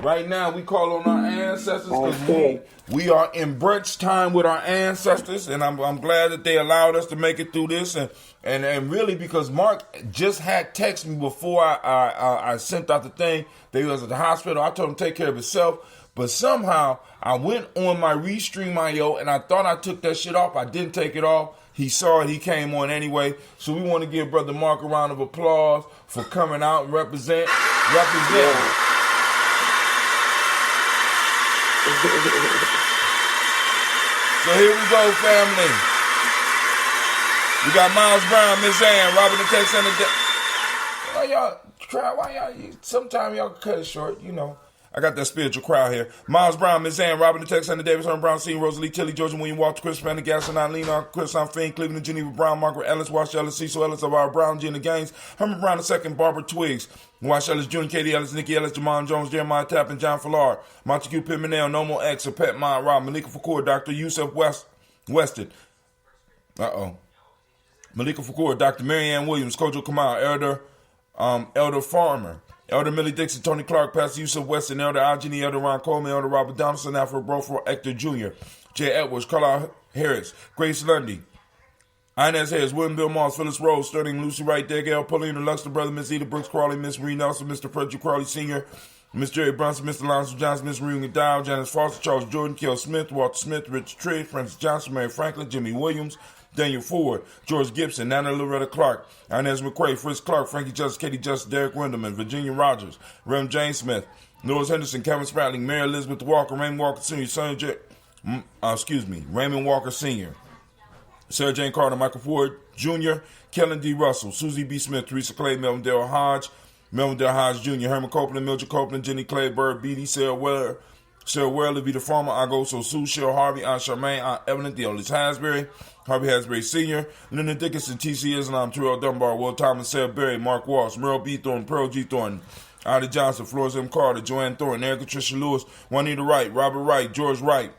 Right now, we call on our ancestors because we are in brunch time with our ancestors, and I'm glad that they allowed us to make it through this, and really because Mark just had texted me before I sent out the thing. They was at the hospital. I told him to take care of himself, but somehow I went on my Restream.io and I thought I took that shit off. I didn't take it off. He saw it. He came on anyway. So we want to give Brother Mark a round of applause for coming out and representing. So here we go, family. We got Miles Brown, Miss Ann, Robert the Tex and the Why y'all try? Why y'all? Sometimes y'all cut it short, you know. I got that spiritual crowd here. Miles Brown, Miss Ann, Robert the Tex and the Davis, Herman Brown, Senior, Rosalie, Tilly, Georgia, William Walter, Chris Panda, Gaston, Lena, Chris Finn, Cleveland, Geneva Brown, Margaret Ellis, Wash Ellis, Cecil Ellis of our Brown, Gina Gaines, Herman Brown II, Barbara Twiggs, Wash Ellis Jr., Katie Ellis, Nikki Ellis, Jamon Jones, Jeremiah Tappan, John Fallard, Montague Pimenel, Nomo X, a Pet Mind, Rob, Malika Fakour, Dr. Yusuf Weston. Malika Fakour, Dr. Marianne Williams, Kojo Kamal, Elder Farmer, Elder Millie Dixon, Tony Clark, Pastor Yusuf Weston, Elder Algeny, Elder Ron Coleman, Elder Robert Donaldson, Alfred Brofor, Hector Jr., Jay Edwards, Carlisle Harris, Grace Lundy, Inez Harris, William Bill Moss, Phyllis Rose, Sterling, Lucy Wright, Degale, Paulina Luxton, Brother Miss Eda Brooks Crawley, Miss Marie Nelson, Mr. Frederick Crawley Sr., Miss Jerry Brunson, Mr. Lonzo Johnson, Miss Marie McDowell, Janice Foster, Charles Jordan, Kel Smith, Walter Smith, Richard Trigg, Francis Johnson, Mary Franklin, Jimmy Williams, Daniel Ford, George Gibson, Nana Loretta Clark, Inez McCrae, Fritz Clark, Frankie Justice, Katie Justice, Derek Wendelman, Virginia Rogers, Rem James Smith, Louis Henderson, Kevin Spratling, Mary Elizabeth Walker, Raymond Walker Sr., Raymond Walker Sr., Sarah Jane Carter, Michael Ford Jr., Kellen D. Russell, Susie B. Smith, Teresa Clay, Melvin Dale Hodge Jr., Herman Copeland, Mildred Copeland, Jenny Clay, Bird Beatty, Sarah Weller, Vita Farmer, Agoso, Sue, Cheryl Harvey, Aunt Charmaine, Aunt Evelyn, Theolis Hasbury, Harvey Hasbury Sr., Linda Dickinson, T.C. Islam, Terrell Dunbar, Will Thomas, Sarah Berry, Mark Walsh, Merle B. Thornton, Pearl G. Thornton, Ida Johnson, Flores M. Carter, Joanne Thornton, Erica Tricia Lewis, Juanita Wright, Robert Wright, George Wright,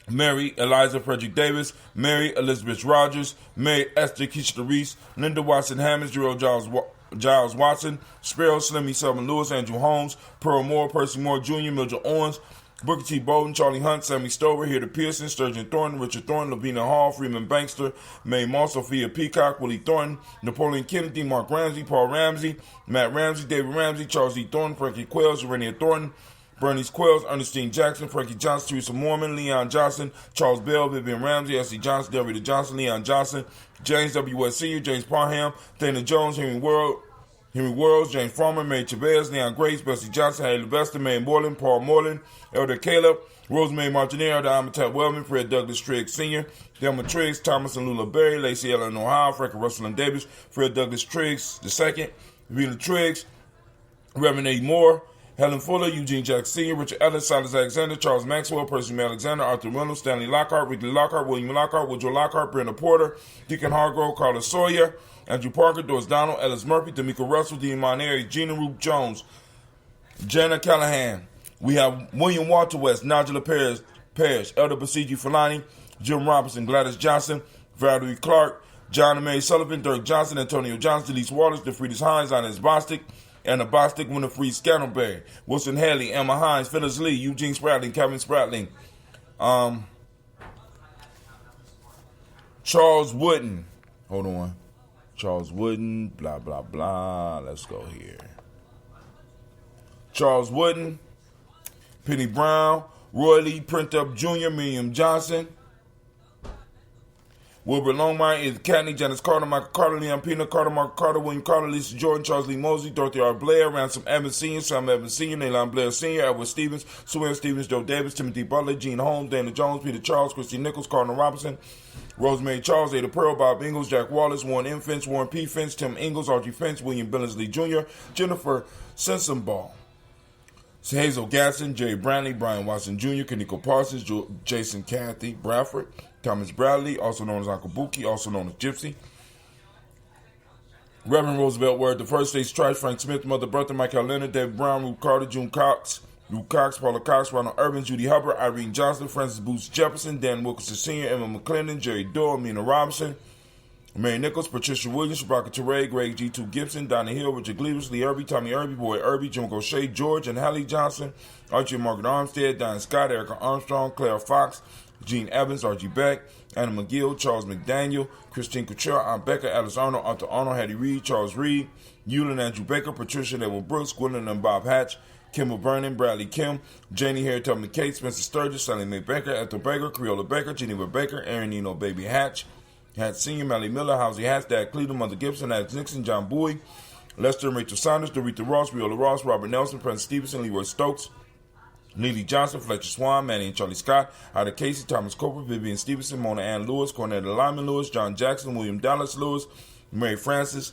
Mary Eliza Frederick Davis, Mary Elizabeth Rogers, Mary Esther Keisha Reese, Linda Watson Hammonds, Gerald Giles Watson, Sparrow Slimmy Sullivan Lewis, Andrew Holmes, Pearl Moore, Percy Moore Jr., Mildred Owens, Booker T. Bowden, Charlie Hunt, Sammy Stover, Hilda Pearson, Sturgeon Thornton, Richard Thornton, Lavina Hall, Freeman Bankster, Mae Moss, Sophia Peacock, Willie Thornton, Napoleon Kennedy, Mark Ramsey, Paul Ramsey, Matt Ramsey, David Ramsey, Charles E. Thornton, Frankie Quells, Urania Thornton, Bernice Quells, Ernestine Jackson, Frankie Johnson, Teresa Mormon, Leon Johnson, Charles Bell, Vivian Ramsey, S.C. Johnson, Delrita Johnson, Leon Johnson, James W. West Sr., James Parham, Dana Jones, Henry Worlds, James Farmer, Mary Chavez, Leon Grace, Bessie Johnson, Haley Levester, May Moreland, Paul Moreland, Elder Caleb, Rosemary Martinez, Elder Amitab Wellman, Fred Douglas Triggs Sr., Delma Triggs, Thomas and Lula Berry, Lacey Ellen Ohio, Frank Russell and Davis, Fred Douglas Triggs II, Vina Triggs, Reverend A. Moore, Helen Fuller, Eugene Jackson Sr., Richard Ellis, Silas Alexander, Charles Maxwell, Percy M. Alexander, Arthur Reynolds, Stanley Lockhart, Ricky Lockhart, William Lockhart, Woodrow Lockhart, Brenda Porter, Deacon Hargrove, Carlos Sawyer, Andrew Parker, Doris Donald, Ellis Murphy, D'Amico Russell, Dean Moneri, Gina Roop Jones, Jana Callahan. We have William Walter West, Nigella Parrish, Elder Basiji Fulani, Jim Robinson, Gladys Johnson, Valerie Clark, John and Mary Sullivan, Dirk Johnson, Antonio Johnson, Delise Waters, DeFriedis Hines, Inez Bostic, Anna Bostic, Winifred Scannelberry, Wilson Haley, Emma Hines, Phyllis Lee, Eugene Spratling, Kevin Spratling, Charles Wooden. Hold on. Charles Wooden, blah, blah, blah. Let's go here. Charles Wooden, Penny Brown, Roy Lee, Print Up Jr., Miriam Johnson, Wilbur Longmire, Edith Catney, Janice Carter, Michael Carter, Leon Pena, Carter, Mark Carter, William Carter, Lisa Jordan, Charles Lee Mosley, Dorothy R. Blair, Ransom Evans Sr., Sam Evans Sr., Naylon Blair Sr., Edward Stevens, Sue Stevens, Joe Davis, Timothy Butler, Gene Holmes, Dana Jones, Peter Charles, Christy Nichols, Cardinal Robinson, Rosemary Charles, Ada Pearl, Bob Ingalls, Jack Wallace, Warren M. Finch, Warren P. Finch, Tim Ingalls, Archie Finch, William Billingsley Jr., Jennifer Sensenbaugh, Hazel Gasson, Jerry Brantley, Brian Watson Jr., Kaniko Parsons, Jason Cathy Bradford, Thomas Bradley, also known as Uncle Buki, also known as Gypsy, Reverend Roosevelt Word, the First State's Trice, Frank Smith, Mother Bertha, Michael Leonard, David Brown, Ruth Carter, June Cox, Ruth Cox, Paula Cox, Ronald Urban, Judy Hubbard, Irene Johnson, Francis Booth Jefferson, Dan Wilkinson Sr., Emma McClendon, Jerry Doyle, Mina Robinson, Mary Nichols, Patricia Williams, Rebecca Teray, Greg G2 Gibson, Donna Hill, Richard Gleavers, Lee Irby, Tommy Irby, Boy Irby, Jim Gaucher, George and Hallie Johnson, Archie and Margaret Armstead, Diane Scott, Erica Armstrong, Claire Fox, Gene Evans, Archie Beck, Anna McGill, Charles McDaniel, Christine Couture, Aunt Becca, Alice Arnold, Arthur Arnold, Hattie Reed, Charles Reed, Eulin Andrew Baker, Patricia Edward Brooks, Gwendolyn and Bob Hatch, Kimball Vernon, Bradley Kim, Janie Harry Tubman Kate, Spencer Sturgis, Sally Mae Baker, Ethel Baker, Creola Baker, Geneva Baker, Aaron Eno Baby Hatch, Hatch Sr., Melly Miller, Housie Hatch, Dad Cleveland, Mother Gibson, Alex Nixon, John Bowie, Lester and Rachel Saunders, Dorita Ross, Viola Ross, Robert Nelson, Prince Stevenson, Leroy Stokes, Neely Johnson, Fletcher Swan, Manny and Charlie Scott, Ida Casey, Thomas Cooper, Vivian Stevenson, Mona Ann Lewis, Cornetta Lyman Lewis, John Jackson, William Dallas Lewis, Mary Francis,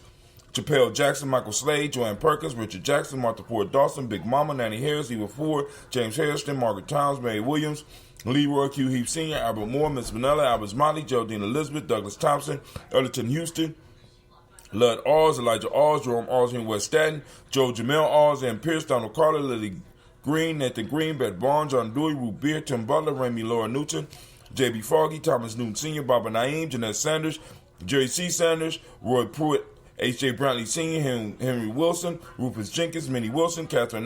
Chappelle Jackson, Michael Slade, Joanne Perkins, Richard Jackson, Martha Ford Dawson, Big Mama, Nanny Harris, Eva Ford, James Hairston, Margaret Towns, Mary Williams, Leroy Q. Heath Sr., Albert Moore, Miss Vanilla, Albert Motley, Geraldine Elizabeth, Douglas Thompson, Ellerton Houston, Lud Oz, Elijah Oz, Jerome Oz, and West Staten, Joe Jamel Oz, and Pierce, Donald Carter, Lily Green, Nathan Green, Beth Barnes, John Dewey, Ruth Beer, Tim Butler, Remy Laura Newton, J.B. Foggy, Thomas Newton Sr., Baba Naeem, Jeanette Sanders, Jerry C. Sanders, Roy Pruitt, H.J. Brantley Sr., Henry Wilson, Rufus Jenkins, Minnie Wilson, Catherine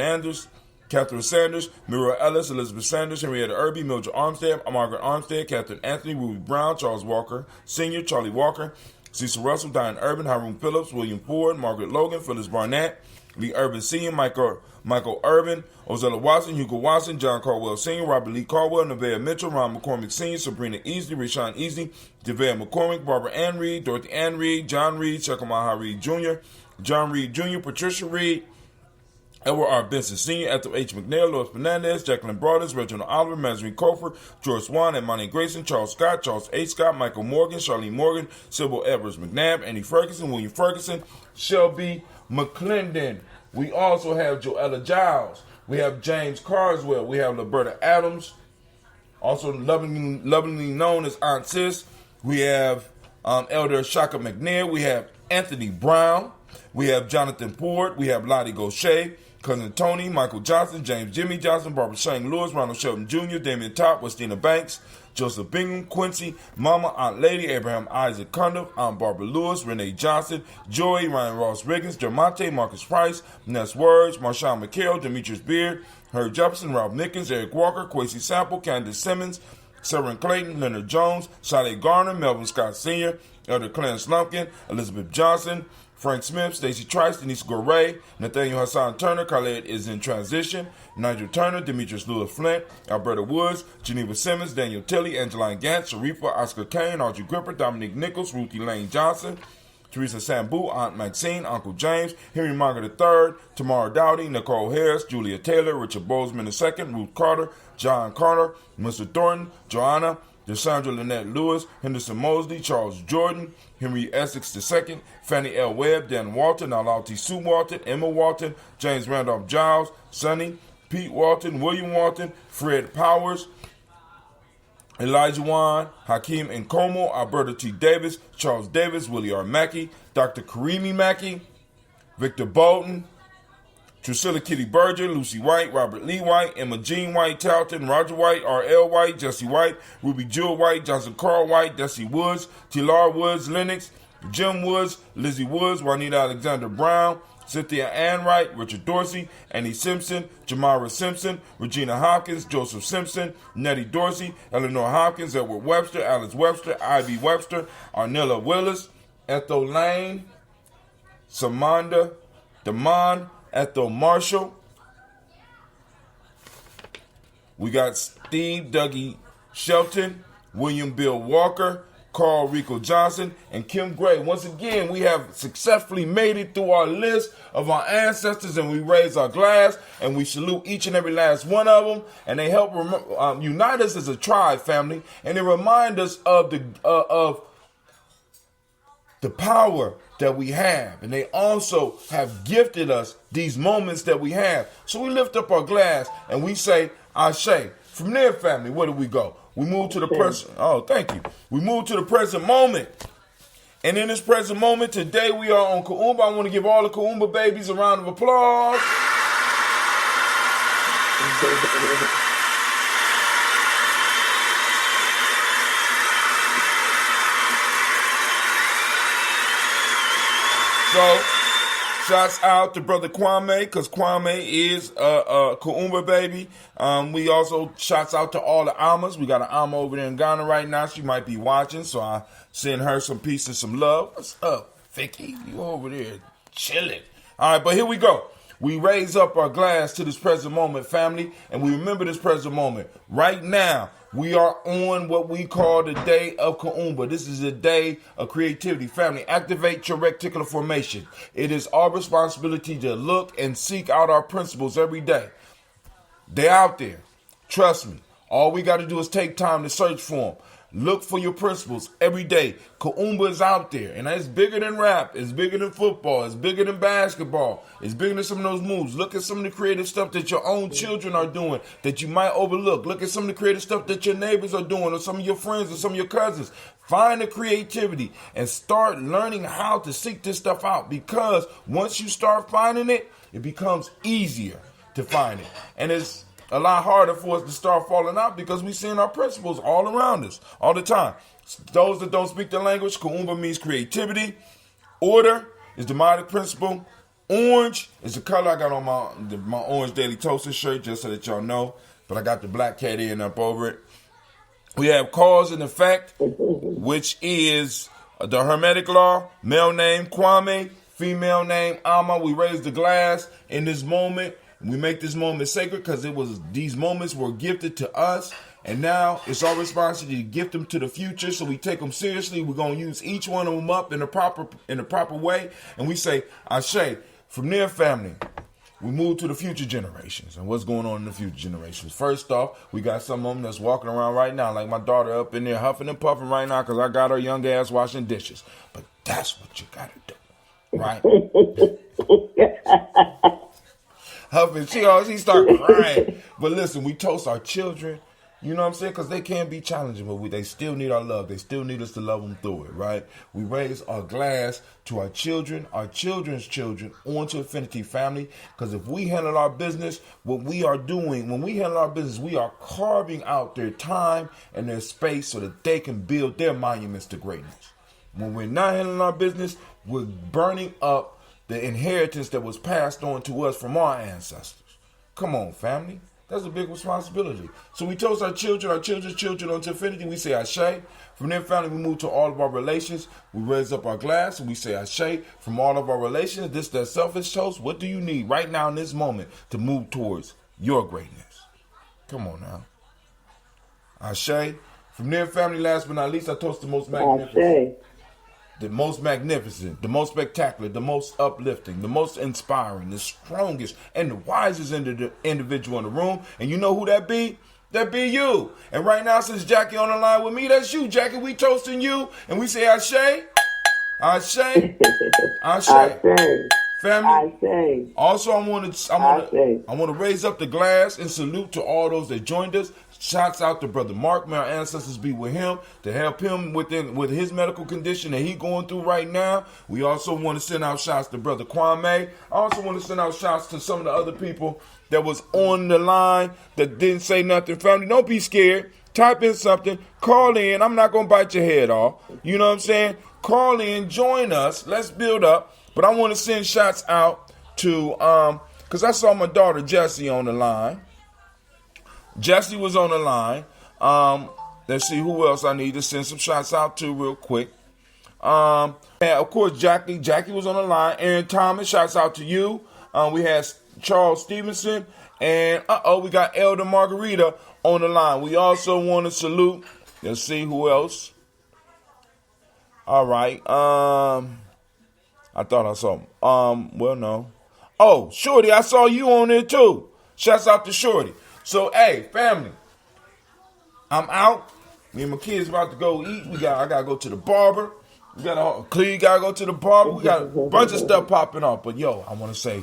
Sanders, Mira Ellis, Elizabeth Sanders, Henrietta Irby, Mildred Armstead, Margaret Armstead, Catherine Anthony, Ruby Brown, Charles Walker Sr., Charlie Walker, Cecil Russell, Diane Urban, Hiram Phillips, William Ford, Margaret Logan, Phyllis Barnett, Lee Urban Sr., Michael Urban, Ozella Watson, Hugo Watson, John Caldwell Sr., Robert Lee Caldwell, Nevaeh Mitchell, Ron McCormick Sr., Sabrina Easley, Rashawn Easley, Javea McCormick, Barbara Ann Reed, Dorothy Ann Reed, John Reed, Chekamaha Reed Jr., John Reed Jr., Patricia Reed, Edward R. Benson Sr., Ethel H. McNair, Lois Fernandez, Jacqueline Broaders, Reginald Oliver, Mazarine Cofer, George Swan, and Monty Grayson, Charles Scott, Charles H. Scott, Michael Morgan, Charlene Morgan, Sybil Edwards McNabb, Andy Ferguson, William Ferguson, Shelby McClendon. We also have Joella Giles. We have James Carswell. We have Roberta Adams, also lovingly known as Aunt Sis. We have Elder Shaka McNair. We have Anthony Brown. We have Jonathan Ford. We have Lottie Gaucher, Cousin Tony, Michael Johnson, James Jimmy Johnson, Barbara Shane Lewis, Ronald Shelton Jr., Damian Top, Westina Banks, Joseph Bingham, Quincy, Mama, Aunt Lady, Abraham Isaac Cundiff, Aunt Barbara Lewis, Renee Johnson, Joey, Ryan Ross Riggins, Dermonte, Marcus Price, Ness Words, Marshawn McHale, Demetrius Beard, Herb Jefferson, Ralph Nickens, Eric Walker, Quasi Sample, Candace Simmons, Severn Clayton, Leonard Jones, Sade Garner, Melvin Scott Sr., Elder Clarence Lumpkin, Elizabeth Johnson, Frank Smith, Stacey Trice, Denise Goray, Nathaniel Hassan Turner, Khaled is in transition, Nigel Turner, Demetrius Lewis Flint, Alberta Woods, Geneva Simmons, Daniel Tilley, Angeline Gantz, Sharifa, Oscar Kane, Audrey Gripper, Dominique Nichols, Ruthie Lane Johnson, Teresa Sambu, Aunt Maxine, Uncle James, Henry Margaret III, Tamara Dowdy, Nicole Harris, Julia Taylor, Richard Bozeman II, Ruth Carter, John Carter, Mr. Thornton, Joanna, DeSandra Lynette Lewis, Henderson Mosley, Charles Jordan, Henry Essex II, Fannie L. Webb, Dan Walton, Alauti Sue Walton, Emma Walton, James Randolph Giles, Sonny, Pete Walton, William Walton, Fred Powers, Elijah Wan, Hakeem Nkomo, Alberta T. Davis, Charles Davis, Willie R. Mackey, Dr. Karimi Mackey, Victor Bolton, Drusilla Kitty Berger, Lucy White, Robert Lee White, Emma Jean White, Talton, Roger White, R.L. White, Jesse White, Ruby Jewel White, Johnson Carl White, Desi Woods, Tilar Woods, Lennox, Jim Woods, Lizzie Woods, Juanita Alexander Brown, Cynthia Ann Wright, Richard Dorsey, Annie Simpson, Jamara Simpson, Regina Hopkins, Joseph Simpson, Nettie Dorsey, Eleanor Hopkins, Edward Webster, Alice Webster, Ivy Webster, Arnella Willis, Ethel Lane, Samanda Damon, Ethel Marshall. We got Steve Dougie Shelton, William Bill Walker, Carl Rico Johnson, and Kim Gray. Once again, we have successfully made it through our list of our ancestors, and we raise our glass, and we salute each and every last one of them, and they help unite us as a tribe, family, and they remind us of the power that we have, and they also have gifted us these moments that we have. So we lift up our glass, and we say, Ashe. From there, family, where do we go? We move to the present. Oh, thank you. We move to the present moment. And in this present moment, today we are on Kuumba. I want to give all the Kuumba babies a round of applause. So, shouts out to Brother Kwame, because Kwame is a Kuumba baby. We also shouts out to all the Amas. We got an Ama over there in Ghana right now. She might be watching, so I send her some peace and some love. What's up, Vicky? You over there chilling. All right, but here we go. We raise up our glass to this present moment, family, and we remember this present moment. Right now, we are on what we call the day of Kuumba. This is a day of creativity. Family, activate your reticular formation. It is our responsibility to look and seek out our principles every day. They're out there. Trust me. All we got to do is take time to search for them. Look for your principles every day. Kuumba is out there, and it's bigger than rap. It's bigger than football. It's bigger than basketball. It's bigger than some of those moves. Look at some of the creative stuff that your own children are doing that you might overlook. Look at some of the creative stuff that your neighbors are doing, or some of your friends, or some of your cousins. Find the creativity and start learning how to seek this stuff out, because once you start finding it, it becomes easier to find it. And it's a lot harder for us to start falling out because we're seeing our principles all around us all the time. Those that don't speak the language, Kuumba means creativity. Order is the demonic principle. Orange is the color. I got on my Orange Daily Toaster shirt, just so that y'all know. But I got the black cat in up over it. We have cause and effect, which is the Hermetic law. Male name, Kwame. Female name, Ama. We raise the glass in this moment. We make this moment sacred because these moments were gifted to us, and now it's our responsibility to gift them to the future. So we take them seriously. We're gonna use each one of them up in the proper way, and we say, Ashe. From there, family, we move to the future generations and what's going on in the future generations. First off, we got some of them that's walking around right now, like my daughter up in there huffing and puffing right now because I got her young ass washing dishes. But that's what you gotta do, right? Huffing, she start crying. But listen, we toast our children, you know what I'm saying? Because they can be challenging, but they still need our love. They still need us to love them through it, right? We raise our glass to our children, our children's children, on to infinity, family. Because if we handle our business, what we are doing, when we handle our business, we are carving out their time and their space so that they can build their monuments to greatness. When we're not handling our business, we're burning up the inheritance that was passed on to us from our ancestors. Come on, family. That's a big responsibility. So we toast our children, our children's children onto infinity. We say Ashe. From there, family, we move to all of our relations. We raise up our glass and we say Ashe. From all of our relations, this that selfish toast. What do you need right now in this moment to move towards your greatness? Come on now. Ashe. From there, family, last but not least, I toast the most magnificent. Ashe. The most magnificent, the most spectacular, the most uplifting, the most inspiring, the strongest, and the wisest individual in the room. And you know who that be? That be you. And right now, since Jackie on the line with me, that's you, Jackie. We toasting you, and we say Ashe, Ashe, Ashe. Family. Also, I want to raise up the glass and salute to all those that joined us. Shouts out to Brother Mark. May our ancestors be with him to help him with his medical condition that he's going through right now. We also want to send out shouts to Brother Kwame. I also want to send out shouts to some of the other people that was on the line that didn't say nothing. Family, don't be scared. Type in something. Call in. I'm not going to bite your head off. You know what I'm saying? Call in. Join us. Let's build up. But I want to send shouts out to, because I saw my daughter Jessie on the line. Jesse was on the line. Let's see who else I need to send some shots out to real quick. And of course, Jackie. Jackie was on the line. Aaron Thomas, shouts out to you. We had Charles Stevenson. And, we got Elder Margarita on the line. We also want to salute. Let's see who else. All right. I thought I saw him. Well, no. Oh, Shorty, I saw you on there too. Shouts out to Shorty. So, hey, family, I'm out. Me and my kids about to go eat. I gotta go to the barber. Cleve gotta go to the barber. We got a bunch of stuff popping off. But yo, I want to say,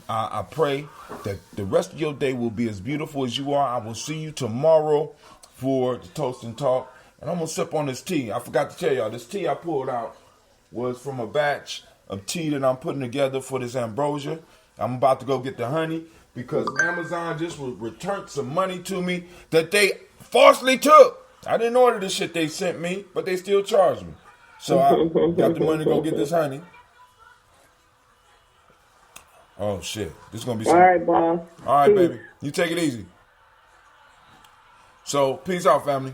I pray that the rest of your day will be as beautiful as you are. I will see you tomorrow for the Toast and Talk. And I'm gonna sip on this tea. I forgot to tell y'all, this tea I pulled out was from a batch of tea that I'm putting together for this ambrosia. I'm about to go get the honey, because Amazon just returned some money to me that they falsely took. I didn't order the shit they sent me, but they still charged me. So I got the money to go get this honey. Oh, shit. This is going to be all right, boss. All right, baby. You take it easy. So, peace out, family.